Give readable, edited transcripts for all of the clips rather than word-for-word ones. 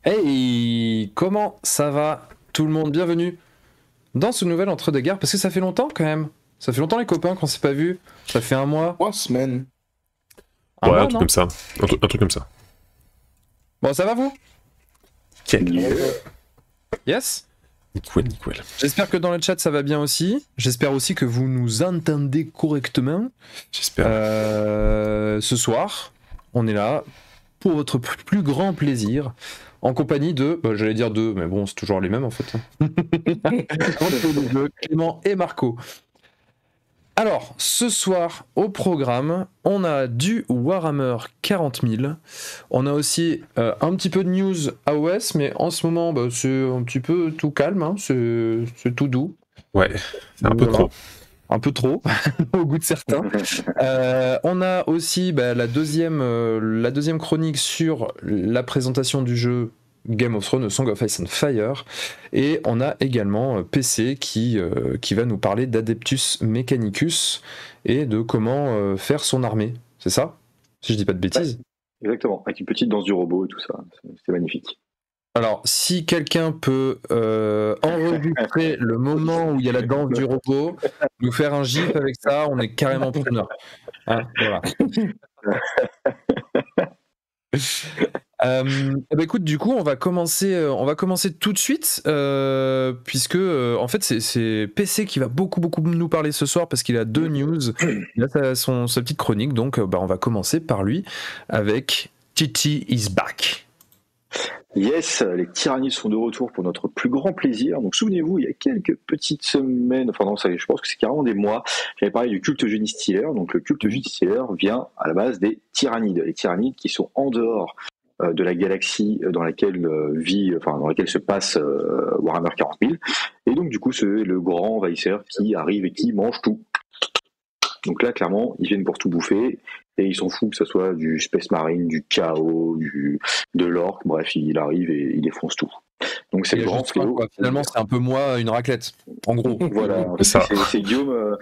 Hey, comment ça va tout le monde? Bienvenue dans ce nouvel entre-deux-guerres, parce que ça fait longtemps quand même. Ça fait longtemps les copains qu'on s'est pas vus. Ça fait un mois. 3 semaines. Un mois, un truc non comme ça. Un truc comme ça. Bon, ça va vous? Quel Yes? nickel. J'espère que dans le chat ça va bien aussi. J'espère aussi que vous nous entendez correctement. J'espère. Ce soir, on est là pour votre plus grand plaisir. En compagnie de, j'allais dire deux, mais bon, c'est toujours les mêmes en fait. Clément et Marco. Alors, ce soir, au programme, on a du Warhammer 40 000. On a aussi un petit peu de news AOS, mais en ce moment, c'est un petit peu tout calme, hein, c'est tout doux. Ouais, c'est un peu trop. Un peu trop, au goût de certains. On a aussi la deuxième chronique sur la présentation du jeu Game of Thrones, Song of Ice and Fire, et on a également PC qui va nous parler d'Adeptus Mechanicus et de comment faire son armée, c'est ça? Si je dis pas de bêtises. Ouais, exactement, avec une petite danse du robot et tout ça, c'est magnifique. Alors, si quelqu'un peut enregistrer le moment où il y a la danse du robot, nous faire un gif avec ça, on est carrément preneur. Hein, voilà. Écoute, du coup, on va commencer tout de suite, puisque en fait, c'est PC qui va beaucoup nous parler ce soir parce qu'il a deux news. Il a sa petite chronique, donc on va commencer par lui avec TT is back. Yes, les tyrannies sont de retour pour notre plus grand plaisir. Donc souvenez-vous, il y a quelques petites semaines, enfin non, je pense que c'est carrément des mois, j'avais parlé du culte Genestealer. Donc le culte Genestealer vient à la base des tyrannides. Les tyrannides qui sont en dehors de la galaxie dans laquelle dans laquelle se passe Warhammer 40 000. Et donc du coup, c'est le grand envahisseur qui arrive et qui mange tout. Donc là, clairement, ils viennent pour tout bouffer. Et ils s'en foutent que ce soit du Space Marine, du Chaos, de l'Orc, bref, il arrive et il défonce tout. Donc c'est le grand fléau. Finalement, c'est un peu moi, une raclette, en gros. Voilà, c'est Guillaume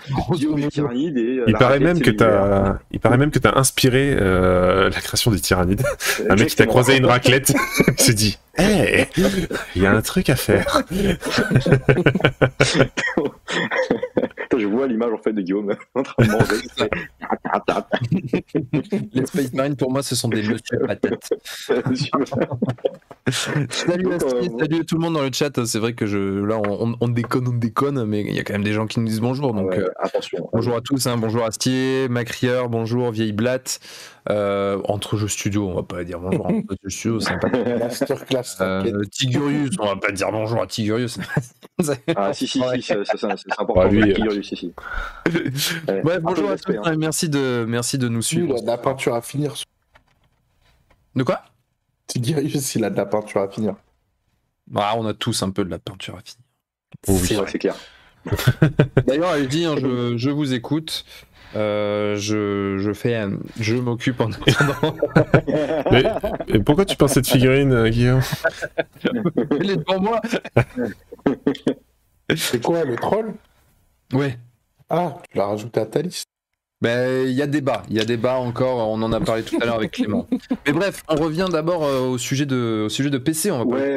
les tyrannides. Et, il paraît même que t'as inspiré la création des tyrannides. Un mec qui t'a croisé une raclette, il s'est dit « Hey, il y a un truc à faire !» Je vois l'image en fait de Guillaume en train de manger. Les Space Marines pour moi ce sont des monsieur patates. Salut Asti, salut tout le monde dans le chat. C'est vrai que là on déconne, mais il y a quand même des gens qui nous disent bonjour. Donc attention. Bonjour à tous, hein, bonjour Astier, Macrieur, bonjour Vieille Blatte. Entre jeux studio, on va pas dire bonjour entre jeux studio, c'est pas Masterclass. Tigurius, on va pas dire bonjour à Tigurius. Si, c'est important. Lui, Tigurius, si. Ouais, bonjour à tous, hein. Merci de nous suivre. Il a de la peinture à finir. De quoi? Tigurius, il a de la peinture à finir. On a tous un peu de la peinture à finir. Oui, c'est clair. D'ailleurs, allez-y, hein, je vous écoute. Je m'occupe en attendant. mais pourquoi tu penses cette figurine, Guillaume? Elle est devant moi. C'est quoi, le troll? Ouais. Ah, tu l'as rajouté à ta liste. Il y a débat encore, on en a parlé tout à l'heure avec Clément. Mais bref, on revient d'abord au sujet de PC.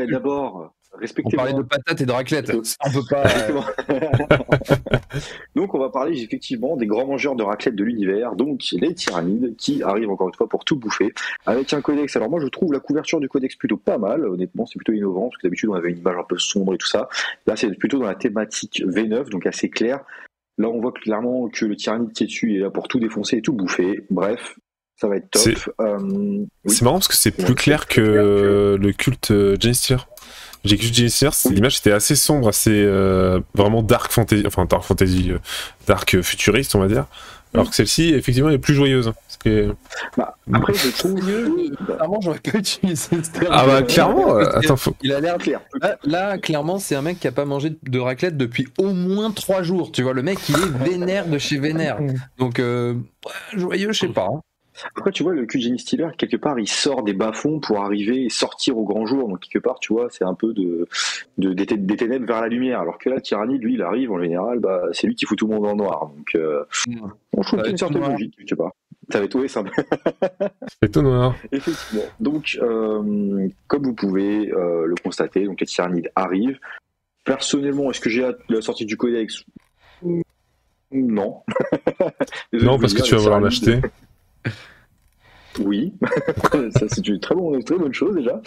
D'abord, respectez-moi. On parlait de patates et de raclette. On peut pas. Donc on va parler effectivement des grands mangeurs de raclette de l'univers, donc les tyrannides, qui arrivent encore une fois pour tout bouffer, avec un codex. Alors moi je trouve la couverture du codex plutôt pas mal, honnêtement c'est plutôt innovant, parce que d'habitude on avait une image un peu sombre et tout ça. Là c'est plutôt dans la thématique V9, donc assez clair. Là on voit clairement que le tyrannide qui est dessus il est là pour tout défoncer et tout bouffer. Bref, ça va être top. C'est marrant parce que c'est plus clair que le culte Genestealer. J'ai culte Genestealer, l'image était assez sombre, assez vraiment dark fantasy, dark futuriste on va dire. Alors que celle-ci, effectivement, est plus joyeuse. Après, je trouve clairement, j'aurais pas utilisé ce terme. Ah bah clairement, il a l'air clair. Là, clairement, c'est un mec qui a pas mangé de raclette depuis au moins 3 jours. Tu vois, le mec, il est vénère de chez vénère. Donc, joyeux, je sais pas. Hein. Après, tu vois, le cul de Jenny Stealer, quelque part, il sort des bas-fonds pour arriver et sortir au grand jour. Donc, quelque part, tu vois, c'est un peu des ténèbres vers la lumière. Alors que là, Tyrannide, lui, il arrive, en général, bah, c'est lui qui fout tout le monde en noir. Donc, je trouve qu'il y a une certaine logique, quelque part. Ça va être ouais, simple. C'est tout noir. Effectivement. Donc, comme vous pouvez le constater, donc les Tyrannides arrivent. Personnellement, est-ce que j'ai hâte de la sortie du codex? Non. Non, parce que tu vas vouloir l'acheter. Oui, ça c'est une très bonne chose déjà.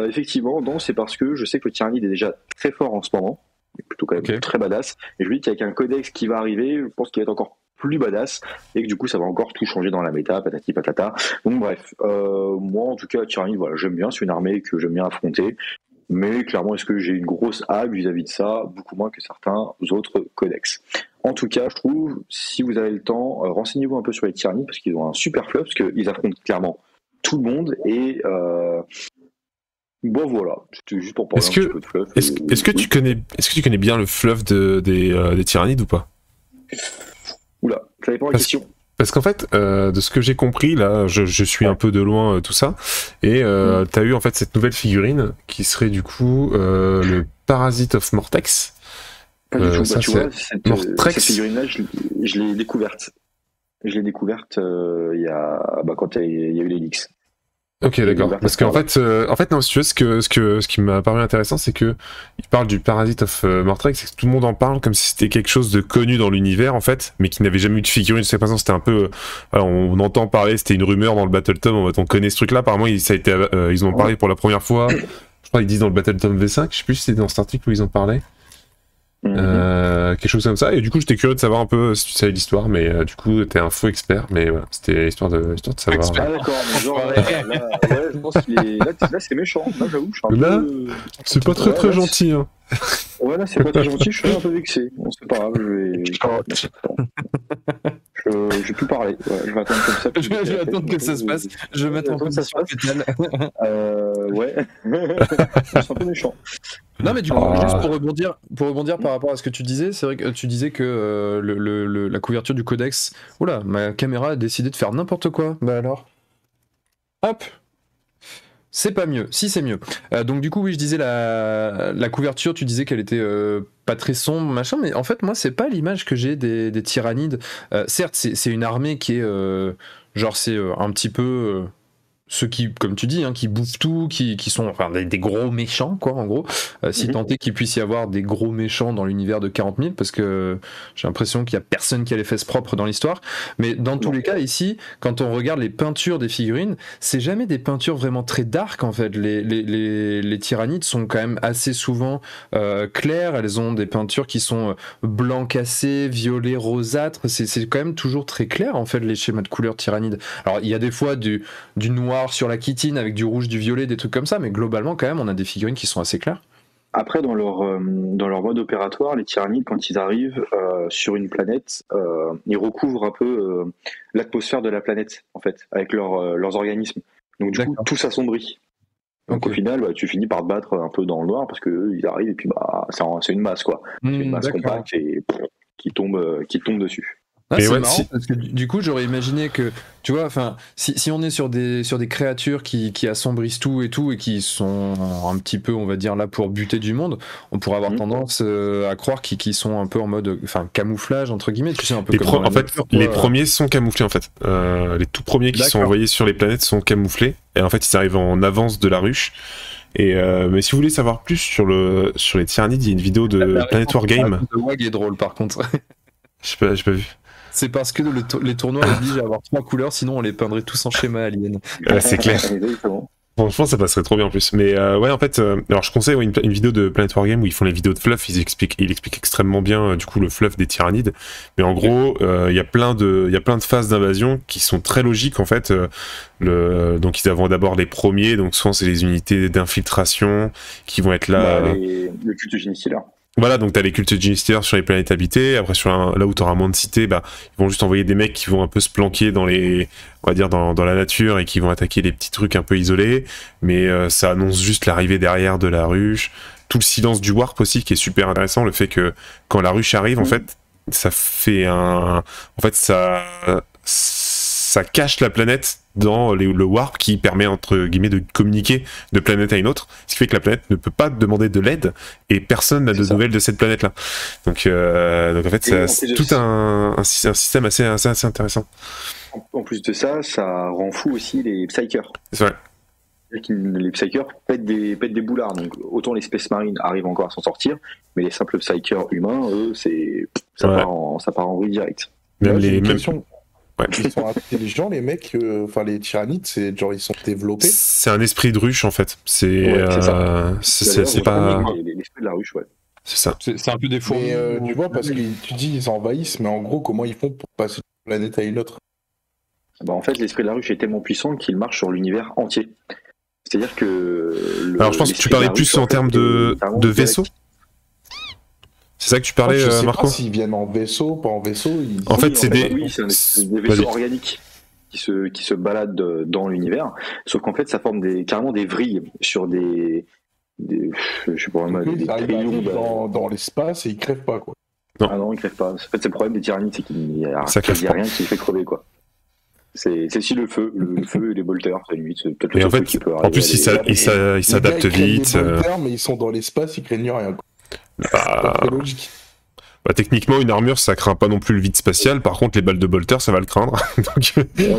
Effectivement, non, c'est parce que je sais que le Tyrannide est déjà très fort en ce moment, plutôt quand même très badass. Et je me dis qu'avec un codex qui va arriver, je pense qu'il va être encore plus badass et que du coup ça va encore tout changer dans la méta, patati patata. Donc bref, moi en tout cas, Tyrannide, voilà, j'aime bien, c'est une armée que j'aime bien affronter. Mais clairement, est-ce que j'ai une grosse hype vis-à-vis de ça? Beaucoup moins que certains autres codex. En tout cas, je trouve, si vous avez le temps, renseignez-vous un peu sur les Tyrannides, parce qu'ils ont un super fluff, parce qu'ils affrontent clairement tout le monde, et bon voilà, c'était juste pour parler un petit peu de fluff. Est-ce que tu connais bien le fluff des Tyrannides ou pas? Oula, ça dépend de la question. Parce qu'en fait, de ce que j'ai compris, là, je suis un peu de loin tout ça, et t'as eu en fait cette nouvelle figurine qui serait du coup le Parasite of Mortex. Pas du tout, ça, tu vois, cette figurine-là, je l'ai découverte. Je l'ai découverte quand il y a eu les leaks. Ok, d'accord. Parce qu'en fait, non, si tu veux, ce qui m'a paru intéressant, c'est que il parle du Parasite of Mortrex, c'est que tout le monde en parle comme si c'était quelque chose de connu dans l'univers, en fait, mais qui n'avait jamais eu de figurine. Jusqu'à présent, c'était un peu, voilà, on entend parler, c'était une rumeur dans le Battletome, en fait, on connaît ce truc-là. Apparemment, ils en ont parlé pour la première fois. Je crois qu'ils disent dans le Battletome V5. Je sais plus si c'était dans cet article où ils en parlaient. Quelque chose comme ça, et du coup j'étais curieux de savoir un peu si tu savais l'histoire, mais du coup t'es un faux expert, mais voilà, c'était histoire de savoir. Ah d'accord, mais genre là, je pense qu'il est là c'est méchant, là j'avoue, je suis un peu... c'est pas très gentil, hein. Ouais, là c'est pas très gentil, je suis un peu vexé. Bon, c'est pas grave, je vais plus parler, je vais attendre comme ça. Je vais attendre que ça se passe, je vais mettre en position fétale. Ouais, c'est un peu méchant. Non mais du coup, juste pour rebondir par rapport à ce que tu disais, c'est vrai que tu disais que la couverture du codex, oula, ma caméra a décidé de faire n'importe quoi, bah alors, hop, c'est pas mieux, si c'est mieux. Donc du coup oui, je disais la couverture, tu disais qu'elle était pas très sombre, machin, mais en fait moi c'est pas l'image que j'ai des Tyrannides. Certes c'est une armée qui est genre c'est un petit peu... ceux qui, comme tu dis, hein, qui bouffent tout, qui sont enfin, des gros méchants, quoi, en gros. Si tant est qu'il puisse y avoir des gros méchants dans l'univers de 40 000, parce que j'ai l'impression qu'il n'y a personne qui a les fesses propres dans l'histoire. Mais dans tous les cas, ici, quand on regarde les peintures des figurines, c'est jamais des peintures vraiment très dark, en fait. Les Tyrannides sont quand même assez souvent claires. Elles ont des peintures qui sont blanc cassé, violet, rosâtre. C'est quand même toujours très clair, en fait, les schémas de couleurs Tyrannides. Alors, il y a des fois du noir sur la chitine avec du rouge, du violet, des trucs comme ça, mais globalement quand même on a des figurines qui sont assez claires. Après dans leur mode opératoire, les Tyrannides quand ils arrivent sur une planète, ils recouvrent un peu l'atmosphère de la planète en fait avec leurs organismes. Donc du coup tout s'assombrit. Donc au final tu finis par te battre un peu dans le noir parce que ils arrivent et puis c'est une masse quoi. C'est une masse compacte et qui tombe dessus. Ah, c'est marrant parce que du coup j'aurais imaginé que tu vois, enfin si on est sur des créatures qui assombrissent tout et qui sont un petit peu on va dire là pour buter du monde, on pourrait avoir tendance à croire qu'ils sont un peu en mode camouflage entre guillemets, tu sais un peu comme en fait les premiers sont camouflés en fait, les tout premiers qui sont envoyés sur les planètes sont camouflés et en fait ils arrivent en avance de la ruche. Et mais si vous voulez savoir plus sur les Tyrannides, il y a une vidéo de Planet Wargame. Le WAG est drôle par contre. J'ai pas vu. C'est parce que les tournois obligent à avoir 3 couleurs, sinon on les peindrait tous en schéma alien. C'est clair. Franchement, ça passerait trop bien en plus. Mais ouais, en fait, alors je conseille une vidéo de Planet Wargame où ils font les vidéos de fluff. Il explique extrêmement bien du coup le fluff des Tyrannides. Mais en gros, il y a plein de phases d'invasion qui sont très logiques en fait. Donc ils vont d'abord les premiers, donc souvent c'est les unités d'infiltration qui vont être là. Le culte Genestealer. Voilà, donc t'as les cultes Genestealer sur les planètes habitées. Après, là où t'auras moins de cités, ils vont juste envoyer des mecs qui vont un peu se planquer dans la nature et qui vont attaquer des petits trucs un peu isolés. Mais ça annonce juste l'arrivée derrière de la ruche. Tout le silence du warp aussi, qui est super intéressant. Le fait que quand la ruche arrive, en fait, ça fait ça ça cache la planète dans le warp qui permet entre guillemets de communiquer de planète à une autre, ce qui fait que la planète ne peut pas demander de l'aide et personne n'a de nouvelles de cette planète là. Donc en fait c'est tout un système assez intéressant. En plus de ça, ça rend fou aussi les Psykers. C'est vrai. Les Psykers pètent des boulards, donc autant les Space Marines arrivent encore à s'en sortir, mais les simples Psykers humains, eux, ça part en vrille direct. Même Là, j'ai les une mêmes... question. Ouais. Ils sont intelligents, les mecs, enfin les tyrannides, c'est genre ils sont développés. C'est un esprit de ruche en fait. C'est c'est pas. L'esprit de la ruche, ouais. C'est ça. C'est un peu des fourmis. Mais tu vois, parce que tu dis ils envahissent, mais en gros, comment ils font pour passer d'une planète à une autre? Bah, en fait, l'esprit de la ruche est tellement puissant qu'il marche sur l'univers entier. C'est-à-dire que. Alors je pense que tu parlais plus en termes de vaisseau. C'est ça que tu parlais, je sais Marco? pas s'ils viennent en vaisseau, pas en vaisseau. En fait, c'est des vaisseaux organiques qui se baladent dans l'univers. Sauf qu'en fait, ça forme carrément des vrilles sur des je sais pas, des crayons dans l'espace et ils crèvent pas, quoi. Non. Ah non, ils crèvent pas. En fait, c'est le problème des tyrannides, c'est qu'il n'y a rien qui les fait crever, quoi. C'est aussi le feu et les bolters, c'est limite. Peut-être et en fait, en plus, ils s'adaptent vite. Mais ils sont dans l'espace, ils craignent rien, quoi. Bah, c'est logique. Bah, techniquement, une armure, ça craint pas non plus le vide spatial. Par contre, les balles de bolter, ça va le craindre. Donc,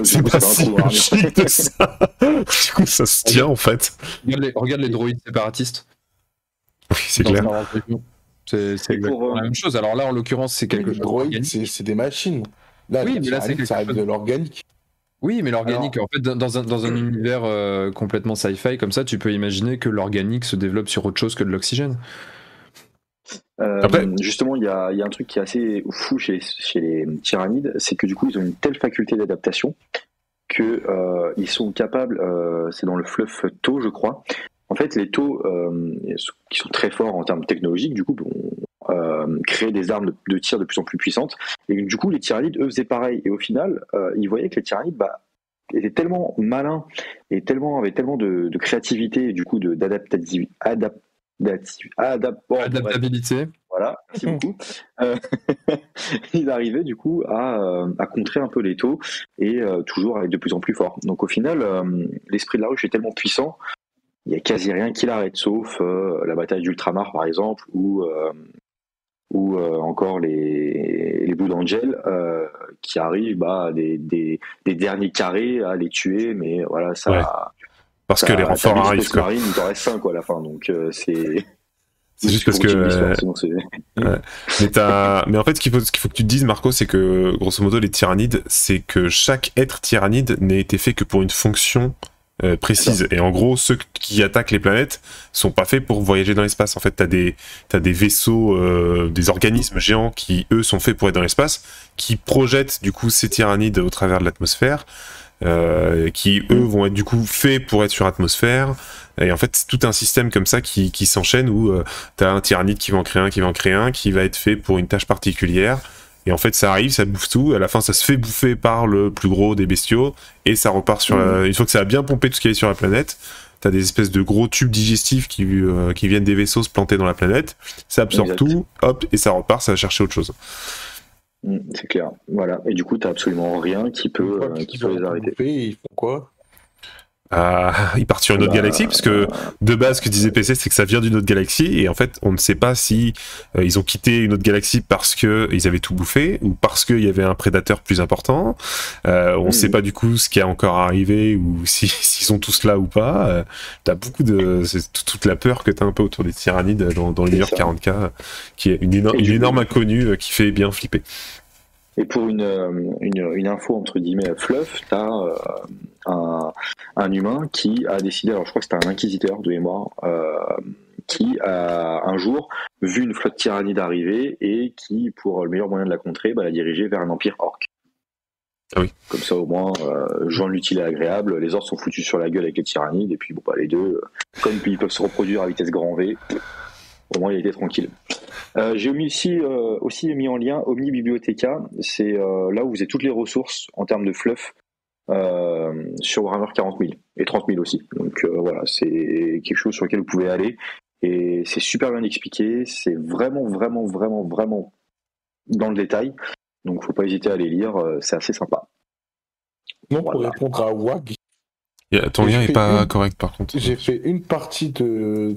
c'est pas si logique de ça. Du coup, ça se tient, en fait. Regarde les droïdes séparatistes. Oui, c'est clair. C'est exactement la même chose. Alors là, en l'occurrence, c'est quelque chose. Les droïdes, c'est des machines. Là, oui, mais là, ça arrive de l'organique. Oui, mais l'organique, en fait, dans un univers complètement sci-fi comme ça, tu peux imaginer que l'organique se développe sur autre chose que de l'oxygène. Après, justement, il y a un truc qui est assez fou chez les tyrannides, c'est que du coup, ils ont une telle faculté d'adaptation que ils sont capables, c'est dans le fluff Tau, je crois. En fait, les Tau, qui sont très forts en termes technologiques, du coup, créer des armes de tir de plus en plus puissantes. Et du coup, les tyrannides, eux, faisaient pareil. Et au final, ils voyaient que les tyrannides, étaient tellement malins et avaient tellement de créativité et du coup adaptabilité. Voilà, merci beaucoup. Ils arrivaient du coup à contrer un peu les taux et toujours à être de plus en plus forts. Donc au final, l'esprit de la ruche est tellement puissant, il n'y a quasi rien qui l'arrête, sauf la bataille d'Ultramar par exemple, ou encore les Blue Angels qui arrivent des derniers carrés à les tuer, mais voilà, ça. Ouais. Parce que les renforts arrivent. Marine, il t'en reste 5 à la fin, donc c'est. C'est juste parce que. Mais en fait, ce qu'il faut que tu te dises, Marco, c'est que grosso modo, les tyrannides, c'est que chaque être tyrannide n'a été fait que pour une fonction précise. Et en gros, ceux qui attaquent les planètes sont pas faits pour voyager dans l'espace. En fait, t'as des vaisseaux, des organismes géants qui, eux, sont faits pour être dans l'espace, qui projettent du coup ces tyrannides au travers de l'atmosphère. Qui eux vont être du coup faits pour être sur atmosphère, et en fait c'est tout un système comme ça qui s'enchaîne où t'as un tyrannide qui va en créer un qui va être fait pour une tâche particulière, et en fait ça arrive, ça bouffe tout, à la fin ça se fait bouffer par le plus gros des bestiaux et ça repart sur une fois que ça a bien pompé tout ce qui est sur la planète, t'as des espèces de gros tubes digestifs qui viennent des vaisseaux se planter dans la planète, ça absorbe tout, hop, et ça repart, ça va chercher autre chose. C'est clair, voilà. Et du coup, t'as absolument rien qui peut les arrêter. Ils font quoi? Ils partent sur une autre galaxie, parce que de base, ce que disait PC, c'est que ça vient d'une autre galaxie, et en fait, on ne sait pas si ils ont quitté une autre galaxie parce qu'ils avaient tout bouffé, ou parce qu'il y avait un prédateur plus important. On ne sait pas du coup ce qui est encore arrivé, ou s'ils sont tous là ou pas. T'as beaucoup c'est toute la peur que t'as un peu autour des tyrannides dans l'univers 40K, qui est une énorme inconnue qui fait bien flipper. Et pour une info entre guillemets fluff, t'as un humain qui a décidé, alors je crois que c'était un inquisiteur de mémoire, qui a un jour vu une flotte tyrannide arriver et qui, pour le meilleur moyen de la contrer, l'a dirigée vers un empire orc. Ah oui. Comme ça au moins, joindre l'utile et l'agréable, les orcs sont foutus sur la gueule avec les tyrannides, et puis les deux, comme ils peuvent se reproduire à vitesse grand V, au moins il était tranquille. J'ai aussi mis en lien Omni Bibliotheca, c'est là où vous avez toutes les ressources en termes de fluff sur Warhammer 40 000 et 30 000 aussi. Donc voilà, c'est quelque chose sur lequel vous pouvez aller et c'est super bien expliqué, c'est vraiment dans le détail. Donc faut pas hésiter à les lire, c'est assez sympa. Non, pour Voilà. répondre à WAG, Ton lien J'ai est fait pas une- correct par contre. j'ai fait une partie de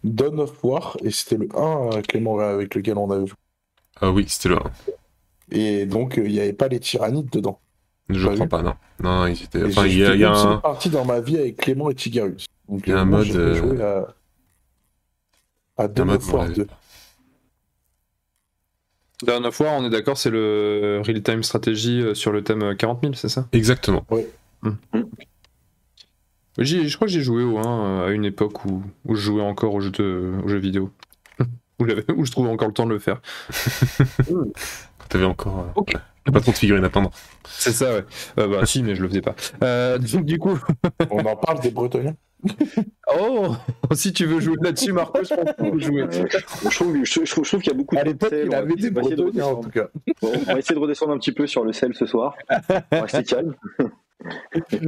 Dawn of War, et c'était le 1, Clément, avec lequel on avait joué. Ah oui, c'était le 1. Et donc, il n'y avait pas les tyrannides dedans. Je Pas crois vu. pas, non. Non, ils étaient. Et Enfin, j'ai il y fait a une seule un. partie dans ma vie avec Clément et Tigarius. Donc, Il y a un moi, mode, j'ai fait jouer à Dawn mode, of War voilà. 2. Dernière fois, on est d'accord, c'est le real-time stratégy sur le thème 40 000, c'est ça? Exactement. Je crois que j'ai joué au 1 à une époque où je jouais encore aux jeux vidéo. où je trouvais encore le temps de le faire. Quand t'avais encore. Ok. Pas trop de figurines à peindre. C'est ça, ouais. Bah si, mais je le faisais pas. Donc, du coup... On en parle des Bretoniens. Oh, si tu veux jouer là-dessus, Marco, je pense qu'on peut jouer. Je trouve qu'il y a beaucoup À de l'époque, sel, il on va avait des essayer de Bretoniens, en redescendre. tout cas. Bon, on va essayer de redescendre un petit peu sur le sel ce soir. On va rester calme.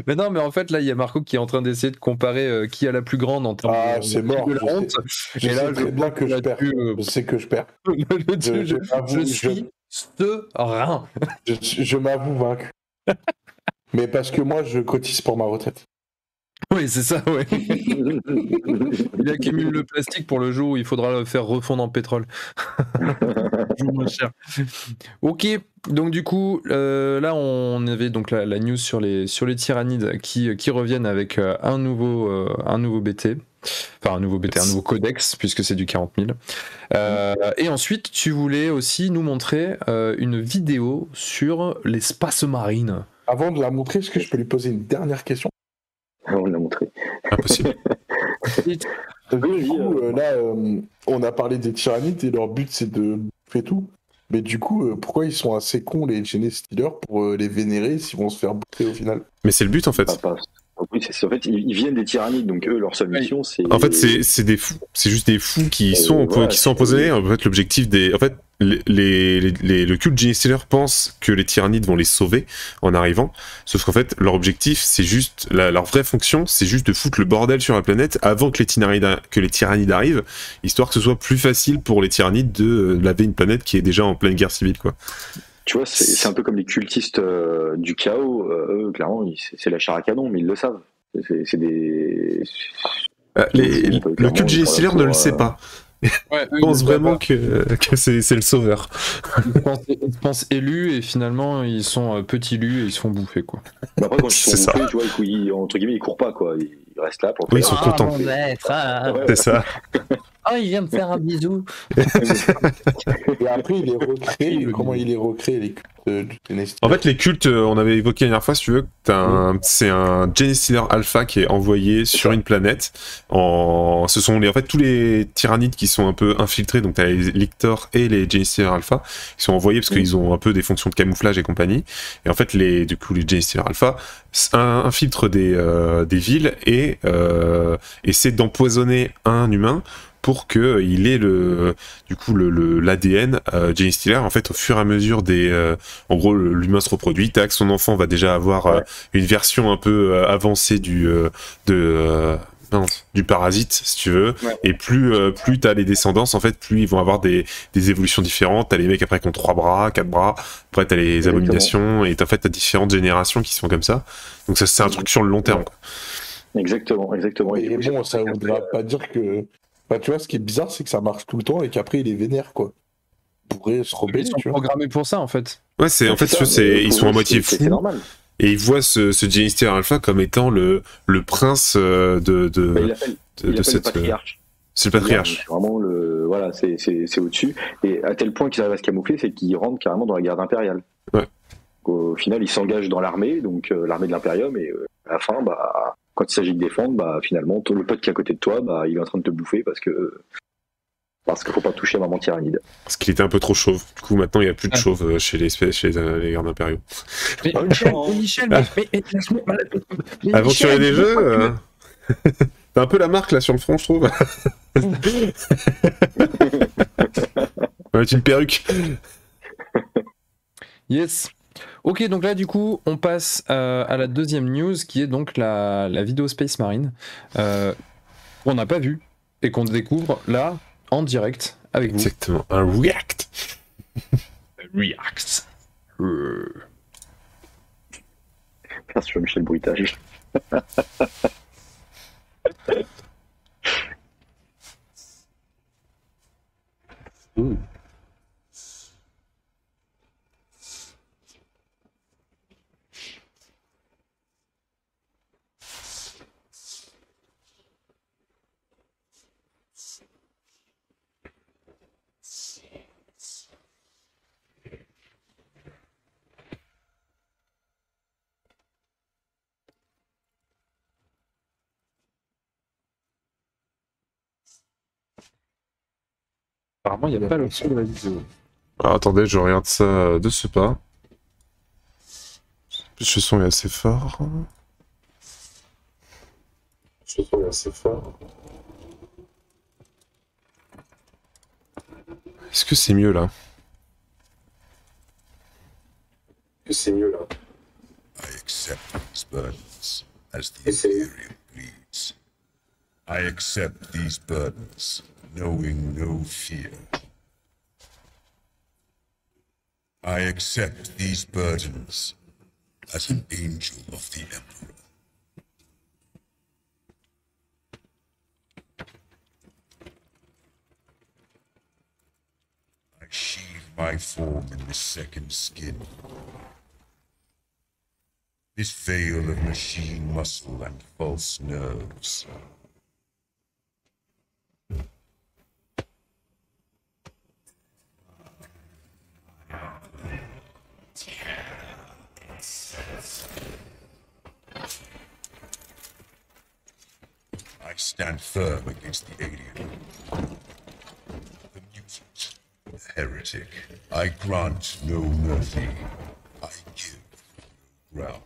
Mais non, mais en fait, là, il y a Marco qui est en train d'essayer de comparer qui a la plus grande en termes Ah, de, c'est mort, de la je honte. Je Et là, sais très bien que je perds. là-dessus, Je sais que je perds. je m'avoue, suis serein. je m'avoue vaincu. Mais parce que moi, je cotise pour ma retraite. Oui, c'est ça, ouais. Il accumule le plastique pour le jour où il faudra le faire refondre en pétrole. Toujours moins cher. Ok, donc du coup, là on avait donc la news sur les tyrannides qui reviennent avec un nouveau BT. Enfin, un nouveau BT, un nouveau codex, puisque c'est du 40 000. Et ensuite, tu voulais aussi nous montrer une vidéo sur les space marines. Avant de la montrer, est-ce que je peux lui poser une dernière question? On l'a montré. Impossible. Du coup, là, on a parlé des tyrannides et leur but c'est de bouffer tout. Mais du coup, pourquoi ils sont assez cons, les Genestealers, pour les vénérer s'ils vont se faire bouffer au final? Mais c'est le but en fait. Oui, en fait, ils viennent des tyrannides, donc eux, leur seule mission, c'est. En fait, c'est des fous. C'est juste des fous qui sont empoisonnés. En fait, l'objectif des. En fait, le culte Genestealer pense que les tyrannides vont les sauver en arrivant. Sauf qu'en fait, leur objectif, c'est juste. Leur vraie fonction, c'est juste de foutre le bordel sur la planète avant que les tyrannides arrivent, histoire que ce soit plus facile pour les tyrannides de laver une planète qui est déjà en pleine guerre civile, quoi. Tu vois, c'est un peu comme les cultistes du chaos. Eux, clairement, c'est la chair à canon, mais ils le savent. C'est des. Le culte Genestealer ne le sait pas. Ouais, Ils pensent vraiment que c'est le sauveur. Ils se pensent élus et finalement ils sont petits lus et ils se font bouffer, quoi. Mais après, quand ils C'est sont ça. bouffés, tu vois, entre guillemets, ils courent pas, quoi. Ils restent là pour. Oui, ils sont contents. Mon maître, Ouais, C'est ça. oh, il vient me faire un bisou. Et après, il les recrée. Comment il les recrée, les cultes du Genestealer? En fait, les cultes, on avait évoqué la dernière fois, si tu veux, c'est un Genestealer Alpha qui est envoyé sur une planète. Ce sont en fait tous les tyrannides qui sont un peu infiltrés, donc t'as les Lictors et les Genestealer Alpha, qui sont envoyés parce qu'ils ont un peu des fonctions de camouflage et compagnie. Et en fait, du coup, les Genestealer Alpha infiltrent des villes et essaient d'empoisonner un humain pour qu'il ait l'ADN Genestealer. En fait, au fur et à mesure en gros, l'humain se reproduit, tac, son enfant va déjà avoir une version un peu avancée du parasite, si tu veux. Ouais. Et plus t'as les descendances, en fait, plus ils vont avoir des évolutions différentes. T'as les mecs après qui ont 3 bras, 4 bras. Après, t'as les abominations. Et en fait, t'as différentes générations qui sont comme ça. Donc ça, c'est un truc sur le long terme, quoi. Exactement. Et bon, ça voudra pas dire que. Bah, tu vois, ce qui est bizarre, c'est que ça marche tout le temps et qu'après, il est vénère, quoi. Ils pourraient se Ils rebeller, sont tu vois. programmés pour ça, en fait. Ouais, ils sont à moitié fous. C'est normal. Et ils voient ce Genestealer Alpha comme étant le prince de Il appelle le patriarche. C'est le patriarche. C'est vraiment c'est au-dessus. Et à tel point qu'ils arrivent à se camoufler, c'est qu'ils rentrent carrément dans la garde impériale. Ouais. Au final, ils s'engagent dans l'armée, donc l'armée de l'Imperium, et à la fin, quand il s'agit de défendre, finalement, le pote qui est à côté de toi, il est en train de te bouffer parce qu'il faut pas toucher à maman tyrannide. Parce qu'il était un peu trop chauve. Du coup, maintenant, il n'y a plus de chauve chez les gardes impériaux. Mais Michel, Aventurier des jeux, t'as un peu la marque là sur le front, je trouve. Ouais, une perruque. Yes. Ok, donc là du coup on passe à la deuxième news qui est donc la vidéo Space Marine qu'on n'a pas vue et qu'on découvre là en direct avec vous. Exactement, un React. Version Michel Bruitage. Apparemment, il n'y a pas le son de la vidéo. Alors, attendez, je regarde ça de ce pas. Le son est assez fort. Le son est assez fort. Est-ce que c'est mieux là? Est-ce que c'est mieux là? I accept these burdens as the Imperium bleeds. I accept these burdens, knowing no fear. I accept these burdens as an angel of the Emperor. I sheathe my form in this second skin. This veil of machine muscle and false nerves. I stand firm against the alien, the mutant, the heretic. I grant no mercy. I give no ground.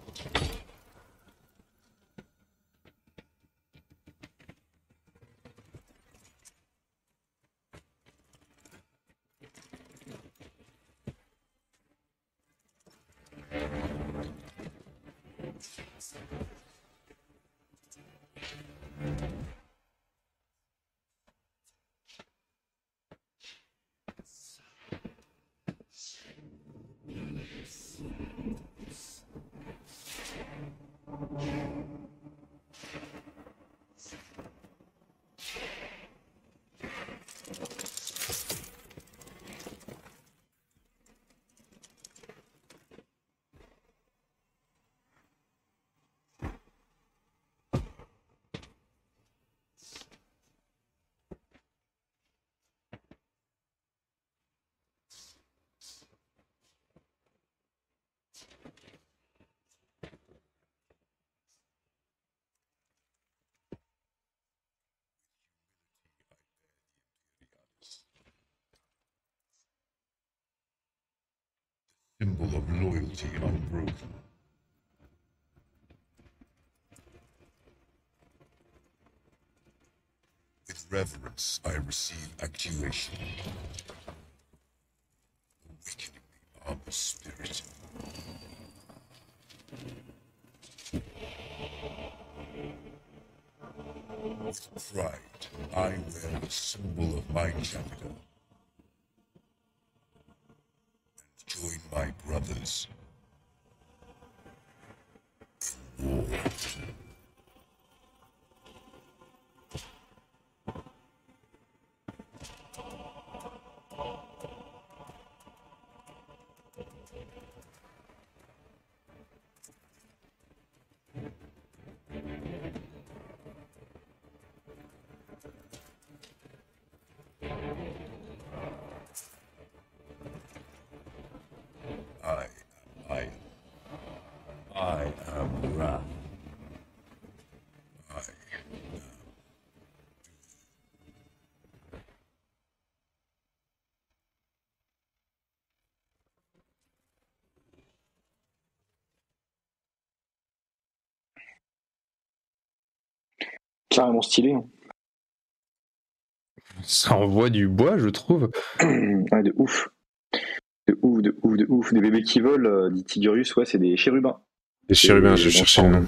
Symbol of loyalty unbroken. With reverence, I receive actuation, awakening the armor spirit. With pride, I wear the symbol of my chapter. Join my brothers in war. I am Ra. Carrément stylé. Hein. Ça envoie du bois, je trouve. Ouais, de ouf. De ouf, de ouf, de ouf. Des bébés qui volent, dit Tigurius, ouais, c'est des chérubins. Les chérubins, je cherchais le nom.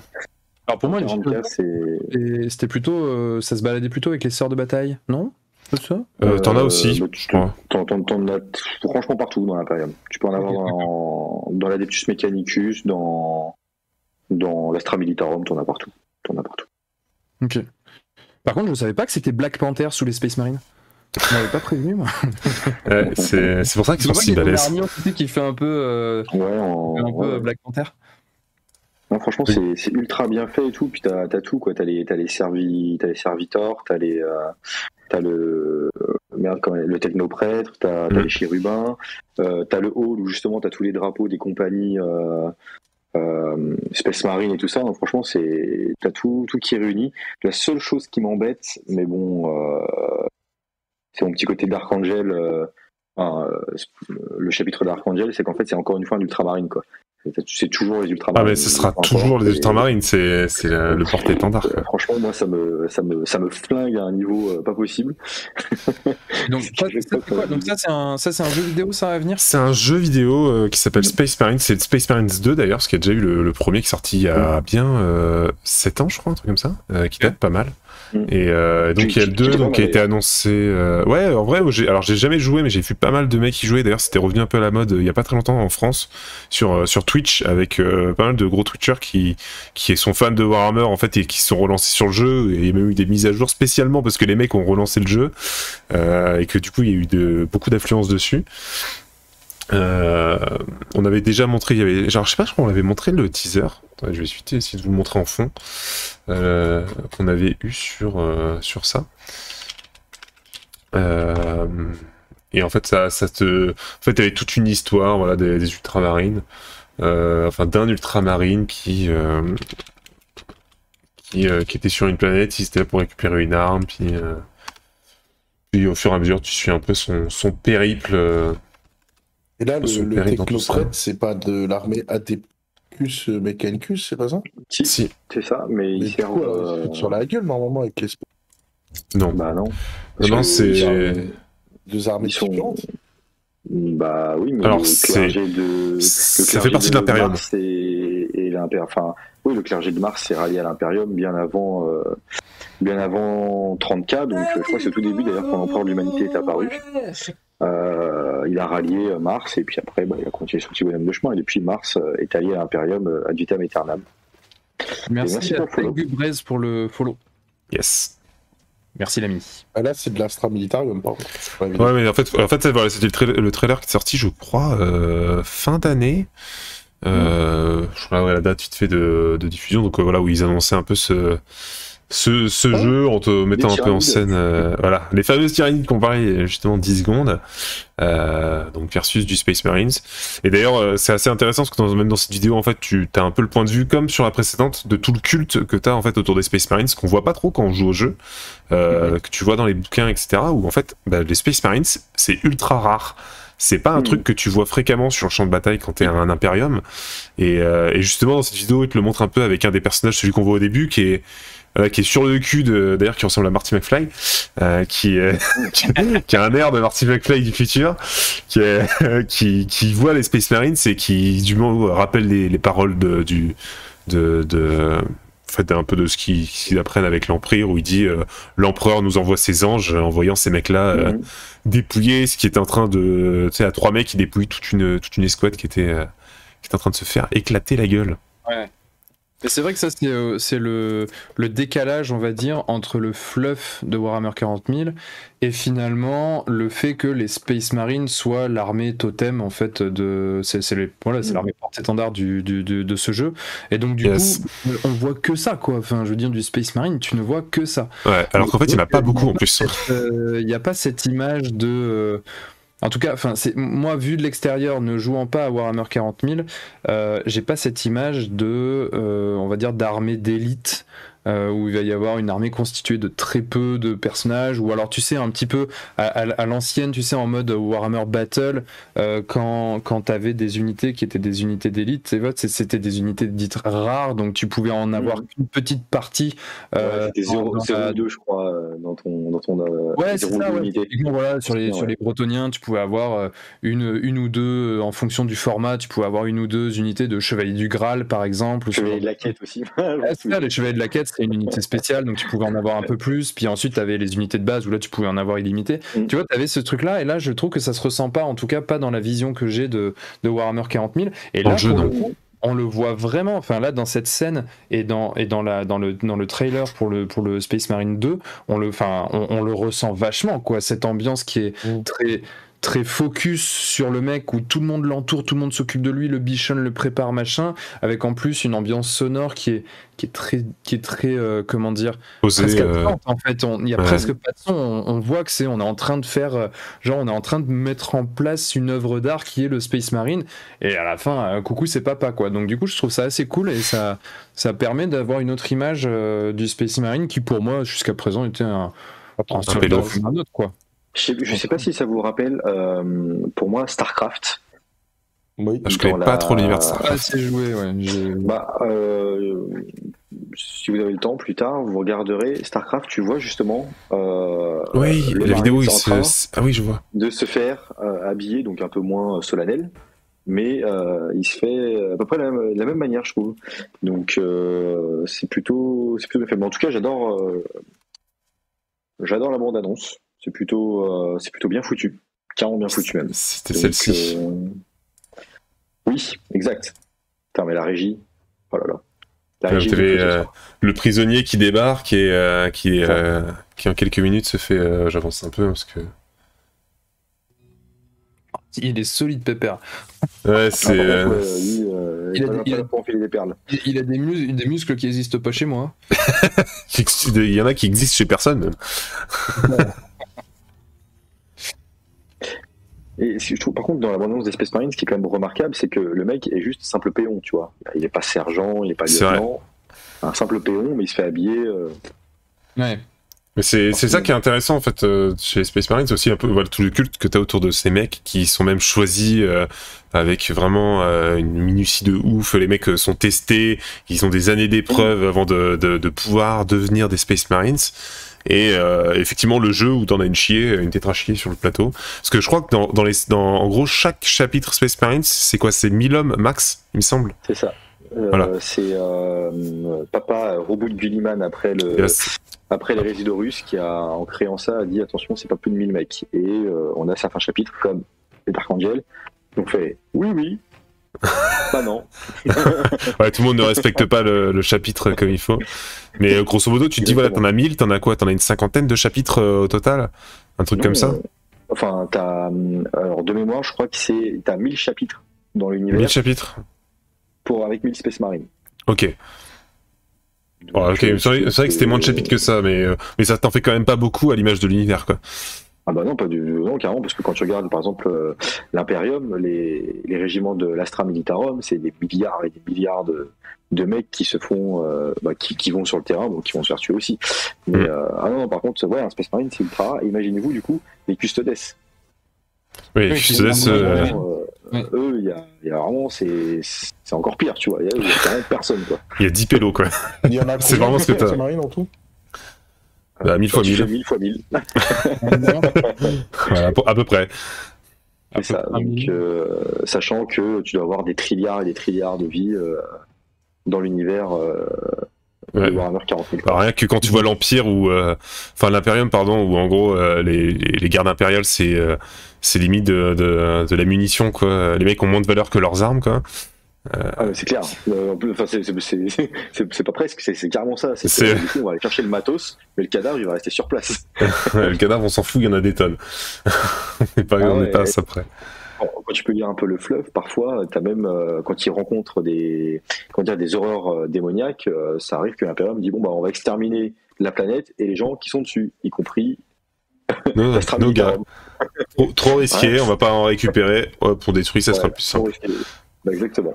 Alors pour moi, les 40K, c'est... c'était plutôt. Ça se baladait plutôt avec les sœurs de bataille, non? C'est ça? T'en as aussi, bah, je crois. T'en as franchement partout dans l'Imperium. Tu peux en avoir dans l'Adeptus Mechanicus, dans Dans l'Astra Militarum, t'en as partout. Ok. Par contre, je savais pas que c'était Black Panther sous les Space Marines. On m'avait pas prévenu, moi. Ouais, c'est pour ça qu'ils sont si balèzes. C'est une armure qui fait un peu, Black Panther. Non, franchement, c'est ultra bien fait et tout. Puis t'as tout, quoi. T'as les servitors, t'as le technoprêtre, t'as les chérubins, t'as le hall où justement t'as tous les drapeaux des compagnies Space Marine et tout ça. Donc, franchement, t'as tout qui est réuni. La seule chose qui m'embête, mais bon, c'est mon petit côté Dark Angel. Le chapitre Dark Angel, c'est qu'en fait, c'est encore une fois un ultramarine, quoi. C'est toujours les ultramarines. Ah mais ce sera toujours les ultramarines, c'est le porte-étendard. Franchement, moi ça me flingue à un niveau pas possible. Donc ça c'est un jeu vidéo, ça à venir. C'est un jeu vidéo qui s'appelle Space Marines, c'est Space Marines 2 d'ailleurs, parce qu'il y a déjà eu le premier qui est sorti il y a bien 7 ans je crois, un truc comme ça, qui date pas mal. Et donc il y a le 2 donc, qui a été annoncé. Ouais, en vrai, j'ai jamais joué, mais j'ai vu pas mal de mecs qui jouaient. D'ailleurs, c'était revenu un peu à la mode il y a pas très longtemps en France sur Twitch avec pas mal de gros Twitchers qui sont fans de Warhammer en fait et qui se sont relancés sur le jeu. Et il y a même eu des mises à jour spécialement parce que les mecs ont relancé le jeu et que du coup il y a eu beaucoup d'affluence dessus. On avait déjà montré, il y avait, genre, je sais pas, je crois qu'on avait montré le teaser. Attendez, je vais essayer de vous le montrer en fond. Qu'on avait eu sur ça. Et en fait, en fait, il y avait toute une histoire, voilà, des ultramarines. Enfin, d'un ultramarine qui était sur une planète, il était là pour récupérer une arme, puis au fur et à mesure, tu suis un peu son périple. Et là, le technoprêtre, c'est pas de l'armée Adeptus Mechanicus, c'est pas ça? Si, c'est ça, mais il sert sur la gueule normalement avec les. Non. Bah non. Non, c'est deux armées différentes. Bah oui, mais alors ça fait partie de l'Imperium. Et enfin, oui, le clergé de Mars s'est rallié à l'Imperium bien avant 30K, donc je crois que c'est au tout début d'ailleurs quand l'empereur de l'humanité est apparu. Il a rallié Mars et puis après il a continué son petit bonhomme de chemin et depuis Mars est allié à l'Imperium ad vitam aeternam. Merci à Gubrez pour le follow. Yes. Merci l'ami. Ah là c'est de l'Astra Militarium par contre. Ouais mais en fait voilà, c'était le trailer qui est sorti je crois fin d'année. Je crois la date vite fait de diffusion donc voilà où ils annonçaient un peu ce jeu en te mettant un peu en scène voilà les fameuses tyrannides qu'on parlait justement 10 secondes donc versus du Space Marines et d'ailleurs c'est assez intéressant parce que même dans cette vidéo en fait tu as un peu le point de vue comme sur la précédente de tout le culte que tu as en fait autour des Space Marines qu'on voit pas trop quand on joue au jeu que tu vois dans les bouquins etc où en fait les Space Marines c'est ultra rare. C'est pas un truc que tu vois fréquemment sur le champ de bataille quand t'es un Imperium et justement dans cette vidéo il te le montre un peu avec un des personnages, celui qu'on voit au début qui est sur le cul d'ailleurs qui ressemble à Marty McFly qui a un air de Marty McFly du futur qui voit les Space Marines et qui du moins rappelle les paroles en fait un peu de ce qu'ils apprennent avec l'Empire où il dit l'Empereur nous envoie ses anges en voyant ces mecs là dépouiller ce qui est en train de tu sais à 3 mecs qui dépouillent toute une escouade qui était en train de se faire éclater la gueule. Ouais. Et c'est vrai que ça c'est le décalage on va dire entre le fluff de Warhammer 40 000 et finalement le fait que les Space Marines soient l'armée totem en fait c'est l'armée porte-étendard de ce jeu et donc du coup on voit que ça quoi, enfin je veux dire du Space Marine tu ne vois que ça. Ouais, alors qu'en fait il n'y en a pas beaucoup en plus. Il n'y a pas cette image de en tout cas, moi, vu de l'extérieur, ne jouant pas à Warhammer 40 000, j'ai pas cette image de, on va dire, d'armée d'élite, où il va y avoir une armée constituée de très peu de personnages, ou alors, tu sais, un petit peu à l'ancienne, tu sais, en mode Warhammer Battle, quand t'avais des unités qui étaient des unités d'élite, c'était des unités dites rares, donc tu pouvais en avoir qu'une petite partie. C'était 0,2, je crois, dans ton ouais, c'est ça, ouais. Voilà, sur les Bretoniens, tu pouvais avoir une ou deux, en fonction du format, tu pouvais avoir une ou deux unités de Chevaliers du Graal, par exemple. Chevaliers de la Quête aussi. Les Chevaliers de la Quête, c'est une unité spéciale, donc tu pouvais en avoir un peu plus. Puis ensuite, tu avais les unités de base où là, tu pouvais en avoir illimité. Tu vois, tu avais ce truc-là, et là, je trouve que ça se ressent pas, en tout cas pas dans la vision que j'ai de Warhammer 40 000. Et là, on le voit vraiment, enfin là dans cette scène et dans le trailer pour le Space Marine 2, on le ressent vachement, quoi, cette ambiance qui est très focus sur le mec, où tout le monde l'entoure, tout le monde s'occupe de lui, le bichonne, le prépare, machin, avec en plus une ambiance sonore qui est très comment dire, Posé, presque absente, en fait. Il n'y a ouais. presque pas de son. On voit que on est en train de faire, on est en train de mettre en place une œuvre d'art qui est le Space Marine, et à la fin, coucou, c'est papa, quoi. Donc du coup, je trouve ça assez cool, et ça permet d'avoir une autre image du Space Marine qui, pour moi, jusqu'à présent, était un pédo. autre, quoi. Je sais pas si ça vous rappelle, pour moi, StarCraft. Oui. Je connais pas trop l'univers de Ah, StarCraft. c'est joué, ouais. Si vous avez le temps, plus tard, vous regarderez StarCraft, tu vois justement. Oui, le la vidéo, Marine est en train ah oui, je vois. de se faire habiller, donc un peu moins solennel, mais il se fait à peu près la même manière, je trouve. Donc c'est plutôt bien fait. Mais en tout cas, j'adore la bande-annonce. C'est plutôt bien foutu, carrément bien foutu même. C'était Donc, celle-ci. oui, exact. Putain, mais la régie, oh là là. La régie, T'avais le prisonnier qui débarque et qui en quelques minutes se fait. J'avance un peu parce que. Il est solide, Pépère. Ouais, c'est. il a pas enfiler des perles. Il a des muscles qui n'existent pas chez moi. Il y en a qui existent chez personne. Même. Et je trouve, par contre, dans l'abondance des Space Marines, ce qui est quand même remarquable, c'est que le mec est juste simple péon, tu vois. Il est pas sergent, il est pas lieutenant. Un simple péon, mais il se fait habiller. Ouais. Mais c'est ça qui est intéressant en fait chez Space Marines, c'est aussi un peu voilà, tout le culte que t'as autour de ces mecs qui sont même choisis avec vraiment une minutie de ouf. Les mecs sont testés, ils ont des années d'épreuves avant de pouvoir devenir des Space Marines. Et effectivement le jeu où t'en as une tétrachier sur le plateau. Parce que je crois que en gros chaque chapitre Space Marines, c'est quoi, c'est 1000 hommes max, il me semble. C'est ça. Voilà. C'est Papa Robot Gulliman après les résidus russes qui a, en créant ça, a dit attention, c'est pas plus de 1000 mecs. Et on a certains chapitres comme les Dark Angel, on fait oui, bah non. Ouais, tout le monde ne respecte pas le chapitre comme il faut. Mais grosso modo, tu te dis voilà, t'en as 1000, t'en as quoi? T'en as une cinquantaine de chapitres au total? Un truc comme ça? Enfin, alors de mémoire, je crois que t'as 1000 chapitres dans l'univers. 1000 chapitres? Avec 1000 Space Marines. Ok. Donc, ok, c'est vrai que c'était moins de chapitres que ça, mais ça t'en fait quand même pas beaucoup à l'image de l'univers, quoi. Ah bah non, non, carrément, parce que quand tu regardes par exemple l'Imperium, les régiments de l'Astra Militarum, c'est des milliards et des milliards de mecs qui se font, qui vont sur le terrain, donc qui vont se faire tuer aussi. Mais non, par contre, ouais, un Space Marine c'est ultra rare. Imaginez-vous du coup les Custodes. Oui, Custodes. Eux, il y a vraiment, c'est encore pire, tu vois. Il y a vraiment personne, quoi. Il y a 10 pélos, quoi. Il y en a C'est vraiment ce que t'as. Space Marine en tout. Bah, 1000 fois 1000. 1000 fois 1000. Voilà, à peu près. C'est ça. Donc, sachant que tu dois avoir des trilliards et des trilliards de vies dans l'univers de Warhammer 40 000. Bah, rien que quand tu vois l'Empire ou enfin l'Imperium, pardon, où en gros les gardes impériales c'est limite de la munition, quoi. Les mecs ont moins de valeur que leurs armes, quoi. C'est clair. Enfin, c'est pas presque, c'est carrément ça. Du coup, on va aller chercher le matos, mais le cadavre il va rester sur place. Le cadavre, on s'en fout, il y en a des tonnes. On n'est pas à ça près. Quand tu peux lire un peu le fleuve, parfois, t'as même quand ils rencontrent des horreurs démoniaques, ça arrive que l'Imperium dit bon bah on va exterminer la planète et les gens qui sont dessus, y compris nos gars. Trop risqué, on va pas en récupérer. Pour détruire, ça sera le plus simple. Bah, exactement.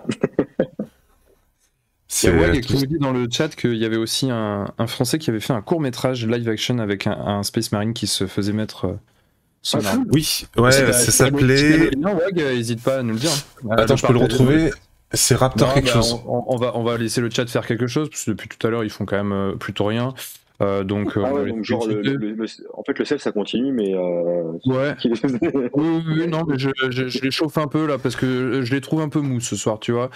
Il y a Wag qui nous dit dans le chat qu'il y avait aussi un Français qui avait fait un court-métrage live action avec un Space Marine qui se faisait mettre son arme. Oui, ouais, ça s'appelait... Non, Wag, n'hésite pas à nous le dire. Attends, je peux le retrouver. C'est Raptor quelque chose. On va laisser le chat faire quelque chose, parce que depuis tout à l'heure, ils font quand même plutôt rien. Donc genre en fait le sel ça continue mais ouais. oui, non mais je les chauffe un peu là parce que je les trouve un peu mous ce soir, tu vois.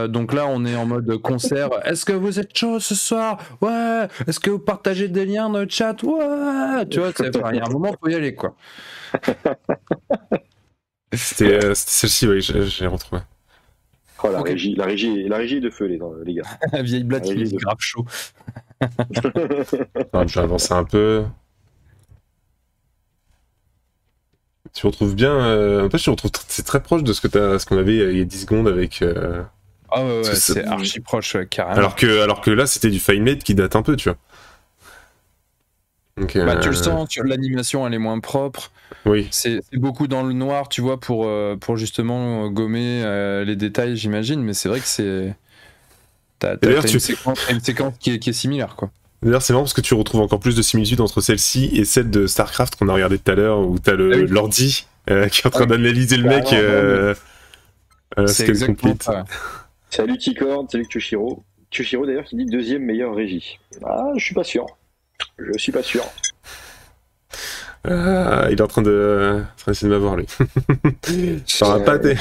Donc là on est en mode concert. Est-ce que vous êtes chaud ce soir? Ouais. Est-ce que vous partagez des liens dans le chat? Ouais. Tu vois, il y a un moment faut y aller, quoi. C'était celle-ci, oui, j'ai retrouvé. Oh, la Ok. régie est de feu, les gars. La vieille blague qui Allez, est les grave chaud. Non, je vais avancer un peu. Tu retrouves bien. En fait, tu retrouves. C'est très proche de ce qu'on avait il y a 10 secondes avec. Ah ouais, Parce que c'est archi proche, carrément. Alors que là, c'était du FineMade qui date un peu, tu vois. Donc, Bah, tu le sens, l'animation elle est moins propre. Oui. C'est beaucoup dans le noir, tu vois, pour justement gommer les détails, j'imagine. Mais c'est vrai que c'est. T'as d'ailleurs, une séquence qui est similaire, quoi. D'ailleurs, c'est marrant parce que tu retrouves encore plus de similitudes entre celle-ci et celle de StarCraft qu'on a regardé tout à l'heure, où t'as l'ordi qui est en train d'analyser le mec. C'est exactement ça. Salut Ticorn, salut Tsushiro. Tsushiro d'ailleurs qui dit deuxième meilleure régie. Ah, je suis pas sûr. Je suis pas sûr. Il est en train d'essayer de m'avoir, lui. T'auras pas tes...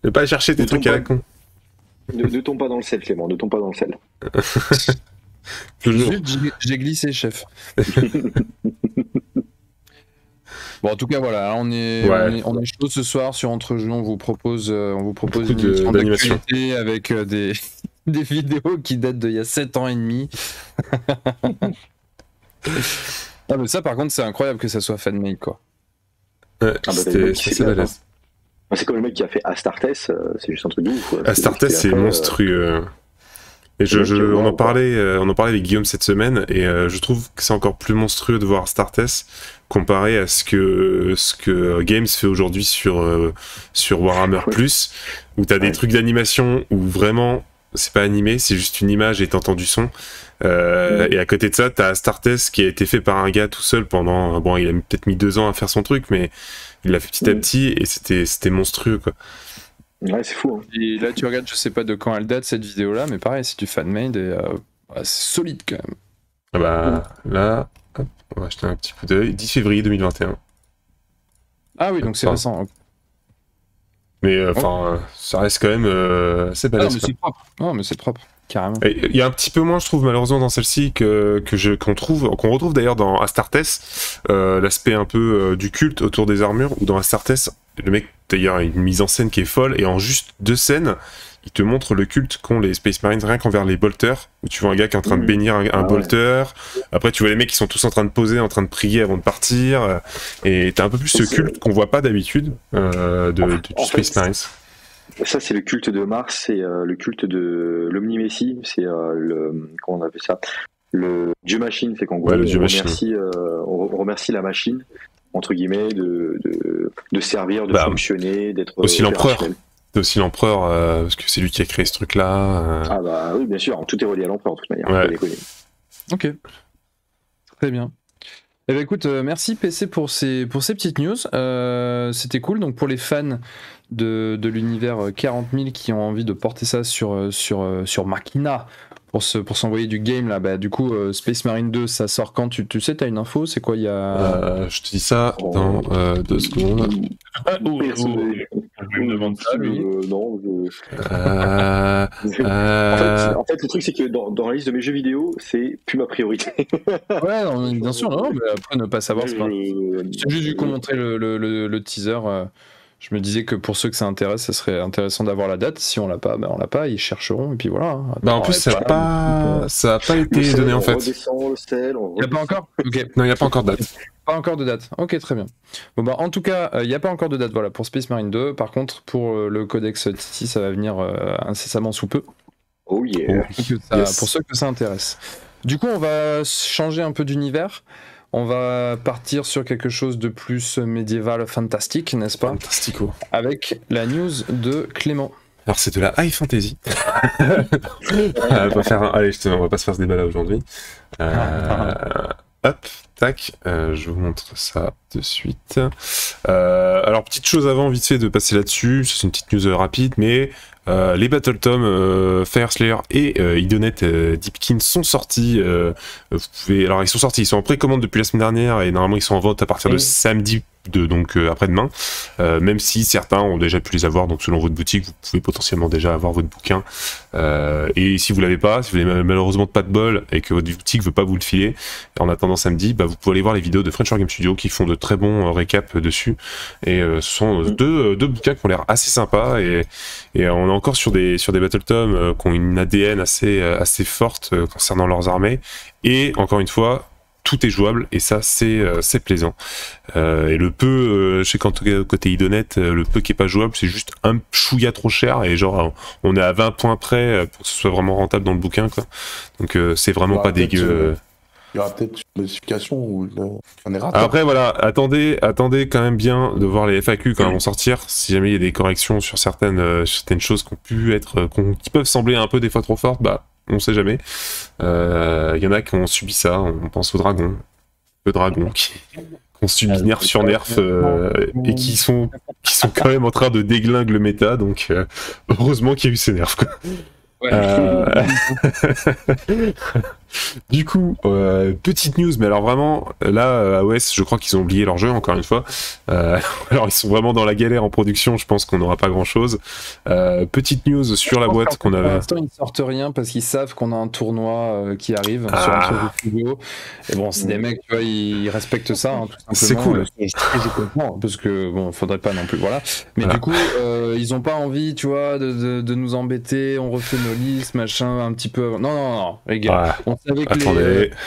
Ne pas chercher tes trucs à la con. Ne tombe pas dans le sel, Clément, ne tombe pas dans le sel. Toujours. J'ai glissé, chef. Bon, en tout cas, voilà, on est chaud ce soir sur Entrejeux. On vous propose Beaucoup une émission d'animation. d'actualité avec des vidéos qui datent d'il y a 7 ans et demi. Ah, mais ça, par contre, c'est incroyable que ça soit fan-made, quoi. Ouais, bah, c'est c'est assez clair, balèze. C'est comme le mec qui a fait Astartes, c'est juste un truc de ouf. Astartes, c'est monstrueux. Et on en parlait avec Guillaume cette semaine, et je trouve que c'est encore plus monstrueux de voir Astartes comparé à ce que Games fait aujourd'hui sur Warhammer Plus, où t'as des trucs d'animation où vraiment c'est pas animé, c'est juste une image et t'entends du son. Et à côté de ça, t'as Astartes qui a été fait par un gars tout seul pendant. Bon, il a peut-être mis 2 ans à faire son truc, mais il l'a fait petit à petit et c'était monstrueux, quoi. Ouais, c'est fou. Hein. Et là, tu regardes, je sais pas de quand elle date cette vidéo-là, mais pareil, c'est du fan-made et c'est solide quand même. Ah bah là, hop, on va jeter un petit coup d'œil. 10 février 2021. Ah oui, donc c'est Enfin, récent. Ok. Mais enfin, ça reste quand même assez Ah, non, balèze. mais quoi. c'est propre. Non, mais c'est propre, carrément. Et il y a un petit peu moins, je trouve, malheureusement, dans celle-ci qu'on retrouve d'ailleurs dans Astartes, l'aspect un peu du culte autour des armures, où dans Astartes, le mec, d'ailleurs, a une mise en scène qui est folle, et en juste 2 scènes, il te montre le culte qu'ont les Space Marines rien qu'envers les bolters, où tu vois un gars qui est en train de bénir un bolter, après tu vois les mecs qui sont tous en train de poser, en train de prier avant de partir, et t'as un peu plus ce culte qu'on voit pas d'habitude du Space Marines. Ça, c'est le culte de Mars, c'est le culte de l'Omni-Messie, c'est comment on appelle ça, le Dieu Machine, c'est qu'en gros, on remercie la machine, entre guillemets, de servir, de fonctionner, d'être aussi l'empereur. opérationnel. C'est aussi l'empereur, parce que c'est lui qui a créé ce truc-là. Ah bah oui, bien sûr, tout est relié à l'empereur, de toute manière, Ouais. faut déconner. Ok, très bien. Eh ben écoute, merci PC pour ces petites news. C'était cool. Donc pour les fans de l'univers 40 000 qui ont envie de porter ça sur Machina pour s'envoyer du game là, bah du coup Space Marine 2 ça sort quand tu sais, t'as une info, c'est quoi il y a Je te dis ça dans 2 secondes. Je me demande ça, lui. Non, Euh, en fait, le truc, c'est que dans la liste de mes jeux vidéo, c'est plus ma priorité. Ouais, non, mais bien sûr, non, mais après ne pas savoir, c'est pas. J'ai juste vu qu'on montrait le teaser. Je me disais que pour ceux que ça intéresse, ça serait intéressant d'avoir la date. Si on l'a pas, ben on l'a pas, ils chercheront et puis voilà. hein. Bah en plus ça a pas été donné en fait. Redescend le sel, Il n'y a pas encore. Ok. Non, il n'y a pas encore de date. Pas encore de date. Ok, très bien. Bon bah en tout cas, il n'y a pas encore de date. Voilà pour Space Marine 2. Par contre, pour le Codex Titi, ça va venir incessamment sous peu. Oh yeah. Pour ceux que ça intéresse. Du coup, on va changer un peu d'univers. On va partir sur quelque chose de plus médiéval, fantastique, n'est-ce pas? Fantastico. Avec la news de Clément. Alors c'est de la high fantasy. Allez, on va pas se faire ce débat là aujourd'hui. Hop, tac, je vous montre ça de suite. Alors petite chose avant, vite fait de passer là-dessus, c'est une petite news rapide, mais les Battletom, Fireslayer et Idonet Deepkin sont sortis. Alors ils sont sortis, ils sont en précommande depuis la semaine dernière et normalement ils sont en vente à partir de samedi donc après-demain, même si certains ont déjà pu les avoir, donc selon votre boutique, vous pouvez potentiellement déjà avoir votre bouquin. Et si vous l'avez pas, si vous n'avez malheureusement pas de bol et que votre boutique veut pas vous le filer, en attendant samedi, vous pouvez aller voir les vidéos de French War Game Studio qui font de très bons récaps dessus. Et ce sont deux bouquins qui ont l'air assez sympas et on est encore sur des Battletomes qui ont une ADN assez forte concernant leurs armées. Et encore une fois, tout est jouable et ça c'est plaisant. Et le peu chez côté Idonet, le peu qui est pas jouable, c'est juste un chouïa trop cher et genre on est à 20 points près pour que ce soit vraiment rentable dans le bouquin quoi. Donc c'est vraiment pas dégueu. Il y aura peut-être une modification où on est raté. Après voilà, attendez quand même bien de voir les FAQ quand elles vont sortir. Si jamais il y a des corrections sur certaines choses qui peuvent sembler un peu des fois trop fortes, on sait jamais. Il y en a qui ont subi ça. On pense aux dragons, le dragon qui ont subi nerf sur nerf et qui sont quand même en train de déglinguer le méta. Donc heureusement qu'il y a eu ces nerfs quoi. Ouais. Du coup, petite news, mais alors vraiment, là, AOS, je crois qu'ils ont oublié leur jeu, encore une fois. Alors, ils sont vraiment dans la galère en production, je pense qu'on n'aura pas grand-chose. Petite news sur la boîte qu'on avait... Pour l'instant, ils ne sortent rien parce qu'ils savent qu'on a un tournoi qui arrive sur un truc studio. Et bon, c'est des mecs, tu vois, ils respectent ça, hein, tout simplement. C'est cool. Je comprends, parce que, bon, faudrait pas non plus, voilà. Mais du coup, ils n'ont pas envie, tu vois, de nous embêter, on refait nos listes, machin, un petit peu... Non, les gars, on savait que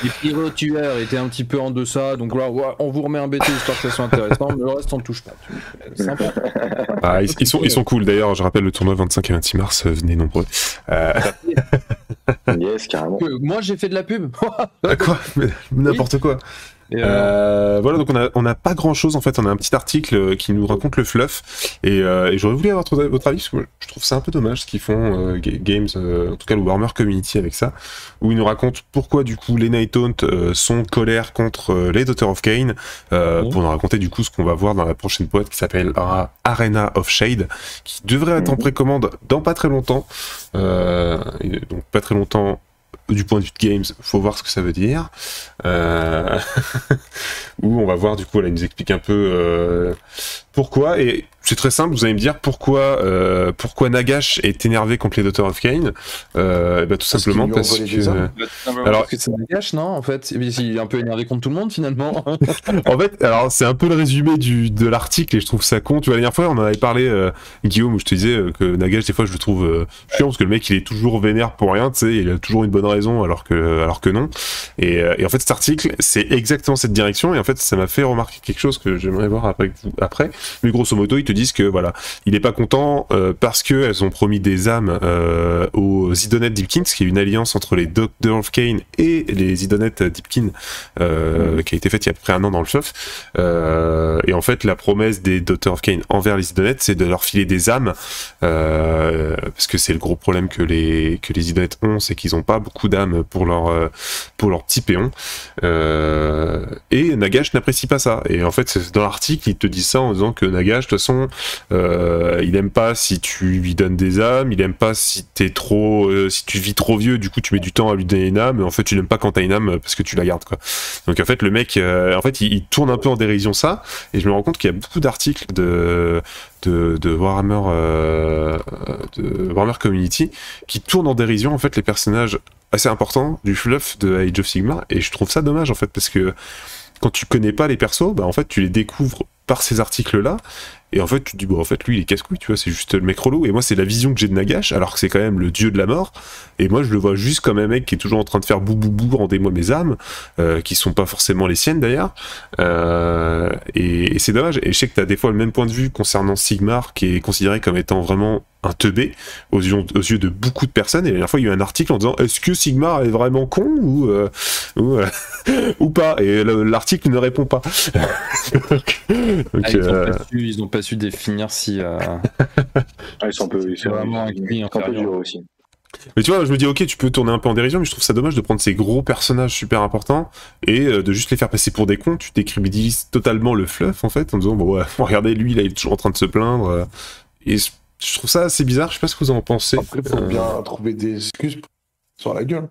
les pyro-tueurs étaient un petit peu en deçà, donc voilà, on vous remet un BT histoire que ça soit intéressant, mais le reste on ne touche pas. Sympa. Ils sont cool, d'ailleurs, je rappelle le tournoi 25 et 26 mars, venez nombreux. Yes, carrément. Moi j'ai fait de la pub. Quoi? N'importe quoi. Voilà, donc on a pas grand chose en fait, on a un petit article qui nous raconte le fluff et j'aurais voulu avoir votre avis parce que je trouve ça un peu dommage ce qu'ils font Games, en tout cas le Warhammer Community avec ça, où ils nous racontent pourquoi du coup les Night Haunt sont colère contre les Daughters of Cain, pour nous raconter du coup ce qu'on va voir dans la prochaine boîte qui s'appelle Arena of Shade, qui devrait être en précommande dans pas très longtemps, donc pas très longtemps. Du point de vue de Games, faut voir ce que ça veut dire. Où on va voir, du coup, là, il nous explique un peu pourquoi. Et c'est très simple, vous allez me dire pourquoi Nagash est énervé contre les Daughters of Cain. Tout simplement parce que... Alors, que c'est Nagash, non? En fait, il est un peu énervé contre tout le monde, finalement. En fait, alors, c'est un peu le résumé de l'article et je trouve ça con. Tu vois, la dernière fois, on en avait parlé, Guillaume, où je te disais que Nagash, des fois, je le trouve chiant parce que le mec, il est toujours vénère pour rien, tu sais, il a toujours une bonne raison alors que non. Et en fait, cet article, c'est exactement cette direction et en fait, ça m'a fait remarquer quelque chose que j'aimerais voir après. Mais grosso modo, ils te disent que voilà, il est pas content parce que elles ont promis des âmes aux Idonet Deepkin, qui est une alliance entre les Daughters of Cain et les Idonet Deepkin, qui a été faite il y a à peu près 1 an dans le FUF. Et en fait, la promesse des Daughters of Cain envers les Idonet, c'est de leur filer des âmes, parce que c'est le gros problème que les Idonet ont, c'est qu'ils ont pas beaucoup d'âmes pour leur petit péon. Et Nagash n'apprécie pas ça. Et en fait, dans l'article, ils te disent ça en disant que Nagash, de toute façon, il aime pas si tu lui donnes des âmes, il aime pas si si tu vis trop vieux, du coup tu mets du temps à lui donner une âme, mais en fait tu l'aimes pas quand t'as une âme parce que tu la gardes quoi. Donc en fait le mec, il tourne un peu en dérision ça, et je me rends compte qu'il y a beaucoup d'articles de Warhammer Community qui tournent en dérision en fait les personnages assez importants du fluff de Age of Sigmar, et je trouve ça dommage en fait parce que quand tu connais pas les persos, en fait tu les découvres par ces articles-là, et en fait tu te dis en fait lui il est casse-couille, tu vois, c'est juste le mec relou, et moi c'est la vision que j'ai de Nagash, alors que c'est quand même le dieu de la mort, et moi je le vois juste comme un mec qui est toujours en train de faire bou bou bou, rendez-moi mes âmes, qui sont pas forcément les siennes d'ailleurs, et c'est dommage, et je sais que t'as des fois le même point de vue concernant Sigmar, qui est considéré comme étant vraiment un teubé aux yeux de beaucoup de personnes, et la dernière fois il y a eu un article en disant est-ce que Sigmar est vraiment con ou pas, et l'article ne répond pas. Donc, ils n'ont pas su définir si ils sont un peu vraiment durs aussi. Mais tu vois, je me dis ok, tu peux tourner un peu en dérision, mais je trouve ça dommage de prendre ces gros personnages super importants et de juste les faire passer pour des cons. Tu décrédibilises totalement le fluff en fait en disant bon ouais, regardez lui là il est toujours en train de se plaindre, et je trouve ça assez bizarre. Je sais pas ce que vous en pensez. Après faut bien trouver des excuses sur la gueule.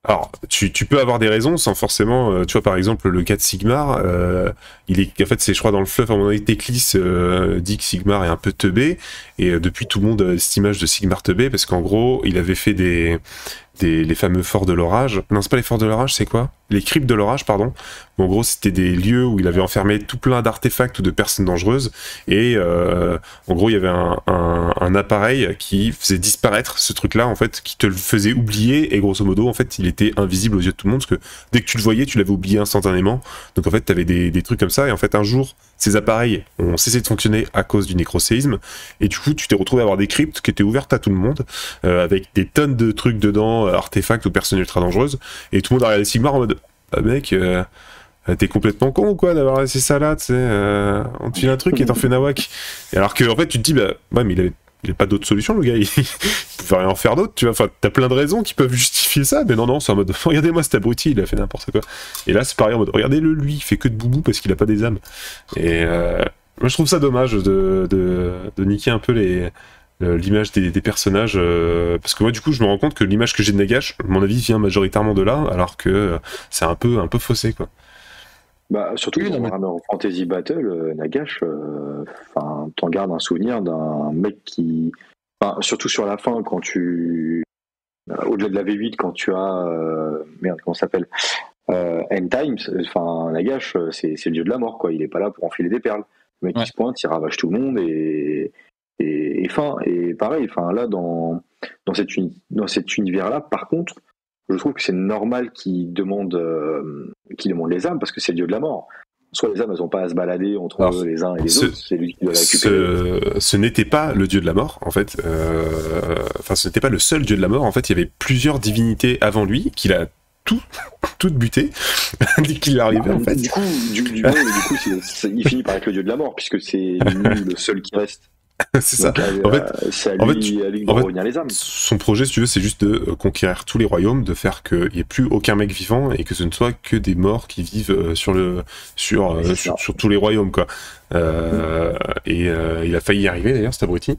Alors, tu peux avoir des raisons sans forcément, tu vois, par exemple, le cas de Sigmar, en fait, c'est, je crois, dans le fluff, à mon avis, Teclis dit que Sigmar est un peu teubé, et depuis, tout le monde a cette image de Sigmar teubé, parce qu'en gros, il avait fait les fameux forts de l'orage. Non, c'est pas les forts de l'orage, c'est quoi? Les cryptes de l'orage, pardon. En gros, c'était des lieux où il avait enfermé tout plein d'artefacts ou de personnes dangereuses, et en gros, il y avait un appareil qui faisait disparaître ce truc-là, en fait, qui te le faisait oublier, et grosso modo, en fait, il était invisible aux yeux de tout le monde, parce que dès que tu le voyais, tu l'avais oublié instantanément. Donc en fait, t'avais des trucs comme ça, et en fait, un jour, ces appareils ont cessé de fonctionner à cause du nécroséisme, et du coup, tu t'es retrouvé à avoir des cryptes qui étaient ouvertes à tout le monde, avec des tonnes de trucs dedans, artefacts ou personnes ultra dangereuses, et tout le monde a regardé Sigmar en mode ah mec, t'es complètement con ou quoi d'avoir laissé ça là, tu sais, on te file un truc et t'en fais nawak. Et alors que en fait tu te dis bah ouais mais il avait pas d'autre solution le gars, il pouvait rien en faire d'autre, tu vois, enfin t'as plein de raisons qui peuvent justifier ça, mais non c'est en mode regardez-moi cet abruti, il a fait n'importe quoi. Et là c'est pareil en mode regardez-le lui, il fait que de boubou parce qu'il a pas des âmes. Et moi je trouve ça dommage de niquer un peu l'image des personnages, parce que moi du coup je me rends compte que l'image que j'ai de Nagash, à mon avis, vient majoritairement de là, alors que c'est un peu faussé quoi. Bah, surtout dans Warhammer Fantasy Battle, Nagash, t'en gardes un souvenir d'un mec qui, surtout sur la fin quand tu, au-delà de la V8, quand tu as merde comment ça s'appelle, End Times, Nagash c'est le dieu de la mort quoi, il est pas là pour enfiler des perles, le mec qui se pointe, il ravage tout le monde et pareil, là dans cet univers-là, par contre, je trouve que c'est normal qu'il demande les âmes parce que c'est le dieu de la mort. Soit les âmes, elles n'ont pas à se balader entre les uns et les autres, c'est lui qui doit les récupérer. Ce n'était pas le dieu de la mort, en fait. Ce n'était pas le seul dieu de la mort. En fait, il y avait plusieurs divinités avant lui qu'il a toutes butées dès qu'il est arrivé, en fait. Du coup, il finit par être le dieu de la mort puisque c'est lui le seul qui reste. C'est ça. En fait, c'est à lui de revenir les âmes. Son projet, si tu veux, c'est juste de conquérir tous les royaumes, de faire qu'il n'y ait plus aucun mec vivant et que ce ne soit que des morts qui vivent sur tous les royaumes, quoi. Il a failli y arriver d'ailleurs, cet abruti.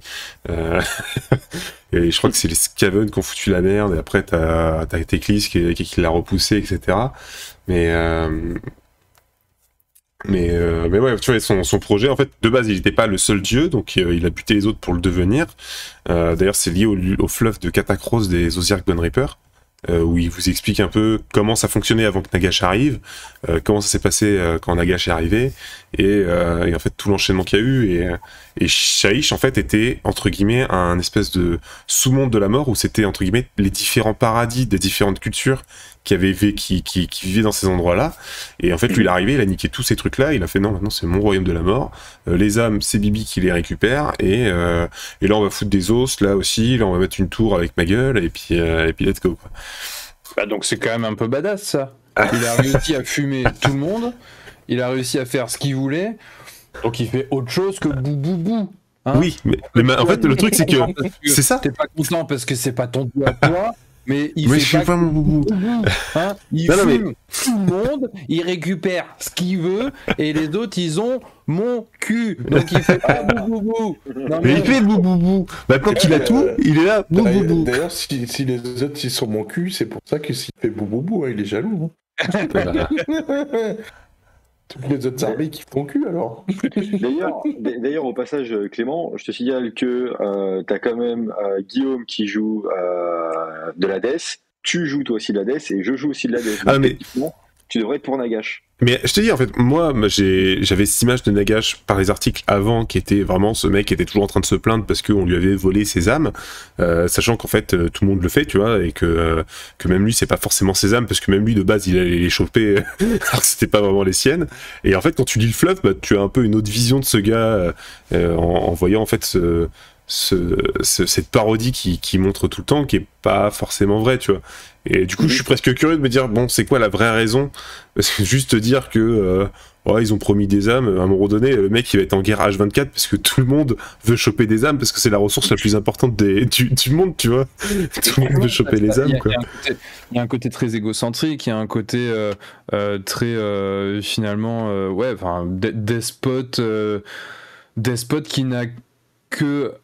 Et je crois que c'est les Skaven qui ont foutu la merde, et après t'as Teclis qui l'a repoussé, etc. Mais ouais, tu vois, son projet, en fait, de base, il n'était pas le seul dieu, donc il a buté les autres pour le devenir. D'ailleurs, c'est lié au fluff de Catacross des Osiark Gunreaper, où il vous explique un peu comment ça fonctionnait avant que Nagash arrive, comment ça s'est passé quand Nagash est arrivé, et en fait, tout l'enchaînement qu'il y a eu. Et Shaiish, en fait, était, entre guillemets, un espèce de sous-monde de la mort, où c'était, entre guillemets, les différents paradis des différentes cultures qui vivaient dans ces endroits-là. Et en fait, lui, il est arrivé, il a niqué tous ces trucs-là, il a fait non, maintenant c'est mon royaume de la mort, les âmes, c'est Bibi qui les récupère, et là on va foutre des os, là aussi, là on va mettre une tour avec ma gueule, et puis let's go, quoi. Bah donc c'est quand même un peu badass, ça. Il a réussi à fumer tout le monde, il a réussi à faire ce qu'il voulait, donc il fait autre chose que boubou. Hein, oui, mais en fait, le truc, c'est que c'est ça. T'es pas content parce que c'est pas ton dieu à toi, mais il mais fait pas mon boubou. Hein, il fume tout le monde, il récupère ce qu'il veut, et les autres, ils ont mon cul. Donc il fait pas boubou. Mais il fait boubou. Maintenant qu'il a tout, il est là, boubou. D'ailleurs, si les autres, ils sont mon cul, c'est pour ça que s'il fait boubou, il est jaloux. Toutes les autres armées qui font cul alors. D'ailleurs, au passage, Clément, je te signale que t'as quand même Guillaume qui joue de l'Hadès, tu joues toi aussi de l'Hadès et je joue aussi de l'Hadès. Ah, mais tu devrais être pour Nagash. Mais je te dis, en fait, moi j'avais cette image de Nagash par les articles avant, qui était vraiment ce mec qui était toujours en train de se plaindre parce qu'on lui avait volé ses âmes, sachant qu'en fait tout le monde le fait, tu vois, et que même lui c'est pas forcément ses âmes, parce que même lui de base il allait les choper alors que c'était pas vraiment les siennes. Et en fait quand tu lis le fluff, bah, tu as un peu une autre vision de ce gars en voyant en fait cette parodie qui montre tout le temps, qui est pas forcément vraie, tu vois. Et du coup, je suis presque curieux de me dire, bon, c'est quoi la vraie raison? Parce que juste dire que ils ont promis des âmes, à un moment donné, le mec il va être en guerre H24 parce que tout le monde veut choper des âmes, parce que c'est la ressource la plus importante du monde, tu vois. Tout le monde veut choper les âmes, quoi. Il y a un côté très égocentrique, il y a un côté très finalement, despote qui n'a que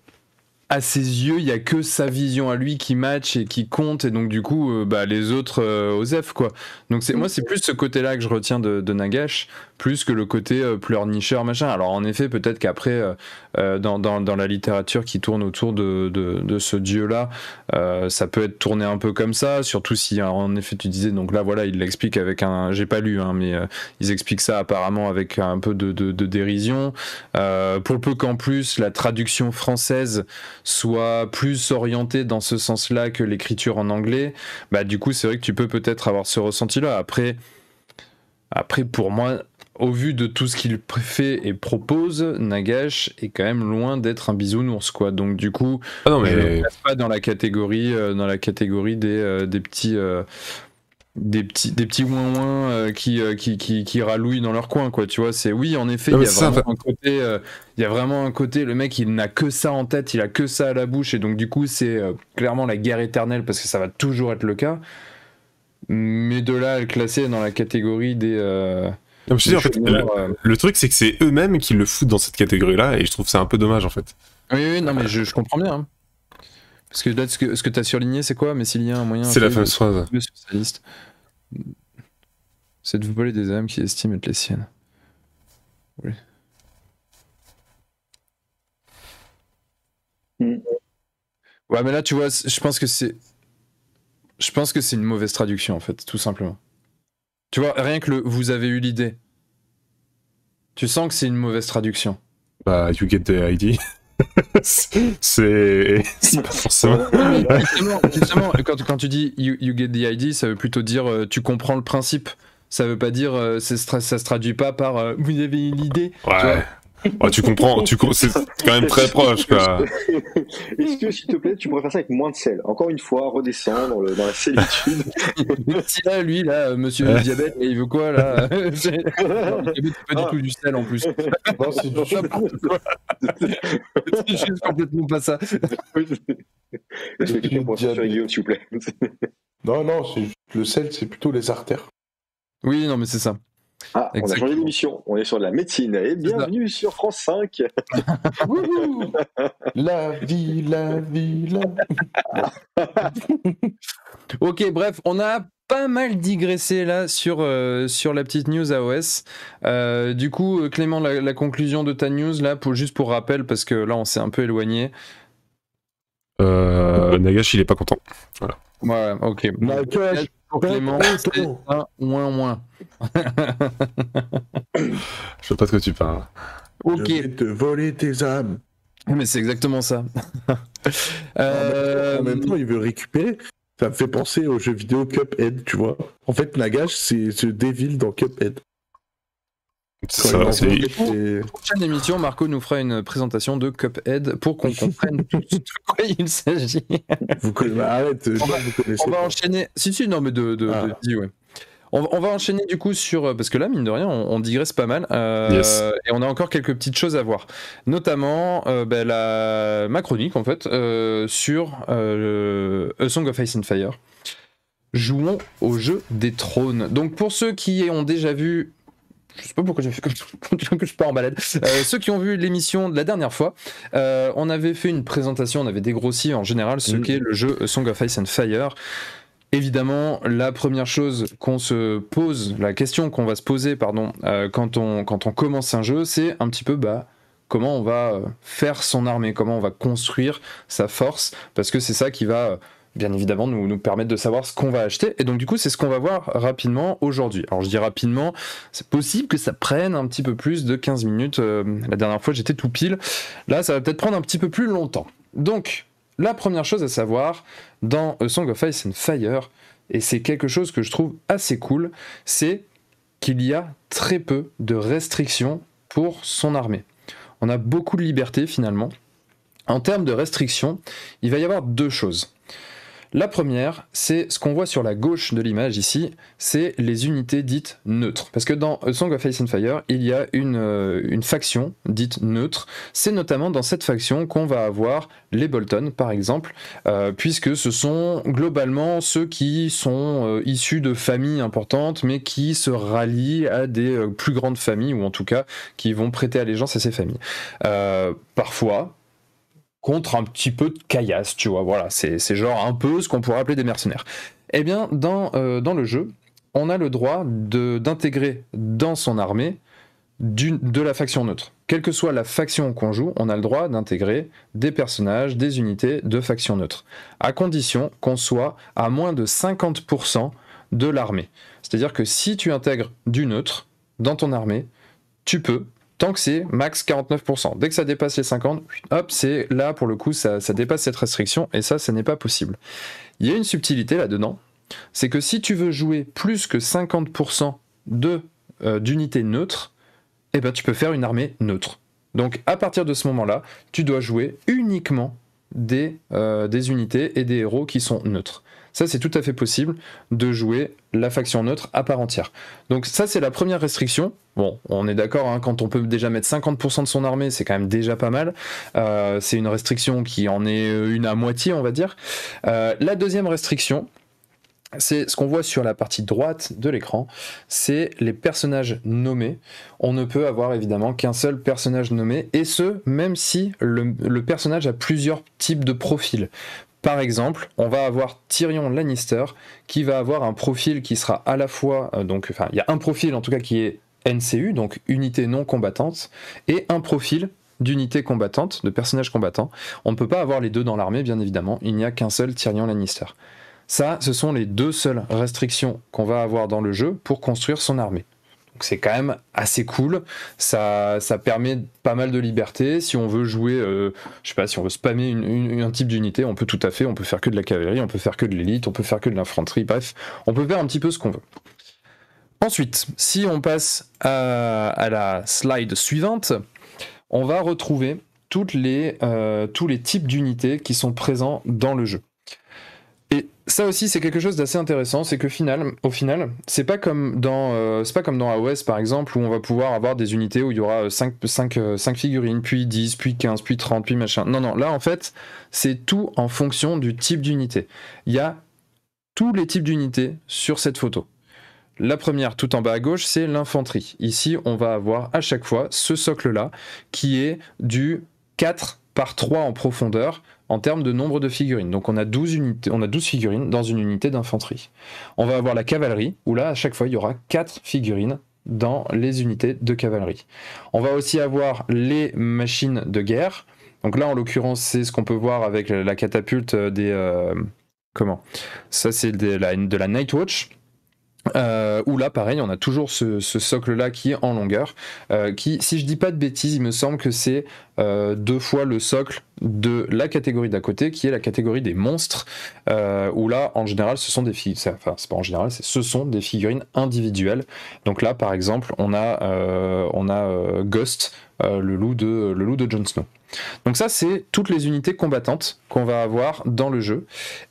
à ses yeux, il y a que sa vision à lui qui match et qui compte, et donc du coup, les autres osef quoi. Donc moi, c'est plus ce côté-là que je retiens de Nagash, plus que le côté pleurnicheur machin. Alors en effet, peut-être qu'après, dans la littérature qui tourne autour de ce dieu-là, ça peut être tourné un peu comme ça, surtout si en effet tu disais, donc là voilà, il l'explique avec j'ai pas lu, hein, mais ils expliquent ça apparemment avec un peu de dérision. Pour le peu qu'en plus la traduction française soit plus orienté dans ce sens-là que l'écriture en anglais, du coup c'est vrai que tu peux peut-être avoir ce ressenti-là. Après pour moi, au vu de tout ce qu'il fait et propose, Nagash est quand même loin d'être un bisounours, quoi. Donc du coup, je ne le place pas dans la catégorie des petits ouin-ouin qui ralouillent dans leur coin, quoi. Tu vois, c'est oui, en effet, il y a vraiment un côté, le mec, il n'a que ça en tête, il a que ça à la bouche, et donc du coup, c'est clairement la guerre éternelle, parce que ça va toujours être le cas. Mais de là à le classer dans la catégorie des... Non, je dis, en fait, le truc, c'est que c'est eux-mêmes qui le foutent dans cette catégorie-là, et je trouve ça un peu dommage, en fait. Oui, non, mais je comprends bien. Hein. Parce que là, ce que tu as surligné, c'est quoi? Mais s'il y a un moyen... C'est la fameuse phrase. Sur sa liste, c'est de vous voler des âmes qui estiment être les siennes. Oui. Ouais, mais là, tu vois, je pense que c'est une mauvaise traduction, en fait, tout simplement. Tu vois, rien que vous avez eu l'idée. Tu sens que c'est une mauvaise traduction. You get the idea. c'est pas forcément. Justement, quand tu dis you get the idea, ça veut plutôt dire tu comprends le principe. Ça veut pas dire ça se traduit pas par vous avez une idée. Ouais. Oh, tu comprends, c'est quand même très proche, quoi. Est-ce que, s'il te plaît, tu pourrais faire ça avec moins de sel? Encore une fois, redescends dans la solitude. Là, lui, là, monsieur diabète, il veut quoi, là? C'est pas du tout du sel, en plus. Non, c'est du C'est juste complètement pas ça. Est-ce que quelqu'un pourrait faire Guillaume, s'il vous plaît? Non, c'est juste le sel, c'est plutôt les artères. Oui, non, mais c'est ça. Ah, on a changé d'émission, on est sur de la médecine, et bienvenue sur France 5. La vie. Ok, bref, on a pas mal digressé là sur la petite news AOS. Du coup, Clément, la conclusion de ta news, là, juste pour rappel, parce que là, on s'est un peu éloigné. Nagash, il est pas content. Voilà. Ouais, ok. Nagash, pour Clément, c'est un moins. Je sais pas de quoi tu parles. Ok. Je vais te voler tes âmes. Mais c'est exactement ça. En même temps, il veut récupérer. Ça me fait penser au jeu vidéo Cuphead, tu vois. En fait, Nagash, c'est ce Devil dans Cuphead. C'est ça, Prochaine émission, Marco nous fera une présentation de Cuphead pour qu'on comprenne de quoi il s'agit. Arrête, vous connaissez. On va enchaîner. Si, non, mais ouais. On va enchaîner du coup sur... Parce que là, mine de rien, on digresse pas mal. Yes. Et on a encore quelques petites choses à voir. Notamment ma chronique, en fait, sur A Song of Ice and Fire. Jouons au jeu des trônes. Donc pour ceux qui ont déjà vu... Je sais pas pourquoi j'ai fait comme que je pars en balade. Ceux qui ont vu l'émission de la dernière fois, on avait fait une présentation, on avait dégrossi en général ce qu'est le jeu A Song of Ice and Fire. Évidemment, la première chose qu'on se pose, la question qu'on va se poser, quand on commence un jeu, c'est un petit peu comment on va faire son armée, comment on va construire sa force, parce que c'est ça qui va bien évidemment nous permettre de savoir ce qu'on va acheter. Et donc du coup, c'est ce qu'on va voir rapidement aujourd'hui. Alors je dis rapidement, c'est possible que ça prenne un petit peu plus de 15 minutes. La dernière fois, j'étais tout pile. Là, ça va peut-être prendre un petit peu plus longtemps. Donc, la première chose à savoir dans A Song of Ice and Fire, et c'est quelque chose que je trouve assez cool, c'est qu'il y a très peu de restrictions pour son armée. On a beaucoup de liberté finalement. En termes de restrictions, il va y avoir deux choses. La première, c'est ce qu'on voit sur la gauche de l'image ici, c'est les unités dites neutres. Parce que dans A Song of Ice and Fire, il y a une faction dite neutre. C'est notamment dans cette faction qu'on va avoir les Bolton, par exemple, puisque ce sont globalement ceux qui sont issus de familles importantes, mais qui se rallient à des plus grandes familles, ou en tout cas, qui vont prêter allégeance à ces familles. Parfois, contre un petit peu de caillasse, tu vois, voilà, c'est genre un peu ce qu'on pourrait appeler des mercenaires. Eh bien, dans le jeu, on a le droit d'intégrer dans son armée de la faction neutre. Quelle que soit la faction qu'on joue, on a le droit d'intégrer des personnages, des unités de faction neutre, à condition qu'on soit à moins de 50% de l'armée. C'est-à-dire que si tu intègres du neutre dans ton armée, tu peux, tant que c'est max 49%. Dès que ça dépasse les 50, hop, c'est là pour le coup, ça dépasse cette restriction, et ça n'est pas possible. Il y a une subtilité là-dedans, c'est que si tu veux jouer plus que 50% d'unités neutres, eh ben, tu peux faire une armée neutre. Donc à partir de ce moment-là, tu dois jouer uniquement des unités et des héros qui sont neutres. Ça, c'est tout à fait possible de jouer la faction neutre à part entière. Donc ça, c'est la première restriction. Bon, on est d'accord, hein, quand on peut déjà mettre 50% de son armée, c'est quand même déjà pas mal. C'est une restriction qui en est une à moitié, on va dire. La deuxième restriction, c'est ce qu'on voit sur la partie droite de l'écran, c'est les personnages nommés. On ne peut avoir évidemment qu'un seul personnage nommé, et ce, même si le personnage a plusieurs types de profils. Par exemple, on va avoir Tyrion Lannister qui va avoir un profil qui sera à la fois, il y a un profil en tout cas qui est NCU, donc unité non combattante, et un profil d'unité combattante, de personnage combattant. On ne peut pas avoir les deux dans l'armée, bien évidemment, il n'y a qu'un seul Tyrion Lannister. Ça, ce sont les deux seules restrictions qu'on va avoir dans le jeu pour construire son armée. Donc c'est quand même assez cool, ça permet pas mal de liberté. Si on veut jouer, je sais pas, si on veut spammer un type d'unité, on peut tout à fait, on peut faire que de la cavalerie, on peut faire que de l'élite, on peut faire que de l'infanterie, bref, on peut faire un petit peu ce qu'on veut. Ensuite, si on passe à la slide suivante, on va retrouver tous les types d'unités qui sont présents dans le jeu. Et ça aussi, c'est quelque chose d'assez intéressant, c'est que au final, c'est pas comme dans AOS par exemple, où on va pouvoir avoir des unités où il y aura 5 figurines, puis 10, puis 15, puis 30, puis machin. Non, là en fait, c'est tout en fonction du type d'unité. Il y a tous les types d'unités sur cette photo. La première, tout en bas à gauche, c'est l'infanterie. Ici, on va avoir à chaque fois ce socle-là, qui est du 4 par 3 en profondeur, en termes de nombre de figurines. Donc on a 12 figurines dans une unité d'infanterie. On va avoir la cavalerie, où là, à chaque fois, il y aura 4 figurines dans les unités de cavalerie. On va aussi avoir les machines de guerre. Donc là, en l'occurrence, c'est ce qu'on peut voir avec la catapulte Ça, c'est de la Nightwatch. Où là pareil on a toujours ce socle là qui est en longueur, qui, si je dis pas de bêtises, il me semble que c'est 2 fois le socle de la catégorie d'à côté, qui est la catégorie des monstres, où là en général ce sont des ce sont des figurines individuelles. Donc là par exemple on a Ghost, le loup de Jon Snow. Donc ça, c'est toutes les unités combattantes qu'on va avoir dans le jeu.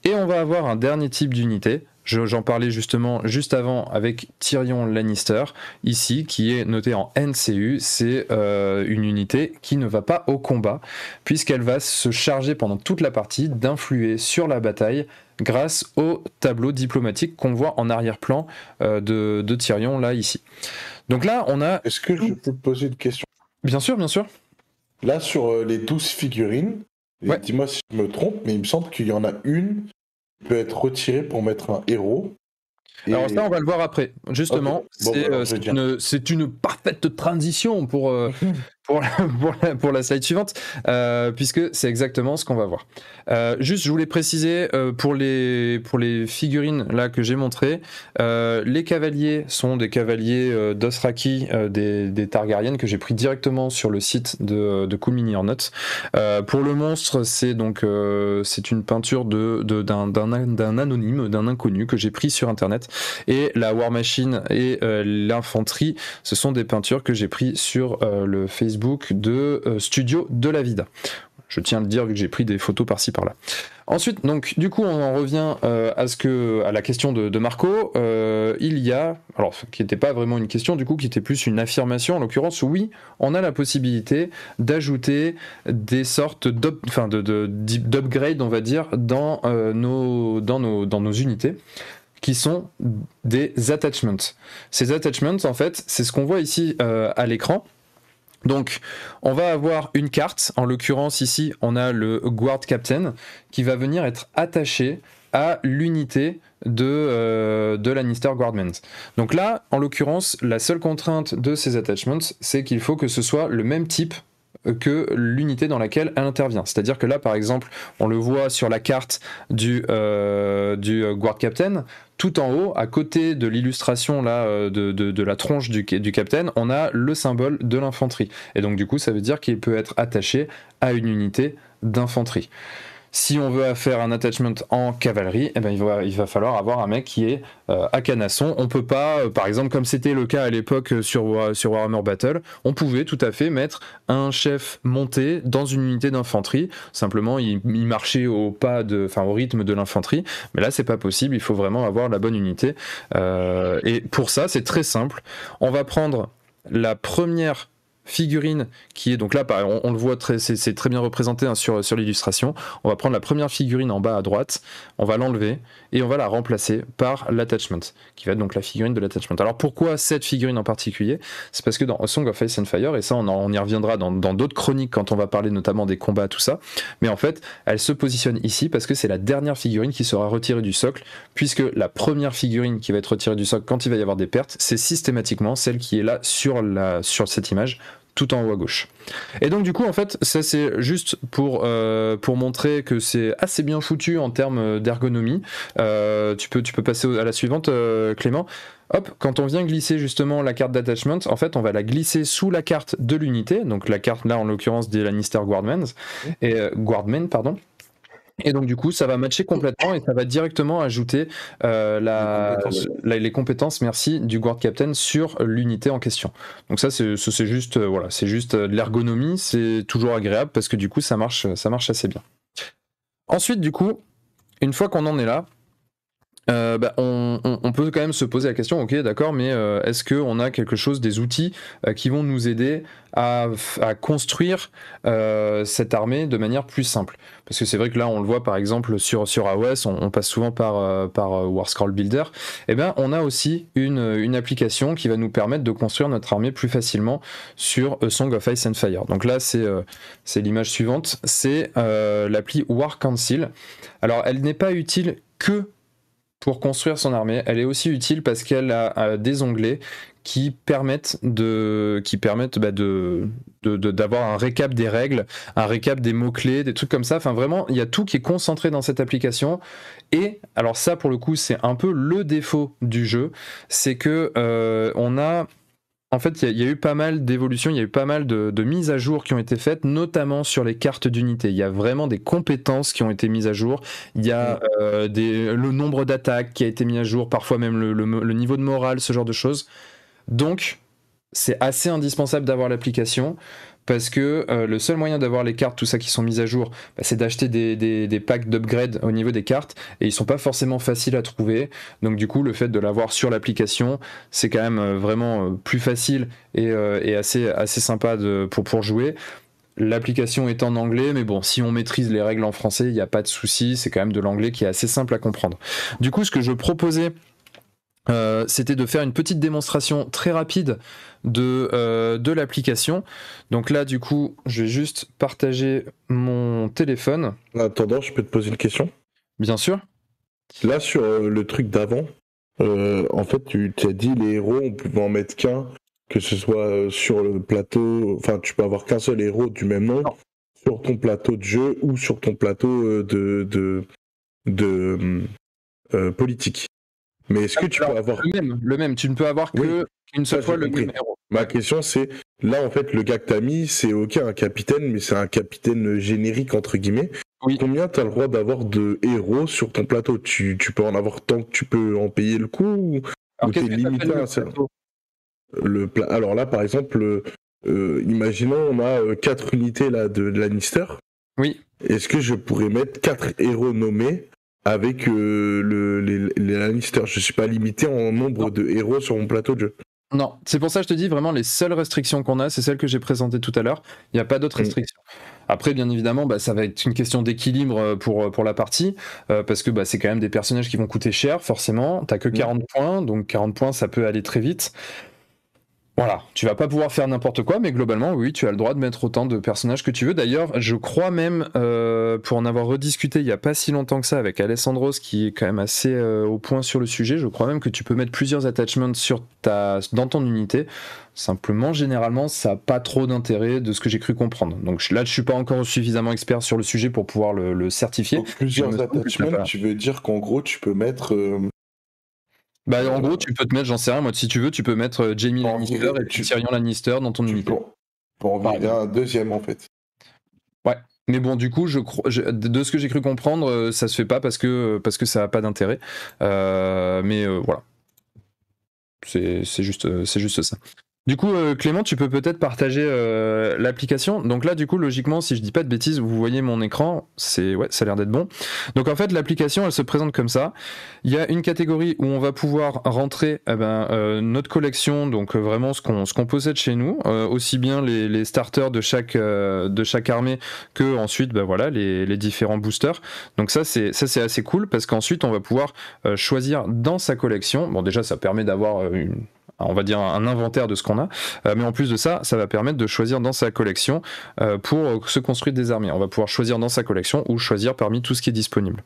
Et on va avoir un dernier type d'unité. J'en parlais justement juste avant avec Tyrion Lannister, ici, qui est noté en NCU. C'est une unité qui ne va pas au combat, puisqu'elle va se charger pendant toute la partie d'influer sur la bataille grâce au tableau diplomatique qu'on voit en arrière-plan de Tyrion, là, ici. Donc là, on a... Est-ce que je peux te poser une question ? Bien sûr, bien sûr. Là, sur les 12 figurines, ouais. Dis-moi si je me trompe, mais il me semble qu'il y en a une qui peut être retirée pour mettre un héros. Alors ça, on va le voir après. Justement, okay. C'est une parfaite transition pour la slide suivante, puisque c'est exactement ce qu'on va voir. Juste, je voulais préciser, pour les figurines là que j'ai montrées, les cavaliers sont des cavaliers d'Osraki, des Targaryen, que j'ai pris directement sur le site de Cool Mini or Not. Pour le monstre, c'est une peinture d'un anonyme, d'un inconnu, que j'ai pris sur internet. Et la War Machine et l'infanterie, ce sont des peintures que j'ai pris sur le Facebook de Studio de la Vida. Je tiens à le dire vu que j'ai pris des photos par-ci par-là. Ensuite, donc, du coup, on en revient à la question de Marco. Il y a, alors, qui n'était pas vraiment une question, du coup, qui était plus une affirmation. En l'occurrence, oui, on a la possibilité d'ajouter des sortes d'upgrade, on va dire, dans nos unités, qui sont des attachments. Ces attachments, en fait, c'est ce qu'on voit ici à l'écran. Donc, on va avoir une carte. En l'occurrence, ici, on a le Guard Captain qui va venir être attaché à l'unité de Lannister Guardmen. Donc là, en l'occurrence, la seule contrainte de ces attachments, c'est qu'il faut que ce soit le même type que l'unité dans laquelle elle intervient. C'est-à-dire que là, par exemple, on le voit sur la carte du Guard Captain, tout en haut, à côté de l'illustration là de la tronche du Captain, on a le symbole de l'infanterie. Et donc du coup, ça veut dire qu'il peut être attaché à une unité d'infanterie. Si on veut faire un attachment en cavalerie, eh ben il va falloir avoir un mec qui est à canasson. On peut pas, par exemple, comme c'était le cas à l'époque sur Warhammer Battle, on pouvait tout à fait mettre un chef monté dans une unité d'infanterie. Simplement, il marchait au rythme de l'infanterie. Mais là, c'est pas possible. Il faut vraiment avoir la bonne unité. Et pour ça, c'est très simple. On va prendre la première figurine qui est donc là, on le voit c'est très bien représenté hein, sur l'illustration. On va prendre la première figurine en bas à droite, on va l'enlever et on va la remplacer par l'attachment qui va être donc la figurine de l'attachment. Alors pourquoi cette figurine en particulier? C'est parce que dans A Song of Ice and Fire, et ça on y reviendra dans d'autres chroniques quand on va parler notamment des combats, tout ça, mais en fait elle se positionne ici parce que c'est la dernière figurine qui sera retirée du socle, puisque la première figurine qui va être retirée du socle quand il va y avoir des pertes, c'est systématiquement celle qui est là sur cette image, tout en haut à gauche. Et donc du coup en fait ça c'est juste pour montrer que c'est assez bien foutu en termes d'ergonomie. Tu peux passer à la suivante Clément. Hop, quand on vient glisser justement la carte d'attachment, en fait on va la glisser sous la carte de l'unité, donc la carte là en l'occurrence des Lannister Guardmen, et donc du coup ça va matcher complètement et ça va directement ajouter les compétences merci du Guard Captain sur l'unité en question. Donc ça c'est juste c'est juste de l'ergonomie, c'est toujours agréable parce que du coup ça marche assez bien. Ensuite du coup une fois qu'on en est là, on peut quand même se poser la question, ok d'accord, mais est-ce qu'on a quelque chose, des outils qui vont nous aider à construire cette armée de manière plus simple? Parce que c'est vrai que là on le voit par exemple sur AOS, on passe souvent par Warscroll Builder, et bien on a aussi une application qui va nous permettre de construire notre armée plus facilement sur A Song of Ice and Fire. Donc là c'est l'image suivante, c'est l'appli War Council. Alors elle n'est pas utile que pour construire son armée, elle est aussi utile parce qu'elle a des onglets qui permettent d'avoir un récap des règles, un récap des mots-clés, des trucs comme ça. Enfin vraiment, il y a tout qui est concentré dans cette application. Et alors ça, pour le coup, c'est un peu le défaut du jeu, c'est que on a... En fait, il y a eu pas mal d'évolutions, il y a eu pas mal de mises à jour qui ont été faites, notamment sur les cartes d'unité. Il y a vraiment des compétences qui ont été mises à jour. Il y a le nombre d'attaques qui a été mis à jour, parfois même le niveau de morale, ce genre de choses. Donc, c'est assez indispensable d'avoir l'application parce que le seul moyen d'avoir les cartes, tout ça qui sont mises à jour, c'est d'acheter des packs d'upgrade au niveau des cartes et ils sont pas forcément faciles à trouver. Donc du coup, le fait de l'avoir sur l'application, c'est quand même vraiment plus facile et assez sympa pour jouer. L'application est en anglais, mais bon, si on maîtrise les règles en français, il n'y a pas de souci, c'est quand même de l'anglais qui est assez simple à comprendre. Du coup, ce que je proposais, c'était de faire une petite démonstration très rapide de l'application. Donc là du coup je vais juste partager mon téléphone. En attendant, je peux te poser une question? Bien sûr. Là sur le truc d'avant, en fait tu as dit les héros on pouvait en mettre qu'un, que ce soit sur le plateau, enfin tu peux avoir qu'un seul héros du même nom sur ton plateau de jeu ou sur ton plateau de politique. Mais est-ce que tu peux avoir le même, tu ne peux avoir qu'une seule fois le même héros. Ma question c'est, là en fait le gars que t'as mis, c'est ok un capitaine, mais c'est un capitaine générique entre guillemets. Oui. Combien t'as le droit d'avoir de héros sur ton plateau? Tu peux en avoir tant que tu peux en payer le coup, ou t'es limité à ça? Alors là par exemple, imaginons on a 4 unités là de Lannister. Oui. Est-ce que je pourrais mettre 4 héros nommés avec les Lannister? Je suis pas limité en nombre de héros sur mon plateau de jeu. Non, c'est pour ça que je te dis vraiment les seules restrictions qu'on a, c'est celles que j'ai présentées tout à l'heure. Il n'y a pas d'autres restrictions. Après, bien évidemment, ça va être une question d'équilibre pour la partie, parce que c'est quand même des personnages qui vont coûter cher, forcément. T'as que 40 points, donc 40 points, ça peut aller très vite. Voilà, tu vas pas pouvoir faire n'importe quoi, mais globalement, oui, tu as le droit de mettre autant de personnages que tu veux. D'ailleurs, je crois même, pour en avoir rediscuté il y a pas si longtemps que ça avec Alessandros, qui est quand même assez au point sur le sujet, je crois même que tu peux mettre plusieurs attachments dans ton unité. Simplement, généralement, ça n'a pas trop d'intérêt de ce que j'ai cru comprendre. Donc là, je suis pas encore suffisamment expert sur le sujet pour pouvoir le certifier. Donc, plusieurs attachments, tu veux dire qu'en gros, tu peux mettre... en gros, tu peux te mettre, j'en sais rien, moi, si tu veux, tu peux mettre Jaime Lannister et puis Tyrion Lannister dans ton unité. Pour en virer un deuxième, en fait. Ouais, mais bon, du coup, de ce que j'ai cru comprendre, ça se fait pas parce que ça a pas d'intérêt. Mais voilà, c'est juste ça. Du coup, Clément, tu peux peut-être partager l'application. Donc là, du coup, logiquement, si je dis pas de bêtises, vous voyez mon écran, ça a l'air d'être bon. Donc en fait, l'application, elle se présente comme ça. Il y a une catégorie où on va pouvoir rentrer notre collection, donc vraiment ce qu'on possède chez nous, aussi bien les starters de chaque armée que ensuite, les différents boosters. Donc ça, c'est assez cool parce qu'ensuite, on va pouvoir choisir dans sa collection. Bon, déjà, ça permet d'avoir on va dire un inventaire de ce qu'on a, mais en plus de ça, ça va permettre de choisir dans sa collection pour se construire des armées. On va pouvoir choisir dans sa collection ou choisir parmi tout ce qui est disponible.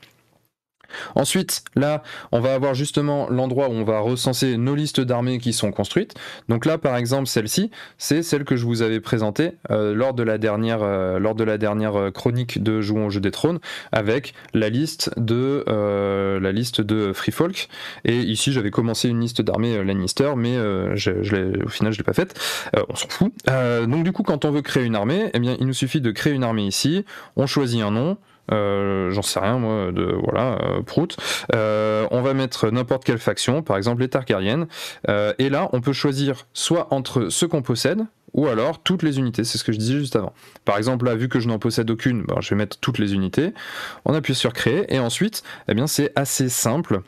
Ensuite, là, on va avoir justement l'endroit où on va recenser nos listes d'armées qui sont construites. Donc là, par exemple, celle-ci, c'est celle que je vous avais présentée lors de la dernière chronique de Jouons au jeu des trônes, avec la liste de Free Folk. Et ici, j'avais commencé une liste d'armées Lannister, mais au final, je l'ai pas faite. On s'en fout. Donc du coup, quand on veut créer une armée, eh bien, il nous suffit de créer une armée ici. On choisit un nom. J'en sais rien moi, Prout. On va mettre n'importe quelle faction, par exemple les Targaryen, et là on peut choisir soit entre ceux qu'on possède ou alors toutes les unités, c'est ce que je disais juste avant. Par exemple là, vu que je n'en possède aucune, je vais mettre toutes les unités, on appuie sur créer et ensuite c'est assez simple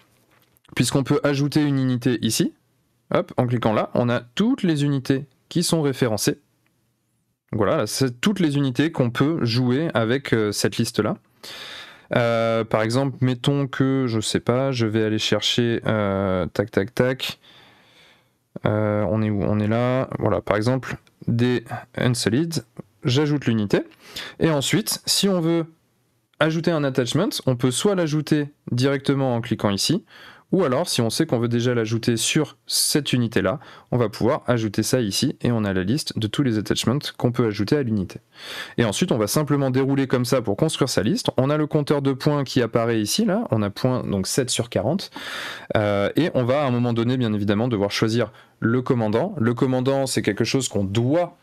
puisqu'on peut ajouter une unité ici. Hop, en cliquant là, on a toutes les unités qui sont référencées. Voilà, c'est toutes les unités qu'on peut jouer avec cette liste-là. Par exemple, mettons que, je sais pas, je vais aller chercher tac. On est où? On est là. Voilà, par exemple, des Unsullied, j'ajoute l'unité. Et ensuite, si on veut ajouter un attachment, on peut soit l'ajouter directement en cliquant ici, ou alors, si on sait qu'on veut déjà l'ajouter sur cette unité-là, on va pouvoir ajouter ça ici, et on a la liste de tous les attachments qu'on peut ajouter à l'unité. Et ensuite, on va simplement dérouler comme ça pour construire sa liste. On a le compteur de points qui apparaît ici, là, on a points, donc 7 sur 40, et on va à un moment donné, bien évidemment, devoir choisir le commandant. Le commandant, c'est quelque chose qu'on doit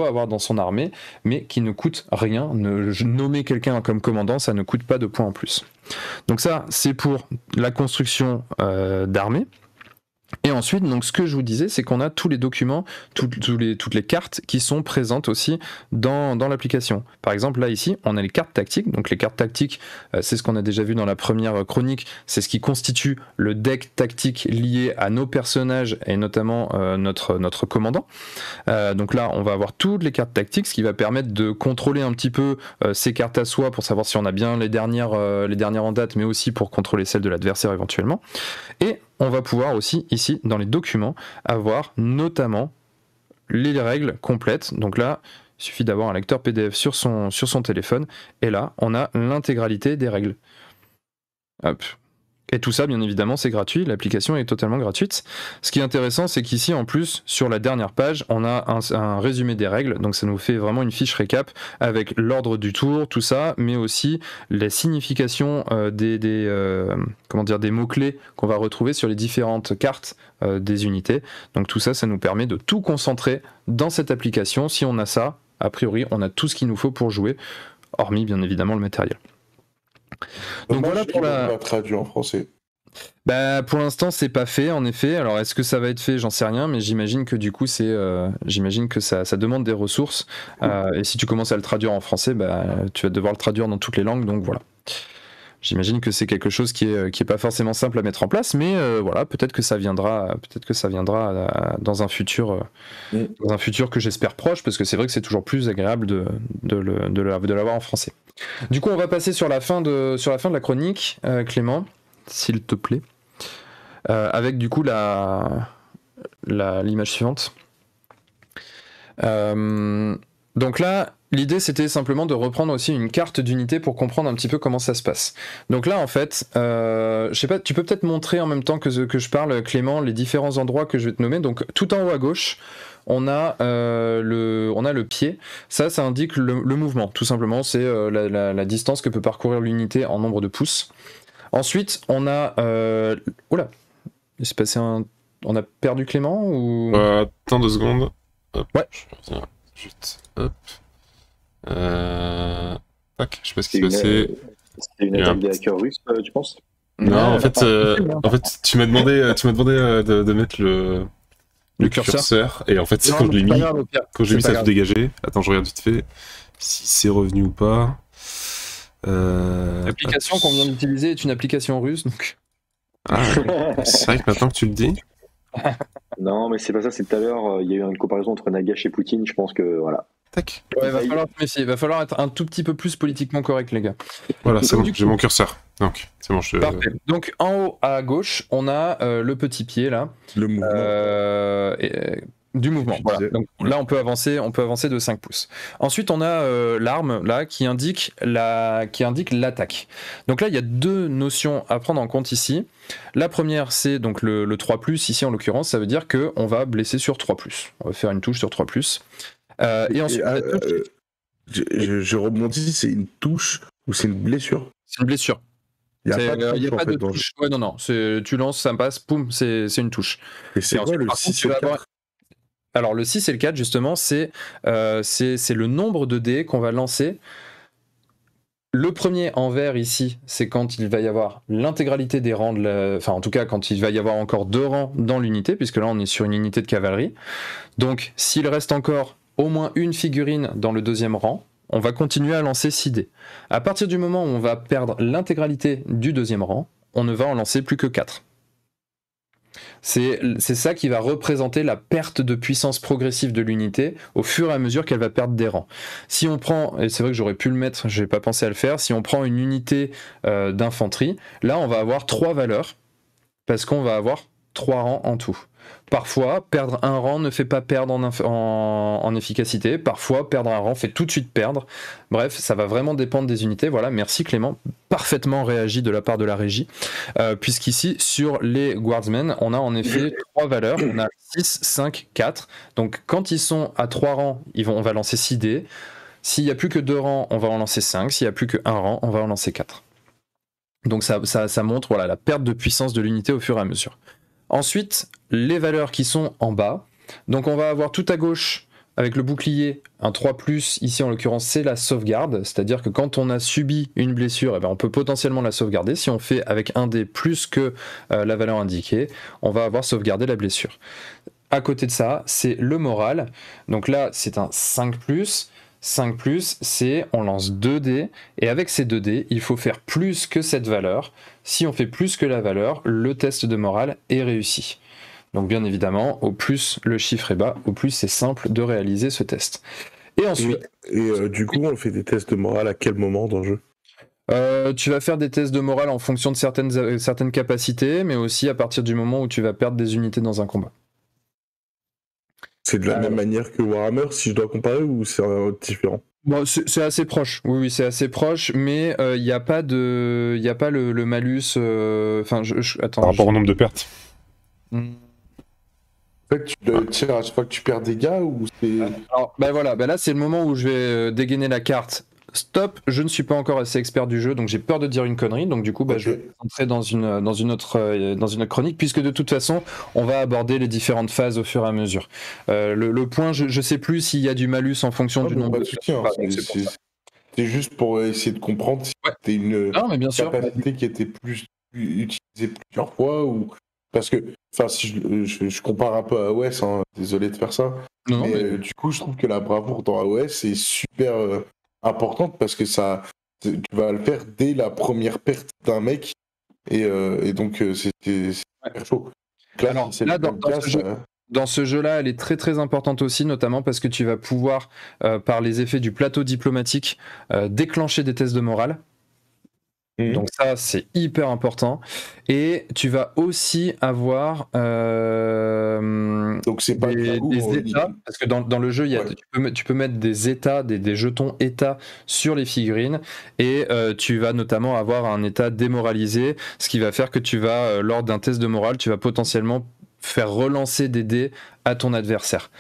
avoir dans son armée, mais qui ne coûte rien. Nommer quelqu'un comme commandant, ça ne coûte pas de points en plus. Donc ça, c'est pour la construction d'armée. Et ensuite, donc ce que je vous disais, c'est qu'on a tous les documents, toutes les cartes qui sont présentes aussi dans l'application. Par exemple, là ici, on a les cartes tactiques. Donc les cartes tactiques, c'est ce qu'on a déjà vu dans la première chronique, c'est ce qui constitue le deck tactique lié à nos personnages et notamment notre commandant. Donc là, on va avoir toutes les cartes tactiques, ce qui va permettre de contrôler un petit peu ces cartes à soi pour savoir si on a bien les dernières en date, mais aussi pour contrôler celles de l'adversaire éventuellement. Et on va pouvoir aussi, ici, dans les documents, avoir notamment les règles complètes. Donc là, il suffit d'avoir un lecteur PDF sur son téléphone, et là, on a l'intégralité des règles. Hop. Et tout ça, bien évidemment, c'est gratuit, l'application est totalement gratuite. Ce qui est intéressant, c'est qu'ici, en plus, sur la dernière page, on a un résumé des règles, donc ça nous fait vraiment une fiche récap avec l'ordre du tour, tout ça, mais aussi les significations des mots-clés qu'on va retrouver sur les différentes cartes des unités. Donc tout ça, ça nous permet de tout concentrer dans cette application. Si on a ça, a priori, on a tout ce qu'il nous faut pour jouer, hormis, bien évidemment, le matériel. Donc voilà pour la traduit en français. Pour l'instant c'est pas fait en effet. Alors est-ce que ça va être fait, j'en sais rien, mais j'imagine que du coup j'imagine que ça demande des ressources. Et si tu commences à le traduire en français, tu vas devoir le traduire dans toutes les langues, donc voilà. J'imagine que c'est quelque chose qui est pas forcément simple à mettre en place, mais voilà, peut-être que ça viendra dans un futur que j'espère proche, parce que c'est vrai que c'est toujours plus agréable de l'avoir en français. Du coup, on va passer sur la fin de la chronique, Clément, s'il te plaît, avec du coup l'image suivante. Donc là, l'idée c'était simplement de reprendre aussi une carte d'unité pour comprendre un petit peu comment ça se passe. Donc là en fait, je sais pas, tu peux peut-être montrer en même temps que je parle, Clément, les différents endroits que je vais te nommer. Donc tout en haut à gauche, on a le pied. Ça indique le mouvement, tout simplement. C'est la distance que peut parcourir l'unité en nombre de pouces. Ensuite, on a... Oula, il s'est passé un... On a perdu Clément ou... Attends 2 secondes. Hop, ouais. Je reviens juste. Hop. Tac, je sais pas ce qui s'est passé. C'était une attaque des hackers russes, tu penses? Non, en fait, tu m'as demandé, de mettre le curseur. Et en fait, quand je l'ai mis, ça a tout dégagé. Attends, je regarde vite fait si c'est revenu ou pas. L'application qu'on vient d'utiliser est une application russe, donc. Ah, c'est vrai que maintenant que tu le dis. Non, mais c'est pas ça, c'est tout à l'heure, il y a eu une comparaison entre Nagash et Poutine, je pense que voilà. Tac. Ouais, il va falloir être un tout petit peu plus politiquement correct, les gars. Voilà, c'est bon, j'ai mon curseur. Donc, c'est bon, Parfait. Donc, en haut à gauche, on a le petit pied, là. Le mouvement. Du mouvement, voilà. Donc là, on peut avancer de 5 pouces. Ensuite, on a l'arme, là, qui indique l'attaque. Donc là, il y a 2 notions à prendre en compte ici. La première, c'est donc le 3+, ici en l'occurrence, ça veut dire qu'on va blesser sur 3+. On va faire une touche sur 3+. Et ensuite, je rebondis, c'est une touche ou c'est une blessure? C'est une blessure. Il n'y a pas de touche. Ouais, non, tu lances, ça passe, poum, c'est une touche. Et c'est quoi le 6 et le 4? Alors le 6 et le 4, justement, c'est le nombre de dés qu'on va lancer. Le premier en vert ici, c'est quand il va y avoir l'intégralité des rangs, enfin en tout cas quand il va y avoir encore 2 rangs dans l'unité, puisque là on est sur une unité de cavalerie. Donc s'il reste encore au moins une figurine dans le 2e rang, on va continuer à lancer 6 dés. À partir du moment où on va perdre l'intégralité du 2e rang, on ne va en lancer plus que 4. C'est ça qui va représenter la perte de puissance progressive de l'unité au fur et à mesure qu'elle va perdre des rangs. Si on prend, et c'est vrai que j'aurais pu le mettre, j'ai pas pensé à le faire, si on prend une unité d'infanterie, là on va avoir 3 valeurs, parce qu'on va avoir 3 rangs en tout. Parfois, perdre un rang ne fait pas perdre en efficacité. Parfois, perdre un rang fait tout de suite perdre. Bref, ça va vraiment dépendre des unités. Voilà, merci Clément. Parfaitement réagi de la part de la régie. Puisqu'ici, sur les Guardsmen, on a en effet 3 valeurs. On a 6, 5, 4. Donc, quand ils sont à 3 rangs, on va lancer 6 dés. S'il n'y a plus que 2 rangs, on va en lancer 5. S'il n'y a plus que 1 rang, on va en lancer 4. Donc, ça montre la perte de puissance de l'unité au fur et à mesure. Ensuite, les valeurs qui sont en bas. Donc on va avoir tout à gauche, avec le bouclier, un 3+, ici en l'occurrence c'est la sauvegarde, c'est-à-dire que quand on a subi une blessure, on peut potentiellement la sauvegarder. Si on fait avec un dé plus que la valeur indiquée, on va avoir sauvegardé la blessure. À côté de ça, c'est le moral. Donc là, c'est un 5+. 5+, c'est on lance 2 dés, et avec ces 2 dés, il faut faire plus que cette valeur. Si on fait plus que la valeur, le test de morale est réussi. Donc bien évidemment, au plus le chiffre est bas, au plus c'est simple de réaliser ce test. Et ensuite... du coup, on fait des tests de morale à quel moment dans le jeu? Tu vas faire des tests de morale en fonction de certaines capacités, mais aussi à partir du moment où tu vas perdre des unités dans un combat. C'est de la même manière que Warhammer, si je dois comparer, ou c'est différent? Bon, c'est assez proche, oui, c'est assez proche, mais il n'y a pas le malus. Attends. Par rapport au nombre de pertes. En fait, tu le tires à chaque fois que tu perds des gars, ou c'est. Alors, voilà, là c'est le moment où je vais dégainer la carte. Stop, je ne suis pas encore assez expert du jeu, donc j'ai peur de dire une connerie, donc du coup je vais entrer dans une autre chronique, puisque de toute façon on va aborder les différentes phases au fur et à mesure. Le point, je sais plus s'il y a du malus en fonction du nombre de soutien. C'est juste pour essayer de comprendre si c'était une capacité qui était plus utilisée plusieurs fois, ou parce que, si je compare un peu à AOS, désolé de faire ça, mais du coup je trouve que la bravoure dans AOS est super importante, parce que tu vas le faire dès la première perte d'un mec, et donc c'est super chaud. Là, dans ce jeu-là, elle est très très importante aussi, notamment parce que tu vas pouvoir, par les effets du plateau diplomatique, déclencher des tests de morale. Donc ça, c'est hyper important. Et tu vas aussi avoir... Donc c'est pas des états, parce que dans le jeu, tu peux mettre des états, des jetons états sur les figurines, et tu vas notamment avoir un état démoralisé, ce qui va faire que tu vas, lors d'un test de morale, tu vas potentiellement faire relancer des dés à ton adversaire.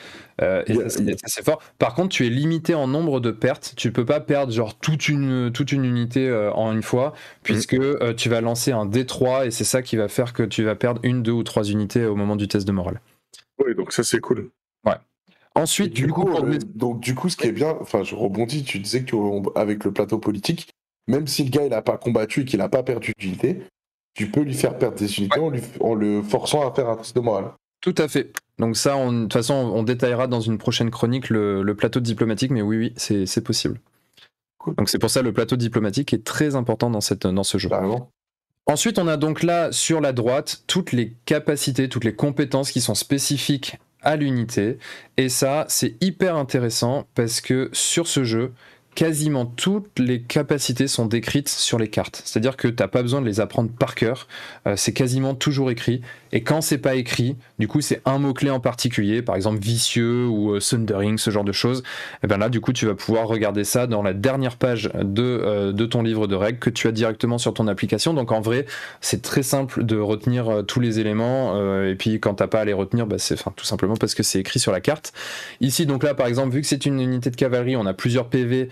Et ça, c'est fort. Par contre, tu es limité en nombre de pertes. Tu peux pas perdre genre toute une unité en une fois, puisque tu vas lancer un D3 et c'est ça qui va faire que tu vas perdre 1, 2 ou 3 unités au moment du test de morale. Oui, donc ça c'est cool. Ouais. Ensuite, du coup, ce qui est bien, enfin je rebondis, tu disais qu'avec le plateau politique, même si le gars il a pas combattu et qu'il a pas perdu d'unité, tu peux lui faire perdre des unités en le forçant à faire un test de morale. Tout à fait. Donc ça, de toute façon, on détaillera dans une prochaine chronique le plateau diplomatique, mais oui, c'est possible. Cool. Donc c'est pour ça le plateau diplomatique est très important dans ce jeu. Carrément. Ensuite, on a donc là, sur la droite, toutes les capacités, toutes les compétences qui sont spécifiques à l'unité. Et ça, c'est hyper intéressant parce que sur ce jeu, quasiment toutes les capacités sont décrites sur les cartes. C'est-à-dire que tu n'as pas besoin de les apprendre par cœur. C'est quasiment toujours écrit. Et quand c'est pas écrit, du coup, c'est un mot-clé en particulier, par exemple vicieux ou sundering, ce genre de choses. Et bien là, du coup, tu vas pouvoir regarder ça dans la dernière page de ton livre de règles que tu as directement sur ton application. Donc en vrai, c'est très simple de retenir tous les éléments. Et puis quand t'as pas à les retenir, c'est tout simplement parce que c'est écrit sur la carte. Ici, donc là, par exemple, vu que c'est une unité de cavalerie, on a plusieurs PV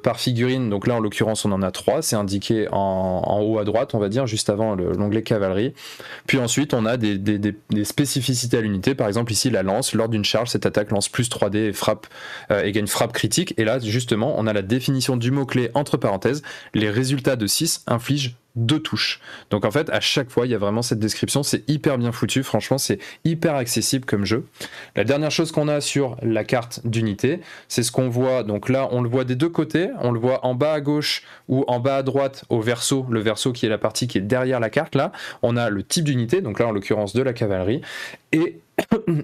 par figurine. Donc là, en l'occurrence, on en a 3. C'est indiqué en haut à droite, on va dire, juste avant l'onglet cavalerie. Puis ensuite, on a des spécificités à l'unité. Par exemple, ici, la lance. Lors d'une charge, cette attaque lance plus 3D et frappe et gagne frappe critique. Et là, justement, on a la définition du mot-clé entre parenthèses. Les résultats de 6 infligent 2 touches. Donc en fait, à chaque fois, il y a vraiment cette description. C'est hyper bien foutu. Franchement, c'est hyper accessible comme jeu. La dernière chose qu'on a sur la carte d'unité, c'est ce qu'on voit. Donc là, on le voit des deux côtés. On le voit en bas à gauche ou en bas à droite au verso. Le verso qui est la partie qui est derrière la carte. Là, on a le type d'unité. Donc là, en l'occurrence, de la cavalerie. Et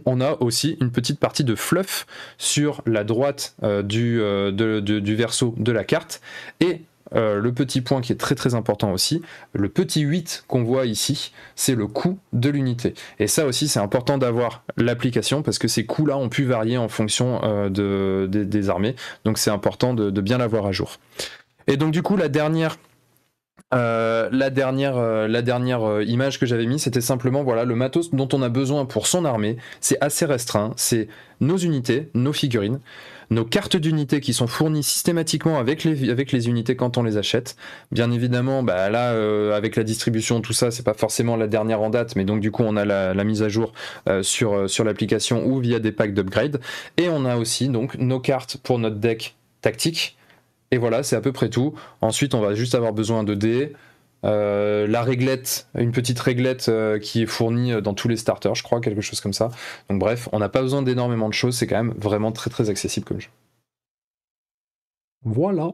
on a aussi une petite partie de fluff sur la droite du verso de la carte. Et le petit point qui est très très important aussi, le petit 8 qu'on voit ici, c'est le coût de l'unité. Et ça aussi, c'est important d'avoir l'application parce que ces coûts-là ont pu varier en fonction des armées. Donc c'est important de bien l'avoir à jour. Et donc du coup, la dernière image que j'avais mise, c'était simplement voilà, le matos dont on a besoin pour son armée. C'est assez restreint, c'est nos unités, nos figurines, nos cartes d'unités qui sont fournies systématiquement avec les unités quand on les achète. Bien évidemment, là, avec la distribution, tout ça, c'est pas forcément la dernière en date, mais donc du coup, on a la mise à jour sur l'application ou via des packs d'upgrade. Et on a aussi donc nos cartes pour notre deck tactique. Et voilà, c'est à peu près tout. Ensuite, on va juste avoir besoin de dés. La réglette, une petite réglette qui est fournie dans tous les starters, je crois, quelque chose comme ça. Donc bref, on n'a pas besoin d'énormément de choses, c'est quand même vraiment très très accessible comme jeu. Voilà.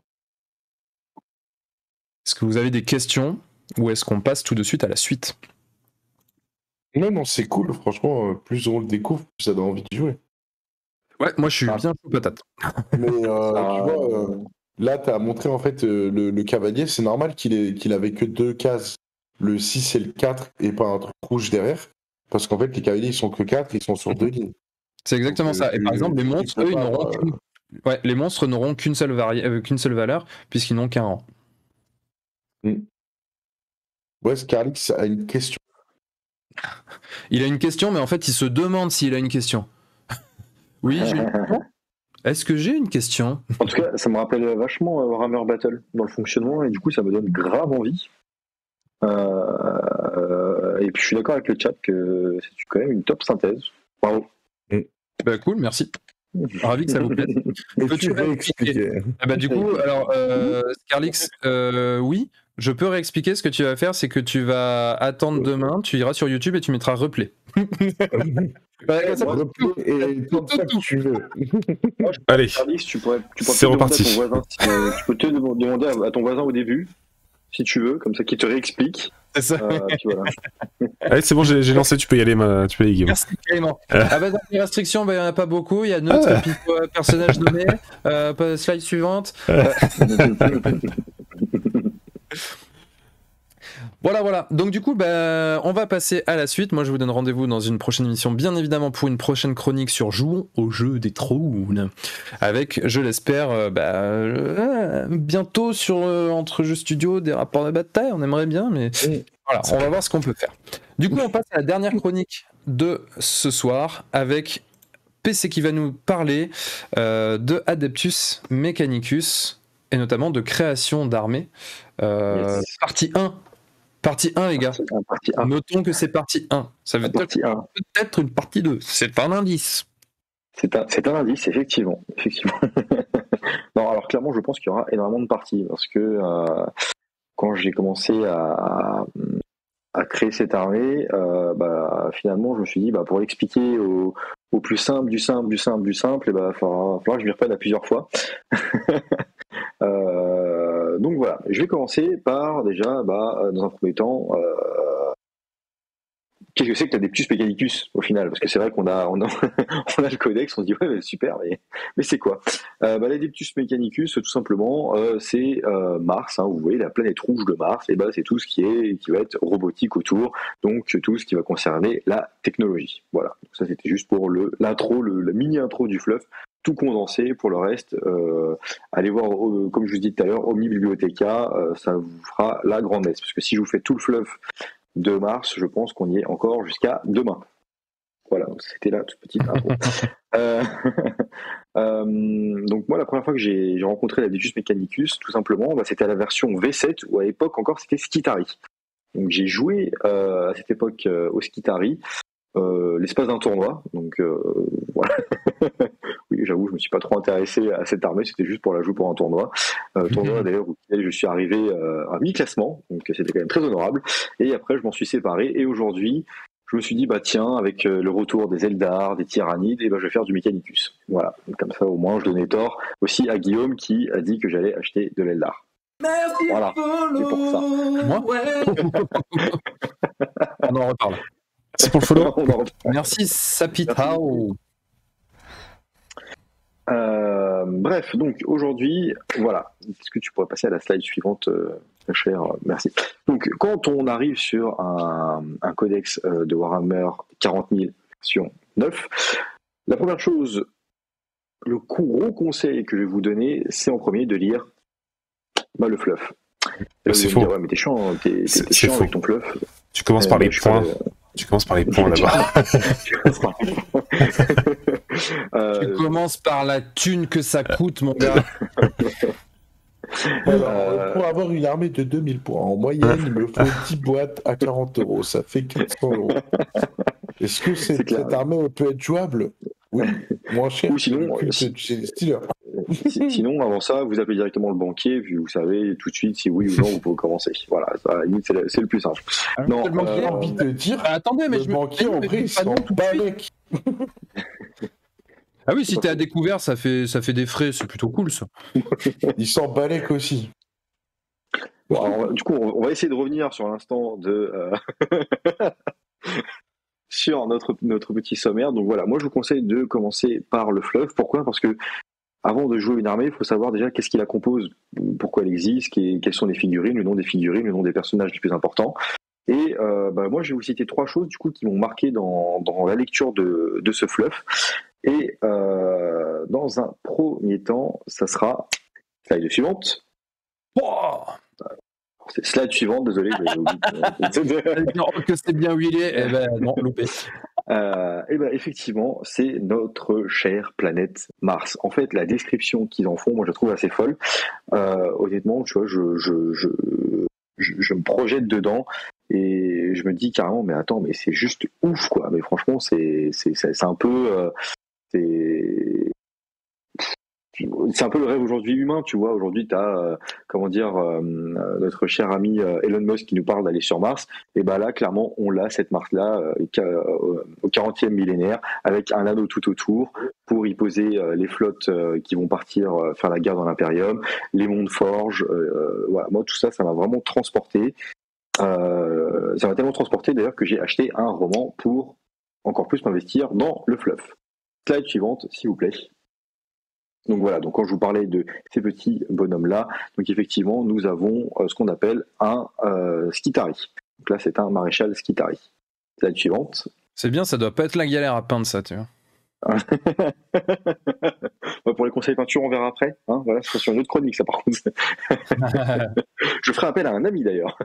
Est-ce que vous avez des questions ou est-ce qu'on passe tout de suite à la suite? Non, c'est cool, franchement, plus on le découvre, plus ça donne envie de jouer. Ouais, moi je suis bien chaud patate. Mais tu vois, là tu as montré en fait le cavalier, c'est normal qu'il avait que 2 cases, le 6 et le 4, et pas un truc rouge derrière, parce qu'en fait les cavaliers ils sont que 4, ils sont sur 2 lignes. C'est exactement ça. Et par exemple, les monstres, eux, ils n'auront les monstres n'auront qu'une seule valeur, puisqu'ils n'ont qu'un rang. Ouais, Scarlix a une question. Il a une question, mais en fait, il se demande s'il a une question. Oui, j'ai une question. Est-ce que j'ai une question? En tout cas, ça me rappelle vachement Warhammer Battle dans le fonctionnement, et du coup, ça me donne grave envie. Et puis, je suis d'accord avec le chat que c'est quand même une top synthèse. Bravo. Cool, merci. Ravi que ça vous plaise. Peux-tu réexpliquer? Du coup, alors, Scarlix, oui, je peux réexpliquer. Ce que tu vas faire, c'est que tu vas attendre demain, tu iras sur YouTube et tu mettras replay. Et tout ça que tu veux. Allez, Scarlix, tu pourrais c'est reparti. Tu peux te demander à ton voisin au début, si tu veux, comme ça, qu'il te réexplique. C'est ça. Voilà. Allez, c'est bon, j'ai lancé, tu peux y aller, Guillaume. Merci, Clément. Dans les restrictions, il n'y en a pas beaucoup. Il y a notre personnage nommé. Slide suivante. Voilà. Donc du coup, on va passer à la suite. Moi, je vous donne rendez-vous dans une prochaine émission, bien évidemment, pour une prochaine chronique sur Jouons au jeu des trônes, avec, je l'espère, bientôt sur entre jeux studio des rapports de bataille. On aimerait bien, mais voilà, on va voir ce qu'on peut faire. Du coup, on passe à la dernière chronique de ce soir avec PC qui va nous parler de Adeptus Mechanicus et notamment de création d'armées. Partie 1. Partie 1, les gars. Partie 1. Notons que c'est partie 1. Ça veut peut-être une partie 2. C'est un indice. C'est un indice, effectivement. Non, alors clairement, je pense qu'il y aura énormément de parties parce que quand j'ai commencé à créer cette armée, finalement, je me suis dit, pour l'expliquer au plus simple, du simple, il va falloir que je m'y reprenne à plusieurs fois. Donc voilà, je vais commencer par déjà, dans un premier temps, qu'est-ce que c'est que Adeptus Mechanicus au final? Parce que c'est vrai qu'on a le codex, on se dit ouais, mais super, mais c'est quoi? L'Adeptus Mechanicus, tout simplement, c'est Mars. Vous voyez la planète rouge de Mars, et c'est tout ce qui va être robotique autour, donc tout ce qui va concerner la technologie. Voilà. Donc ça c'était juste pour l'intro, la mini intro du fluff. Tout condensé. Pour le reste, allez voir, comme je vous dis tout à l'heure, Omni Bibliotheca, ça vous fera la grande messe. Parce que si je vous fais tout le fluff de Mars, je pense qu'on y est encore jusqu'à demain. Voilà, donc c'était la toute petite intro. Donc moi, la première fois que j'ai rencontré l'Adeptus Mechanicus, tout simplement, c'était à la version V7, où à l'époque encore c'était Skitarii. Donc j'ai joué à cette époque au Skitarii, l'espace d'un tournoi, donc voilà. Oui, j'avoue, je me suis pas trop intéressé à cette armée, c'était juste pour la jouer pour un tournoi. Tournoi d'ailleurs où je suis arrivé à mi-classement, donc c'était quand même très honorable. Et après, je m'en suis séparé, et aujourd'hui, je me suis dit, tiens, avec le retour des Eldar, des Tyrannides, je vais faire du Mechanicus. Voilà, donc, comme ça au moins je donnais tort aussi à Guillaume qui a dit que j'allais acheter de l'Eldar. Merci. Voilà, c'est pour ça. Moi On en reparle. C'est pour le follow. Merci Sapitao. Bref, donc aujourd'hui, voilà. Est-ce que tu pourrais passer à la slide suivante, cher? Merci. Donc, quand on arrive sur un codex de Warhammer 40 000 version 9, la première chose, le gros conseil que je vais vous donner, c'est en premier de lire le fluff. C'est faux. Dire, ouais, mais t'es chiant, t'es chiant avec ton fluff. Tu commences par les points. Tu commences par les points là-bas. Tu commences par la thune que ça coûte, mon gars. Alors, pour avoir une armée de 2000 points, en moyenne, il me faut 10 boîtes à 40 €. Ça fait 400 €. Est-ce que cette armée peut être jouable? Oui, moins cher. Ou sinon, sinon, avant ça, vous appelez directement le banquier, puis vous savez tout de suite si oui ou non vous pouvez commencer. Voilà, c'est le plus simple. Non, j'ai envie de dire. Attendez, mais le banquier, en vrai, il s'en bat avec. Ah oui, si t'es à découvert, ça fait des frais, c'est plutôt cool ça. Il s'en balèque aussi. Bon, alors, du coup, on va essayer de revenir sur l'instant de sur notre petit sommaire. Donc voilà, moi je vous conseille de commencer par le fluff. Pourquoi? Parce que avant de jouer une armée, il faut savoir déjà qu'est-ce qui la compose, pourquoi elle existe, quelles sont les figurines, le nom des figurines, le nom des personnages les plus importants. Et moi je vais vous citer 3 choses du coup qui m'ont marqué dans la lecture de ce fluff. Et dans un premier temps, ça sera slide suivante. Oh, c'est slide suivante, désolé. que c'est bien huilé, non, loupé. Effectivement, c'est notre chère planète Mars. En fait, la description qu'ils en font, moi je la trouve assez folle. Honnêtement, tu vois, je me projette dedans et je me dis carrément, mais attends, mais c'est juste ouf, quoi. Mais franchement, c'est un peu... c'est un peu le rêve aujourd'hui humain, tu vois. Aujourd'hui, tu as, notre cher ami Elon Musk qui nous parle d'aller sur Mars. Et là, clairement, on l'a, cette Mars-là, au 40e millénaire, avec un anneau tout autour pour y poser les flottes qui vont partir faire la guerre dans l'Imperium, les mondes forges. Voilà. Moi, tout ça, ça m'a vraiment transporté. Ça m'a tellement transporté, d'ailleurs, que j'ai acheté un roman pour encore plus m'investir dans le fluff. Slide suivante, s'il vous plaît. Donc voilà, donc quand je vous parlais de ces petits bonhommes-là, donc effectivement, nous avons ce qu'on appelle un Skitari. Donc là, c'est un maréchal Skitari. Slide suivante. C'est bien, ça doit pas être la galère à peindre ça, tu vois. Pour les conseils peinture, on verra après. Hein, voilà, c'est sur une autre chronique, ça par contre. Je ferai appel à un ami d'ailleurs.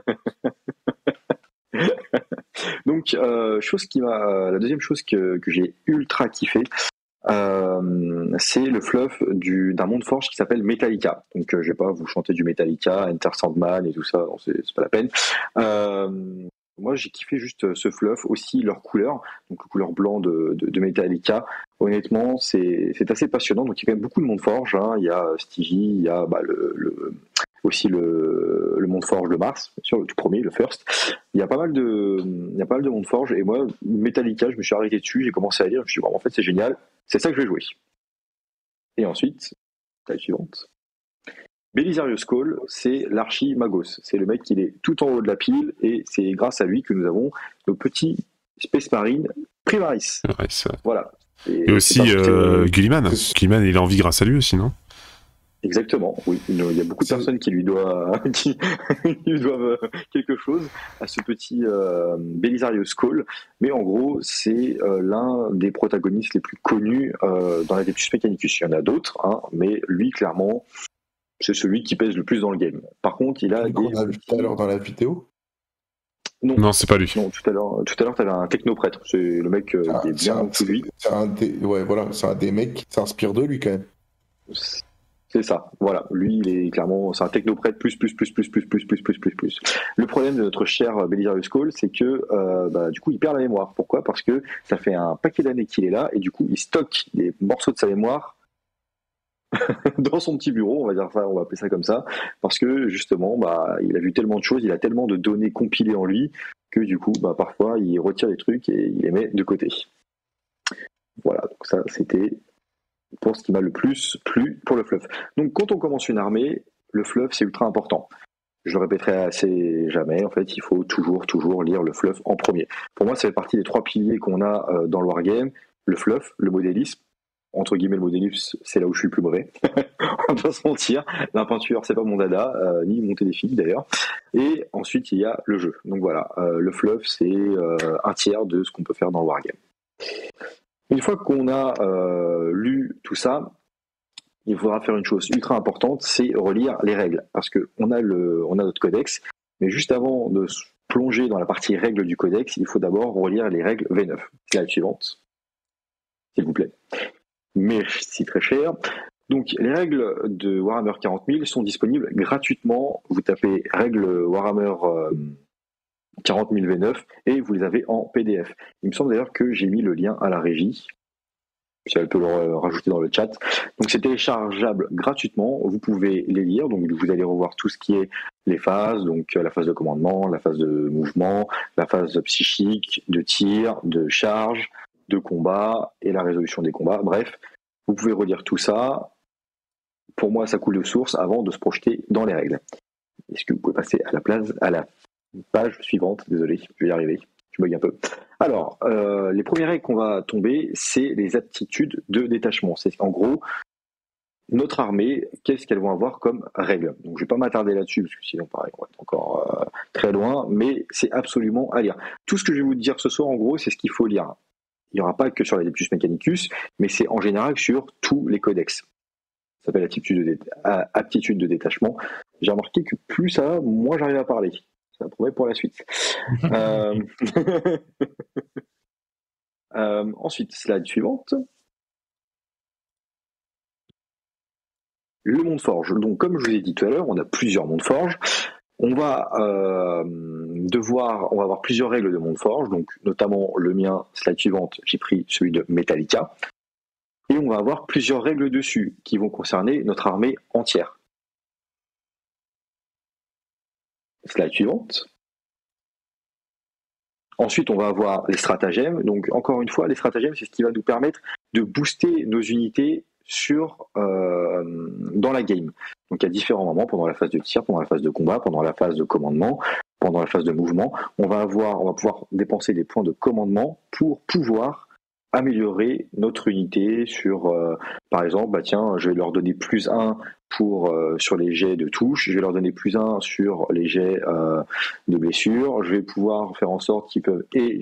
Donc, la deuxième chose que j'ai ultra kiffé, c'est le fluff d'un monde forge qui s'appelle Metallica. Donc je vais pas vous chanter du Metallica, Enter Sandman et tout ça, non, c'est pas la peine. Moi j'ai kiffé juste ce fluff, aussi leur couleur, donc le couleur blanc de Metallica. Honnêtement c'est assez passionnant, donc il y a quand même beaucoup de monde forge, hein. Il y a Stygie, il y a aussi le monde forge de Mars, bien sûr, le tout premier, le first. Il y a pas mal de monde forge, et moi Metallica, je me suis arrêté dessus, j'ai commencé à lire, je me suis dit en fait c'est génial, c'est ça que je vais jouer. Et ensuite, la suivante. Belisarius Cawl, c'est l'archi-magos. C'est le mec qui est tout en haut de la pile, et c'est grâce à lui que nous avons nos petits Space Marines Primaris. Voilà. Et aussi Gulliman. Gulliman, il a envie grâce à lui aussi, non? Exactement, oui. Il y a beaucoup de personnes qui lui doivent quelque chose à ce petit Belisarius Cawl. Mais en gros, c'est l'un des protagonistes les plus connus dans la Adeptus Mechanicus. Il y en a d'autres, hein, mais lui, clairement, c'est celui qui pèse le plus dans le game. Par contre, il a On a vu tout à l'heure dans la vidéo. Non, c'est pas lui. Non, tout à l'heure, tu avais un technoprêtre. C'est le mec qui est bien en dessous de lui. C'est un des mecs qui s'inspire de lui, quand même. C'est ça, voilà. Lui, il est clairement, c'est un technoprêtre plus. Le problème de notre cher Belisarius Cawl, c'est que du coup, il perd la mémoire. Pourquoi ? Parce que ça fait un paquet d'années qu'il est là, et du coup, il stocke des morceaux de sa mémoire dans son petit bureau, on va appeler ça comme ça, parce que justement, il a vu tellement de choses, il a tellement de données compilées en lui, que du coup, parfois, il retire des trucs et il les met de côté. Voilà, donc ça, c'était pour ce qui m'a le plus plu pour le fluff. Donc quand on commence une armée, le fluff c'est ultra important. Je le répéterai assez jamais, en fait il faut toujours lire le fluff en premier. Pour moi ça fait partie des 3 piliers qu'on a dans le wargame, le fluff, le modélisme, entre guillemets le modélisme c'est là où je suis le plus mauvais, on va pas se mentir, la peinture c'est pas mon dada, ni monter des filles d'ailleurs, et ensuite il y a le jeu. Donc voilà, le fluff c'est un tiers de ce qu'on peut faire dans le wargame. Une fois qu'on a lu tout ça, il faudra faire une chose ultra importante, c'est relire les règles. Parce qu'on a notre codex, mais juste avant de se plonger dans la partie règles du codex, il faut d'abord relire les règles V9. Slide suivante, s'il vous plaît. Merci très cher. Donc les règles de Warhammer 40 000 sont disponibles gratuitement. Vous tapez règles Warhammer 40 000 V9 et vous les avez en PDF. Il me semble d'ailleurs que j'ai mis le lien à la régie, si elle peut le rajouter dans le chat. Donc c'est téléchargeable gratuitement, vous pouvez les lire, donc vous allez revoir tout ce qui est les phases, donc la phase de commandement, la phase de mouvement, la phase psychique, de tir, de charge, de combat et la résolution des combats. Bref, vous pouvez relire tout ça. Pour moi, ça coule de source avant de se projeter dans les règles. Est-ce que vous pouvez passer à la page suivante? Désolé, je vais y arriver. Je bug un peu. Alors, les premières règles qu'on va tomber, c'est les aptitudes de détachement. C'est en gros, notre armée, qu'est-ce qu'elles vont avoir comme règles. Donc, je ne vais pas m'attarder là-dessus, parce que sinon, pareil, on va être encore très loin, mais c'est absolument à lire. Tout ce que je vais vous dire ce soir, en gros, c'est ce qu'il faut lire. Il n'y aura pas que sur la Adeptus Mechanicus, mais c'est en général sur tous les codex. Ça s'appelle aptitude de détachement. J'ai remarqué que plus ça va, moins j'arrive à parler. Ça promet pour la suite. Ensuite, slide suivante. Le monde forge. Donc, comme je vous ai dit tout à l'heure, on a plusieurs mondes forge. On va avoir plusieurs règles de monde forge, donc notamment le mien, slide suivante, j'ai pris celui de Metallica. Et on va avoir plusieurs règles dessus qui vont concerner notre armée entière. Slide suivante. Ensuite, on va avoir les stratagèmes. Donc, encore une fois, les stratagèmes, c'est ce qui va nous permettre de booster nos unités dans la game. Donc, à différents moments, pendant la phase de tir, pendant la phase de combat, pendant la phase de commandement, pendant la phase de mouvement, on va pouvoir dépenser des points de commandement pour pouvoir améliorer notre unité sur, par exemple, bah tiens, je vais leur donner +1 pour sur les jets de touche, je vais leur donner +1 sur les jets de blessure, je vais pouvoir faire en sorte qu'ils peuvent et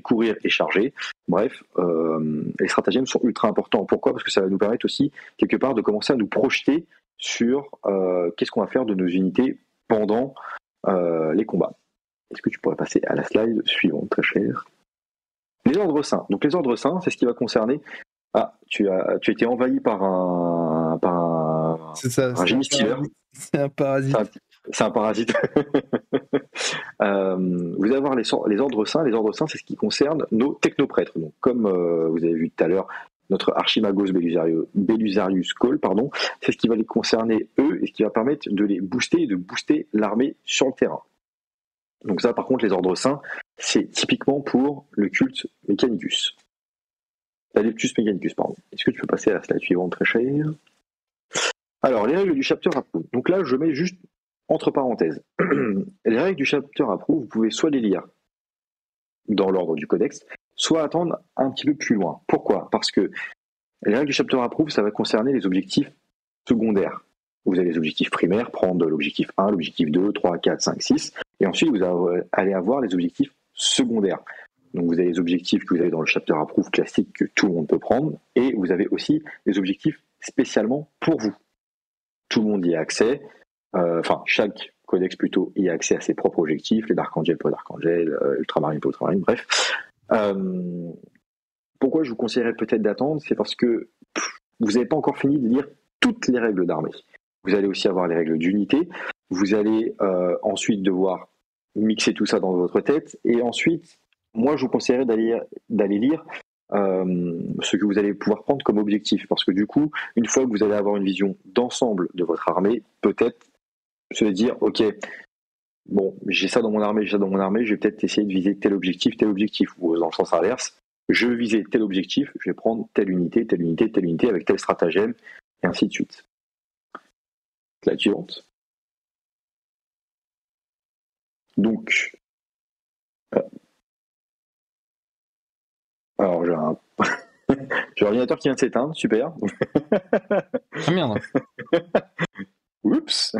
courir et charger. Bref, les stratagèmes sont ultra importants. Pourquoi ? Parce que ça va nous permettre aussi, quelque part, de commencer à nous projeter sur qu'est-ce qu'on va faire de nos unités pendant les combats. Est-ce que tu pourrais passer à la slide suivante, très cher ? Les ordres saints. Donc les ordres saints, c'est ce qui va concerner. Ah, tu as été envahi par un C'est ça. génie stealer. C'est un parasite. C'est un parasite. Vous allez avoir les ordres saints. Les ordres saints, c'est ce qui concerne nos technoprêtres. Donc, comme vous avez vu tout à l'heure, notre Archimagos Belisarius Cole, c'est ce qui va les concerner eux et ce qui va permettre de les booster et de booster l'armée sur le terrain. Donc ça, par contre, les ordres saints, c'est typiquement pour le culte Mechanicus. Adeptus Mechanicus, pardon. Est-ce que tu peux passer à la slide suivante, très cher ? Alors, les règles du chapter approve. Donc là, je mets juste entre parenthèses. Les règles du chapter approve, vous pouvez soit les lire dans l'ordre du codex, soit attendre un petit peu plus loin. Pourquoi ? Parce que les règles du chapter approve, ça va concerner les objectifs secondaires. Vous avez les objectifs primaires, prendre l'objectif 1, l'objectif 2, 3, 4, 5, 6, et ensuite vous allez avoir les objectifs secondaires. Donc vous avez les objectifs que vous avez dans le chapter approve classique que tout le monde peut prendre, et vous avez aussi les objectifs spécialement pour vous. Tout le monde y a accès, chaque codex plutôt y a accès à ses propres objectifs, les Dark Angel pour Dark Angel, Ultramarine pour Ultramarine, bref. Pourquoi je vous conseillerais peut-être d'attendre ? C'est parce que vous n'avez pas encore fini de lire toutes les règles d'armée. Vous allez aussi avoir les règles d'unité, vous allez ensuite devoir mixer tout ça dans votre tête, et ensuite, moi je vous conseillerais d'aller lire ce que vous allez pouvoir prendre comme objectif, parce que du coup, une fois que vous allez avoir une vision d'ensemble de votre armée, peut-être se dire, ok, bon, j'ai ça dans mon armée, je vais peut-être essayer de viser tel objectif, ou dans le sens inverse, je veux viser tel objectif, je vais prendre telle unité, avec tel stratagème, et ainsi de suite. La suivante. Donc, alors j'ai j'ai l'ordinateur qui vient de s'éteindre, super. Ah merde. Oups.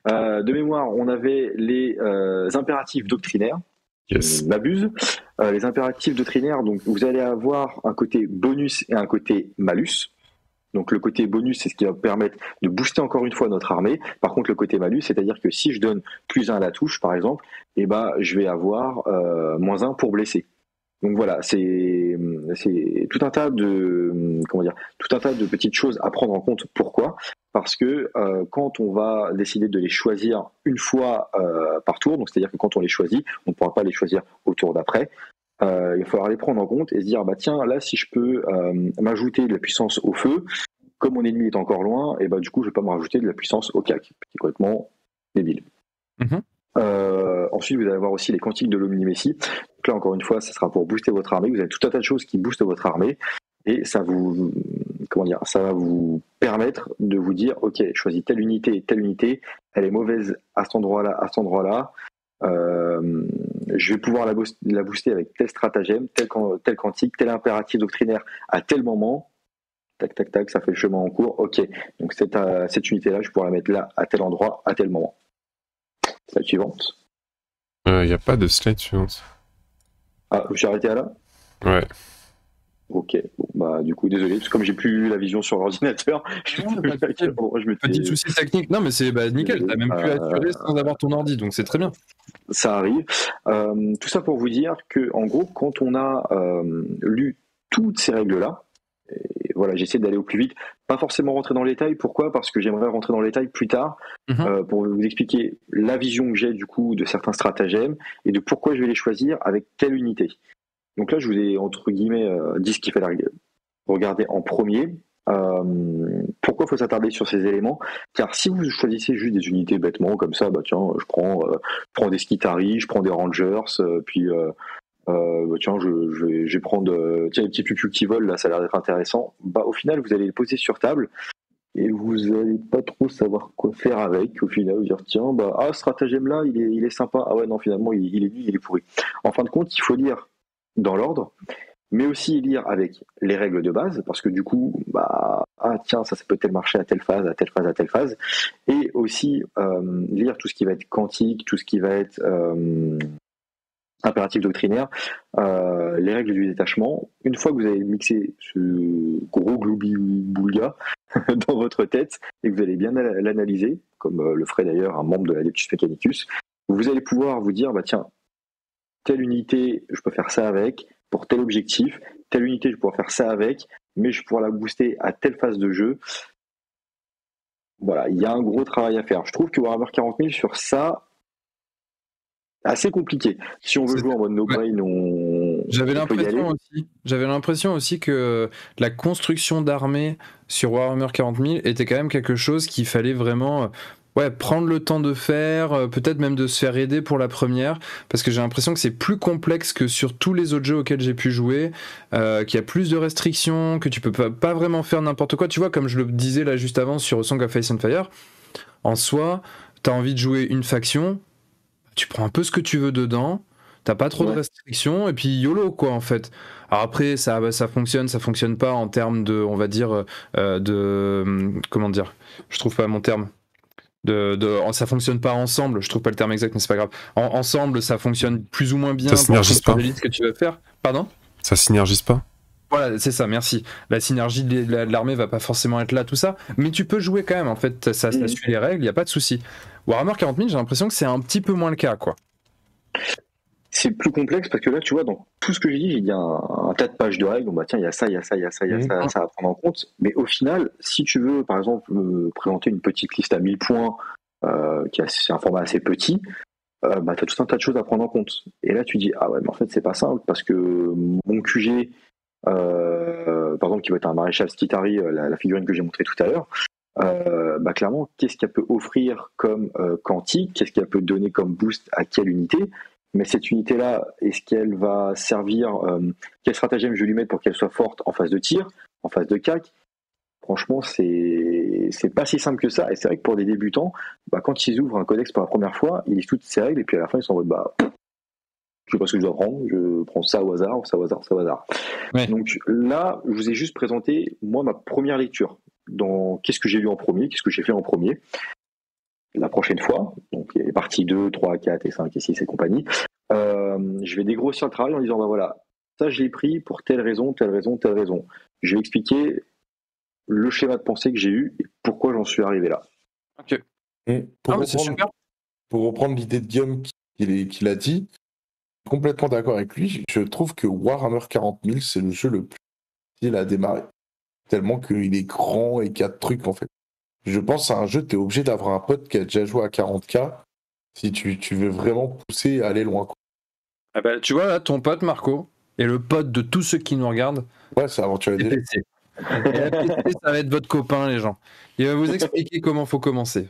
De mémoire, on avait les impératifs doctrinaires. Yes. M'abuse. Les impératifs doctrinaires, donc vous allez avoir un côté bonus et un côté malus. Donc le côté bonus, c'est ce qui va permettre de booster encore une fois notre armée. Par contre, le côté malus, c'est-à-dire que si je donne +1 à la touche, par exemple, je vais avoir -1 pour blesser. Donc voilà, c'est tout un tas de petites choses à prendre en compte. Pourquoi ? Parce que quand on va décider de les choisir une fois par tour, donc c'est-à-dire que quand on les choisit, on ne pourra pas les choisir au tour d'après. Il va falloir les prendre en compte et se dire, tiens, là, si je peux m'ajouter de la puissance au feu, comme mon ennemi est encore loin, et du coup, je vais pas me rajouter de la puissance au cac. C'est complètement débile. Mm-hmm. Ensuite, vous allez avoir aussi les cantiques de l'Omnimécie. Donc là, encore une fois, ça sera pour booster votre armée. Vous avez tout un tas de choses qui boostent votre armée et ça va vous permettre de vous dire, ok, je choisis telle unité, elle est mauvaise à cet endroit-là, je vais pouvoir la booster avec tel stratagème, tel cantique, tel impératif doctrinaire à tel moment. Tac, tac, tac, ça fait le chemin en cours. Ok, donc cette unité-là, je vais pouvoir la mettre là, à tel endroit, à tel moment. Slide suivante. Il n'y a pas de slide suivante. Ah, j'ai arrêté à là ? Ouais. Ok, bon, du coup, désolé, parce que comme j'ai plus la vision sur l'ordinateur, Petit souci technique. Non, mais c'est nickel, t'as même pu assurer sans avoir ton ordi, donc c'est très bien. Ça arrive. Tout ça pour vous dire que, en gros, quand on a lu toutes ces règles-là, et voilà, j'essaie d'aller au plus vite, pas forcément rentrer dans les détails. Pourquoi ? Parce que j'aimerais rentrer dans les détails plus tard pour vous expliquer la vision que j'ai du coup de certains stratagèmes et de pourquoi je vais les choisir avec telle unité. Donc là, je vous ai entre guillemets dit ce qu'il fallait regarder en premier. Pourquoi il faut s'attarder sur ces éléments ? Car si vous choisissez juste des unités bêtement comme ça, tiens, je prends des Skitarii, je prends des Rangers, tiens, je vais prendre les petits cuculs qui volent, là, ça a l'air d'être intéressant. Au final, vous allez les poser sur table et vous n'allez pas trop savoir quoi faire avec. Au final, vous dire, tiens, ce stratagème-là, il est sympa. Ah ouais, non, finalement, il est nul, il est pourri. En fin de compte, il faut lire dans l'ordre mais aussi lire avec les règles de base, parce que du coup, tiens, ça peut peut-être marcher à telle phase, à telle phase, à telle phase, et aussi lire tout ce qui va être quantique, tout ce qui va être impératif doctrinaire, les règles du détachement. Une fois que vous avez mixé ce gros gloubi-boulga dans votre tête et que vous allez bien l'analyser, comme le ferait d'ailleurs un membre de l'Adeptus Mechanicus, vous allez pouvoir vous dire, tiens, telle unité, je peux faire ça avec, pour tel objectif, telle unité, je peux pouvoir faire ça avec, mais je vais pouvoir la booster à telle phase de jeu. Voilà, il y a un gros travail à faire. Je trouve que Warhammer 40 000 sur ça, assez compliqué. Si on veut jouer en mode no-brain, J'avais l'impression aussi que la construction d'armée sur Warhammer 40 000 était quand même quelque chose qu'il fallait vraiment prendre le temps de faire, peut-être même de se faire aider pour la première, parce que j'ai l'impression que c'est plus complexe que sur tous les autres jeux auxquels j'ai pu jouer, qu'il y a plus de restrictions, que tu peux pas vraiment faire n'importe quoi. Tu vois, comme je le disais là juste avant sur Song of Ice and Fire, en soi, t'as envie de jouer une faction, tu prends un peu ce que tu veux dedans, t'as pas trop de restrictions, et puis YOLO quoi en fait. Alors après ça fonctionne pas en termes de, on va dire, comment dire, je trouve pas mon terme, ça fonctionne pas ensemble, je trouve pas le terme exact mais c'est pas grave. Ensemble ça fonctionne plus ou moins bien, ça synergise pas. Les listes que tu veux faire. Pardon ? Ça synergise pas. Voilà, c'est ça, merci. La synergie de l'armée va pas forcément être là, tout ça, mais tu peux jouer quand même, en fait, ça suit les règles, il y a pas de souci. Warhammer 40 000, j'ai l'impression que c'est un petit peu moins le cas, quoi. C'est plus complexe parce que là, tu vois, dans tout ce que j'ai dit, il y a un tas de pages de règles. Tiens, il y a ça, il y a ça, il y a ça, il y a ça à prendre en compte. Mais au final, si tu veux, par exemple, présenter une petite liste à 1000 points, c'est un format assez petit, t'as tout un tas de choses à prendre en compte. Et là, tu dis, ah ouais, mais en fait, c'est pas simple parce que mon QG, par exemple, qui va être un maréchal Skitari, la figurine que j'ai montrée tout à l'heure, clairement, qu'est-ce qu'elle peut offrir comme quantique, qu'est-ce qu'elle peut donner comme boost à quelle unité, mais cette unité-là, est-ce qu'elle va servir, quel stratagème je vais lui mettre pour qu'elle soit forte en phase de tir, en phase de cac? Franchement, c'est pas si simple que ça, et c'est vrai que pour des débutants, quand ils ouvrent un codex pour la première fois, ils lisent toutes ces règles, et puis à la fin, ils sont en mode, je sais pas ce que je dois prendre, je prends ça au hasard, ça au hasard, ça au hasard. Ouais. Donc là, je vous ai juste présenté, moi, ma première lecture. Dans qu'est-ce que j'ai lu en premier, qu'est-ce que j'ai fait en premier. La prochaine fois, donc il y a les parties 2, 3, 4 et 5 et 6 et compagnie, je vais dégrossir le travail en disant, voilà, ça je l'ai pris pour telle raison, telle raison, telle raison. Je vais expliquer le schéma de pensée que j'ai eu et pourquoi j'en suis arrivé là. Ok. Pour reprendre l'idée de Guillaume qu'il a dit, complètement d'accord avec lui, je trouve que Warhammer 40 000, c'est le jeu le plus difficile à démarrer. Tellement qu'il est grand et qu'il y a de trucs, en fait. Je pense à un jeu, t'es obligé d'avoir un pote qui a déjà joué à 40K si tu veux vraiment pousser à aller loin. Quoi. Ah bah, tu vois, là, ton pote Marco, et le pote de tous ceux qui nous regardent, c'est Aventurier des PC. Et la PC, ça va être votre copain, les gens. Il va vous expliquer comment faut commencer.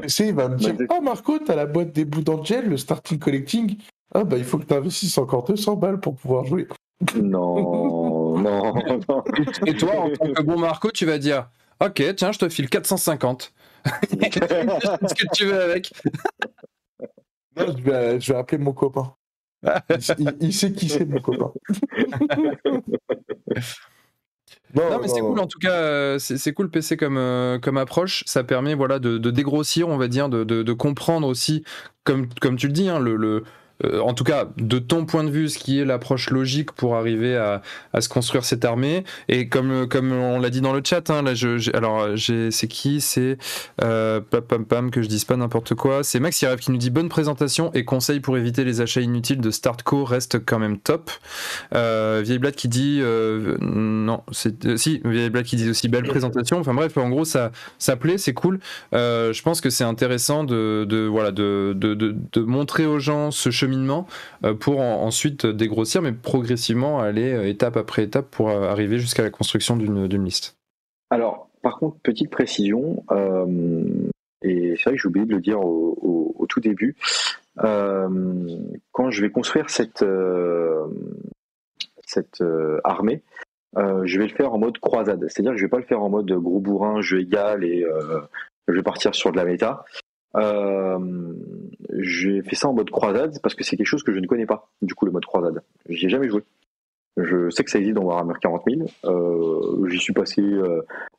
PC, il va me dire, Marco, t'as la boîte des bouts d'Angel, le starting collecting. Il faut que t'investisses encore 200 balles pour pouvoir jouer. Non. Et toi, en tant que bon Marco, tu vas dire, ok, tiens, je te file 450. Qu'est-ce que tu veux avec? Non, je vais appeler mon copain. Il sait qui c'est, mon copain. Non, mais c'est cool, en tout cas, c'est cool PC comme approche. Ça permet de dégrossir, on va dire, de comprendre aussi, comme tu le dis, hein, en tout cas, de ton point de vue, ce qui est l'approche logique pour arriver à se construire cette armée. Et comme on l'a dit dans le chat, hein, là, c'est qui? C'est que je dise pas n'importe quoi. C'est Max Irev qui nous dit bonne présentation et conseils pour éviter les achats inutiles de Startco reste quand même top. Vieille Blade qui dit non, si Vieille Blade qui dit aussi belle présentation. Enfin bref, en gros, ça plaît, c'est cool. Je pense que c'est intéressant de montrer aux gens ce cheminement pour ensuite dégrossir, mais progressivement aller étape après étape pour arriver jusqu'à la construction d'une liste. Alors, par contre, petite précision, et c'est vrai que j'ai oublié de le dire au tout début, quand je vais construire cette armée, je vais le faire en mode croisade, c'est-à-dire que je vais pas le faire en mode gros bourrin, jeu égal et je vais partir sur de la méta. J'ai fait ça en mode croisade parce que c'est quelque chose que je ne connais pas, du coup, le mode croisade. J'y ai jamais joué. Je sais que ça existe dans Warhammer 40 000. J'y suis passé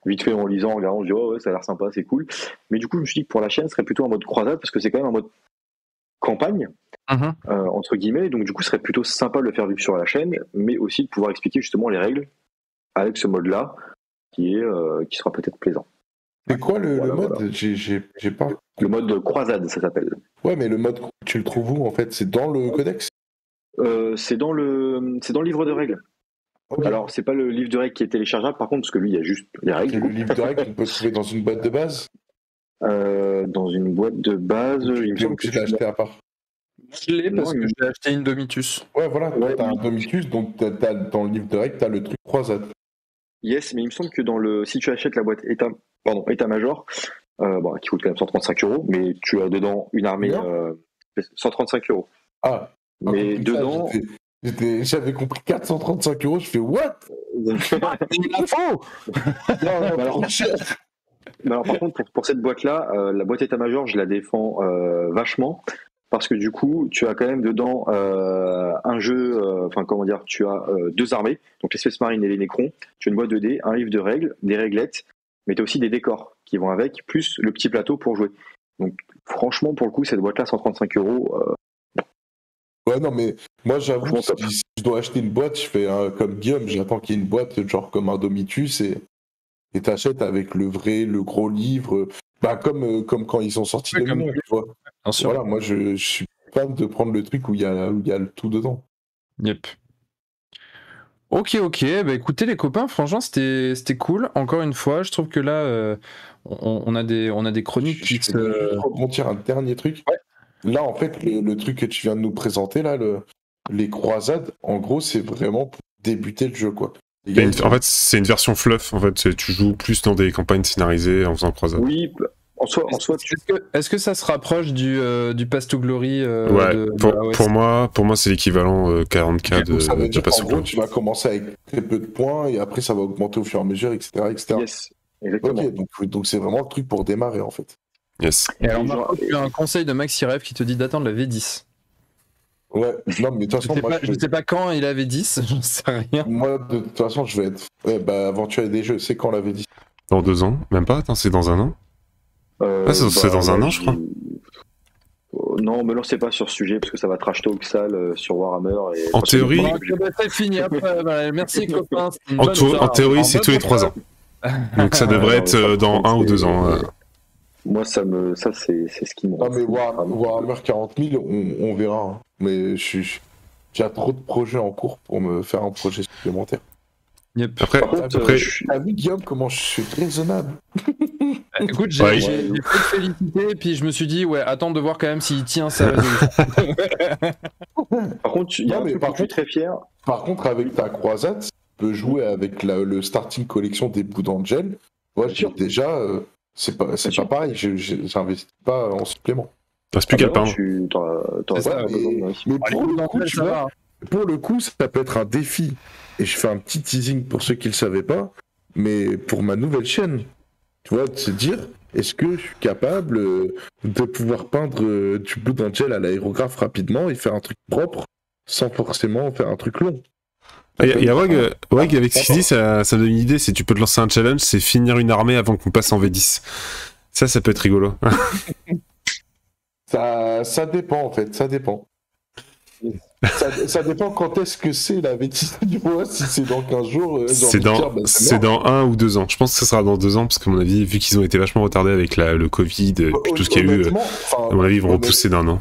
vite fait en lisant, en regardant, je dis ouais, ça a l'air sympa, c'est cool. Mais du coup, je me suis dit que pour la chaîne, ce serait plutôt un mode croisade parce que c'est quand même un mode campagne, entre guillemets. Donc du coup, ce serait plutôt sympa de le faire vivre sur la chaîne, mais aussi de pouvoir expliquer justement les règles avec ce mode-là qui sera peut-être plaisant. C'est quoi le mode voilà. J'ai pas. Le mode croisade, ça s'appelle. Ouais, mais le mode, tu le trouves où en fait? C'est dans le codex? C'est dans le livre de règles. Okay. Alors, c'est pas le livre de règles qui est téléchargeable, par contre, parce que lui, il y a juste les règles. Et le livre de règles, on peut le trouver dans une boîte de base? Dans une boîte de base, il me semble que tu l'as acheté à part. Je l'ai parce que j'ai acheté une Domitus. Ouais, voilà, t'as un Domitus, donc dans le livre de règles, t'as le truc croisade. Yes, mais il me semble que si tu achètes la boîte état-major, qui coûte quand même 135 €, mais tu as dedans une armée 135 €. Ah, mais dedans. J'avais compris 435 €, je fais what? Il la faut. Alors, par contre, pour cette boîte-là, la boîte état-major, je la défends vachement. Parce que du coup, tu as quand même dedans un jeu, tu as 2 armées, donc les Space Marines et les Necrons, tu as une boîte de dés, un livre de règles, des réglettes, mais tu as aussi des décors qui vont avec, plus le petit plateau pour jouer. Donc franchement, pour le coup, cette boîte-là, 135 €. Ouais, non, mais moi j'avoue, si je dois acheter une boîte, je fais comme Guillaume, j'attends qu'il y ait une boîte, genre comme un Domitus, et t'achètes avec le gros livre, comme quand ils sont sortis de Dominion, tu vois. Bien sûr. Voilà, moi je suis fan de prendre le truc où il y a le tout dedans. Yep. Ok, bah écoutez les copains, franchement c'était cool. Encore une fois, je trouve que là, on a des chroniques qui se... Je vais juste rebondir un dernier truc. Ouais. Là, en fait, le truc que tu viens de nous présenter, là, les croisades, en gros, c'est vraiment pour débuter le jeu, quoi. En fait, c'est une version fluff. En fait, tu joues plus dans des campagnes scénarisées en faisant croisade. Oui, en soi, Est-ce que ça se rapproche du Path to Glory pour moi, c'est l'équivalent 40K de Path to Glory. En gros, tu vas commencer avec très peu de points et après, ça va augmenter au fur et à mesure, etc. Yes, exactement. Ok, donc c'est vraiment le truc pour démarrer, en fait. Yes. Et alors, Marco, tu as un conseil de Maxi Rev qui te dit d'attendre la V10. Ouais, non, mais de toute façon, je sais pas quand il avait 10, j'en sais rien. Moi, de toute façon, je vais être aventurier des jeux, c'est quand la V10? Dans 2 ans? Même pas? Attends, c'est dans 1 an? C'est dans 1 an, je crois. Non, me lancez pas sur ce sujet parce que ça va trash talk sale sur Warhammer. En théorie. C'est fini après. Merci, copain. En théorie, c'est tous les 3 ans. Donc ça devrait être dans 1 ou 2 ans. Moi, ça c'est ce qui me rend. Non, mais Warhammer 40 000, on verra. Hein. Mais j'ai trop de projets en cours pour me faire un projet supplémentaire. Yep. Après, t'as vu, Guillaume, comment je suis raisonnable? Écoute, j'ai félicité, et puis je me suis dit, attends de voir quand même s'il tient sa résolution. Par contre, il y a un truc dont je suis très fier. Par contre, avec ta croisade, tu peux jouer avec le starting collection des Blood Angel. Moi, j'ai déjà... c'est pas pareil, j'investis pas en supplément. C'est plus qu'à le peindre. Mais pour le coup, ça peut être un défi. Et je fais un petit teasing pour ceux qui le savaient pas. Mais pour ma nouvelle chaîne, tu vois, de se dire, est-ce que je suis capable de pouvoir peindre du Blood Angel à l'aérographe rapidement et faire un truc propre sans forcément faire un truc long? Il y a Wag avec ce qu'il dit, ça me donne une idée, c'est tu peux te lancer un challenge, c'est finir une armée avant qu'on passe en V10. Ça peut être rigolo. Ça dépend en fait, ça dépend. Ça dépend quand est-ce que c'est la V10 du mois, si c'est dans 15 jours. C'est dans 1 ou 2 ans. Je pense que ce sera dans 2 ans, parce qu'à mon avis, vu qu'ils ont été vachement retardés avec le Covid et puis tout ce qu'il y a eu, à mon avis, ils vont repousser d'1 an.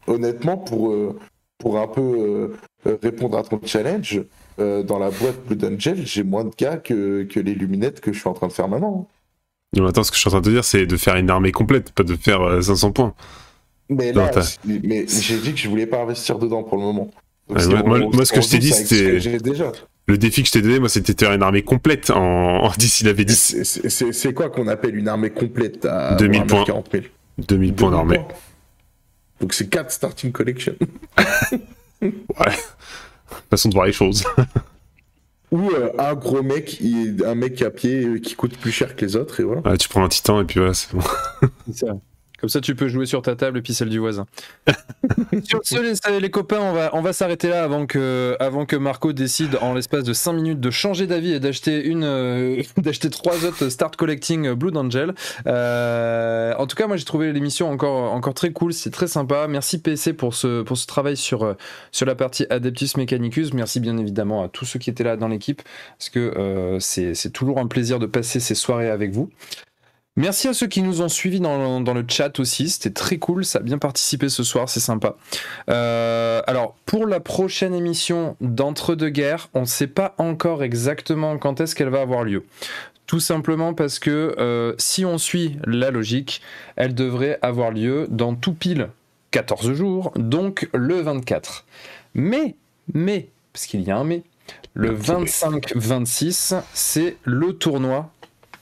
Honnêtement, pour un peu répondre à ton challenge, dans la boîte Blood Angel, j'ai moins de cas que les luminettes que je suis en train de faire maintenant. Non, attends, ce que je suis en train de te dire, c'est de faire une armée complète, pas de faire 500 points. Mais là, mais j'ai dit que je voulais pas investir dedans pour le moment. Moi, ce que je t'ai dit, c'était... Le défi que je t'ai donné, moi, c'était de faire une armée complète d'ici la V10. C'est quoi qu'on appelle une armée complète à 2000 points. 40 000 2000 points d'armée. Donc c'est 4 starting collection. Ouais. Façon de voir les choses. Ou un gros mec, un mec à pied qui coûte plus cher que les autres, et voilà. Ouais, tu prends un titan et puis voilà, c'est bon. C'est ça. Comme ça, tu peux jouer sur ta table et puis celle du voisin. Sur ce, les copains, on va s'arrêter là avant que Marco décide en l'espace de 5 minutes de changer d'avis et d'acheter d'acheter 3 autres Start Collecting Blood Angel. En tout cas, moi j'ai trouvé l'émission encore très cool, c'est très sympa. Merci PC pour ce travail sur la partie Adeptus Mechanicus. Merci bien évidemment à tous ceux qui étaient là dans l'équipe, parce que c'est toujours un plaisir de passer ces soirées avec vous. Merci à ceux qui nous ont suivis dans le chat aussi, c'était très cool, ça a bien participé ce soir, c'est sympa. Alors, pour la prochaine émission d'Entre-deux-guerres, on ne sait pas encore exactement quand est-ce qu'elle va avoir lieu. Tout simplement parce que si on suit la logique, elle devrait avoir lieu dans tout pile 14 jours, donc le 24. Mais, parce qu'il y a un mais, le 25-26, c'est le tournoi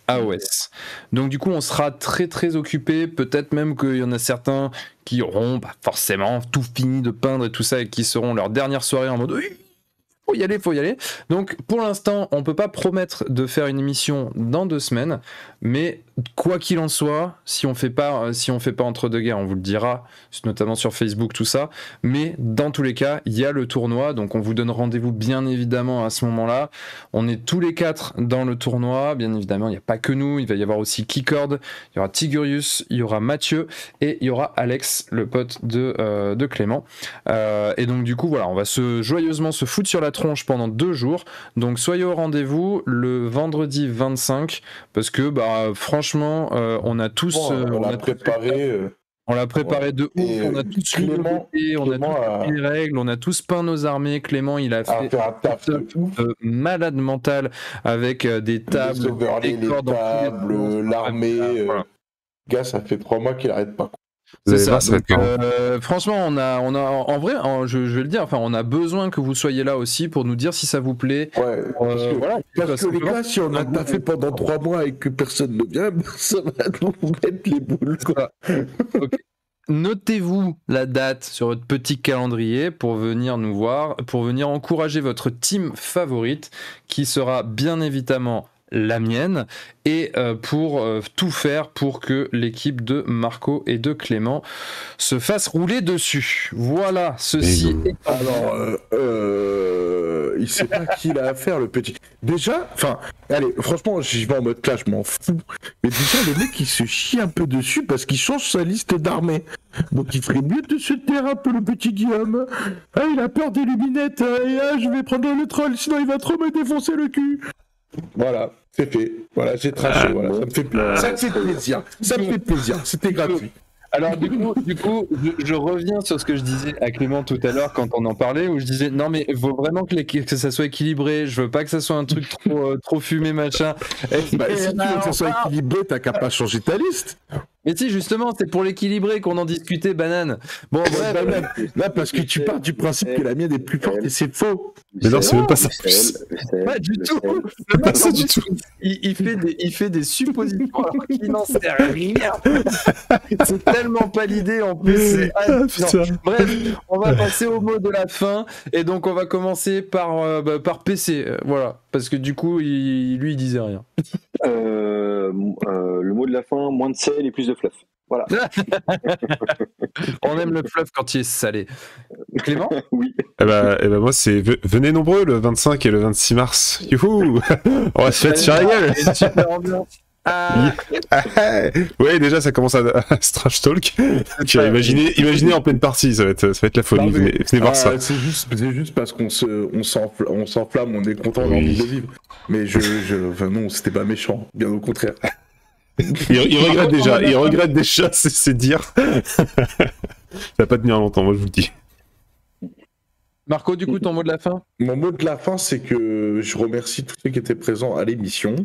AOS. Donc du coup on sera très très occupé, peut-être même qu'il y en a certains qui auront forcément tout fini de peindre et tout ça et qui seront leur dernière soirée en mode oui, faut y aller. Donc pour l'instant on peut pas promettre de faire une émission dans 2 semaines, mais quoi qu'il en soit, si on fait pas Entre-deux-guerres, on vous le dira, notamment sur Facebook, tout ça. Mais dans tous les cas, il y a le tournoi, donc on vous donne rendez-vous bien évidemment à ce moment-là. On est tous les 4 dans le tournoi, bien évidemment, il n'y a pas que nous, il va y avoir aussi Keycord, il y aura Tigurius, il y aura Mathieu et il y aura Alex, le pote de Clément. Et donc du coup, voilà, on va joyeusement se foutre sur la tronche pendant 2 jours. Donc soyez au rendez-vous le vendredi 25, parce que franchement, on a tous on l'a préparé. On l'a préparé de ouf, on a tous lu on a tous les règles, on a tous peint nos armées. Clément, il a fait un taf de malade mental avec des tables, les tables, l'armée. Voilà. Gars, ça fait 3 mois qu'il arrête pas. C'est ça. Donc, franchement, on a en vrai, je vais le dire, enfin, on a besoin que vous soyez là aussi pour nous dire si ça vous plaît. Ouais. Parce que les gars, si on a taffé pendant 3 mois et que personne ne vient, ça va nous mettre les boules. Quoi. Okay. Notez-vous la date sur votre petit calendrier pour venir nous voir, pour venir encourager votre team favorite, qui sera bien évidemment la mienne, et pour tout faire pour que l'équipe de Marco et de Clément se fasse rouler dessus. Voilà, ceci est... Alors, il sait pas qui il a à faire, le petit. Déjà, allez, franchement, j'y vais en mode clash, je m'en fous. Mais déjà, le mec, il se chie un peu dessus parce qu'il change sa liste d'armées. Donc, il ferait mieux de se taire un peu, le petit Guillaume. Ah, il a peur des luminettes, et je vais prendre le troll, sinon il va trop me défoncer le cul. Voilà, c'est fait. Voilà, j'ai traché. Voilà, ça me fait plaisir. Ça me fait plaisir. C'était gratuit. Alors du coup, je reviens sur ce que je disais à Clément tout à l'heure quand on en parlait, où je disais non mais il faut vraiment que ça soit équilibré. Je veux pas que ça soit un truc trop fumé machin. Si tu veux que ça soit équilibré, t'as qu'à pas changer ta liste. Mais si justement c'est pour l'équilibrer qu'on en discutait, banane. Bon bref, là parce que tu pars du principe que la mienne est plus forte et c'est faux. Mais non, c'est même pas ça. Pas du tout. Pas ça du tout. Il fait des suppositions alors qu'il n'en sait rien. C'est tellement pas l'idée en plus. Bref, on va passer au mot de la fin et donc on va commencer par PC. Voilà, parce que du coup lui il disait rien. Le mot de la fin, moins de sel et plus de fluff. Voilà. On aime le fluff quand il est salé. Clément ? Oui. Eh ben moi c'est venez nombreux le 25 et le 26 mars. Youhou. On va se faire sur la gueule. Une super ambiance. Ouais, déjà ça commence à Strash Talk. Imaginez en pleine partie, ça va être la folie. Venez voir ça. C'est juste parce qu'on s'enflamme, on est content d'envie de vivre. Mais non, c'était pas méchant, bien au contraire. Il regrette déjà, c'est dire. Ça va pas tenir longtemps, moi je vous le dis. Marco, du coup, ton mot de la fin ? Mon mot de la fin, c'est que je remercie tous ceux qui étaient présents à l'émission.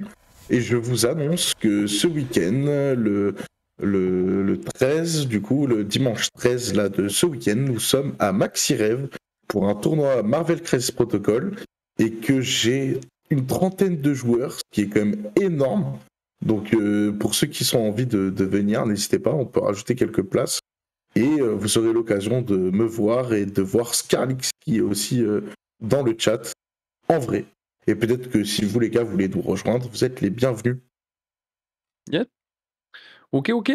Et je vous annonce que ce week-end, le 13, du coup, le dimanche 13 là, de ce week-end, nous sommes à Maxirev pour un tournoi Marvel Crisis Protocol et que j'ai une 30aine de joueurs, ce qui est quand même énorme. Donc pour ceux qui ont envie de venir, n'hésitez pas, on peut rajouter quelques places. Et vous aurez l'occasion de me voir et de voir Scarlix qui est aussi dans le chat, en vrai. Et peut-être que si vous les gars voulez nous rejoindre, vous êtes les bienvenus. Yeah. Ok.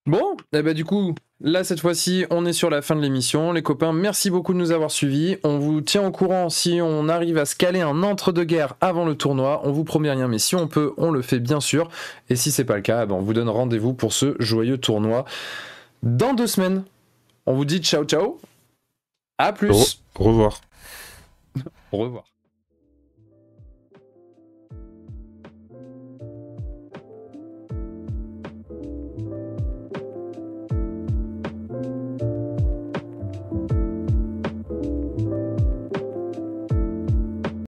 Bon, et bah du coup, là cette fois-ci, on est sur la fin de l'émission. Les copains, merci beaucoup de nous avoir suivis. On vous tient au courant si on arrive à se caler un entre-deux-guerres avant le tournoi. On vous promet rien, mais si on peut, on le fait bien sûr. Et si c'est pas le cas, on vous donne rendez-vous pour ce joyeux tournoi dans 2 semaines. On vous dit ciao ciao. À plus. Au revoir. Au revoir.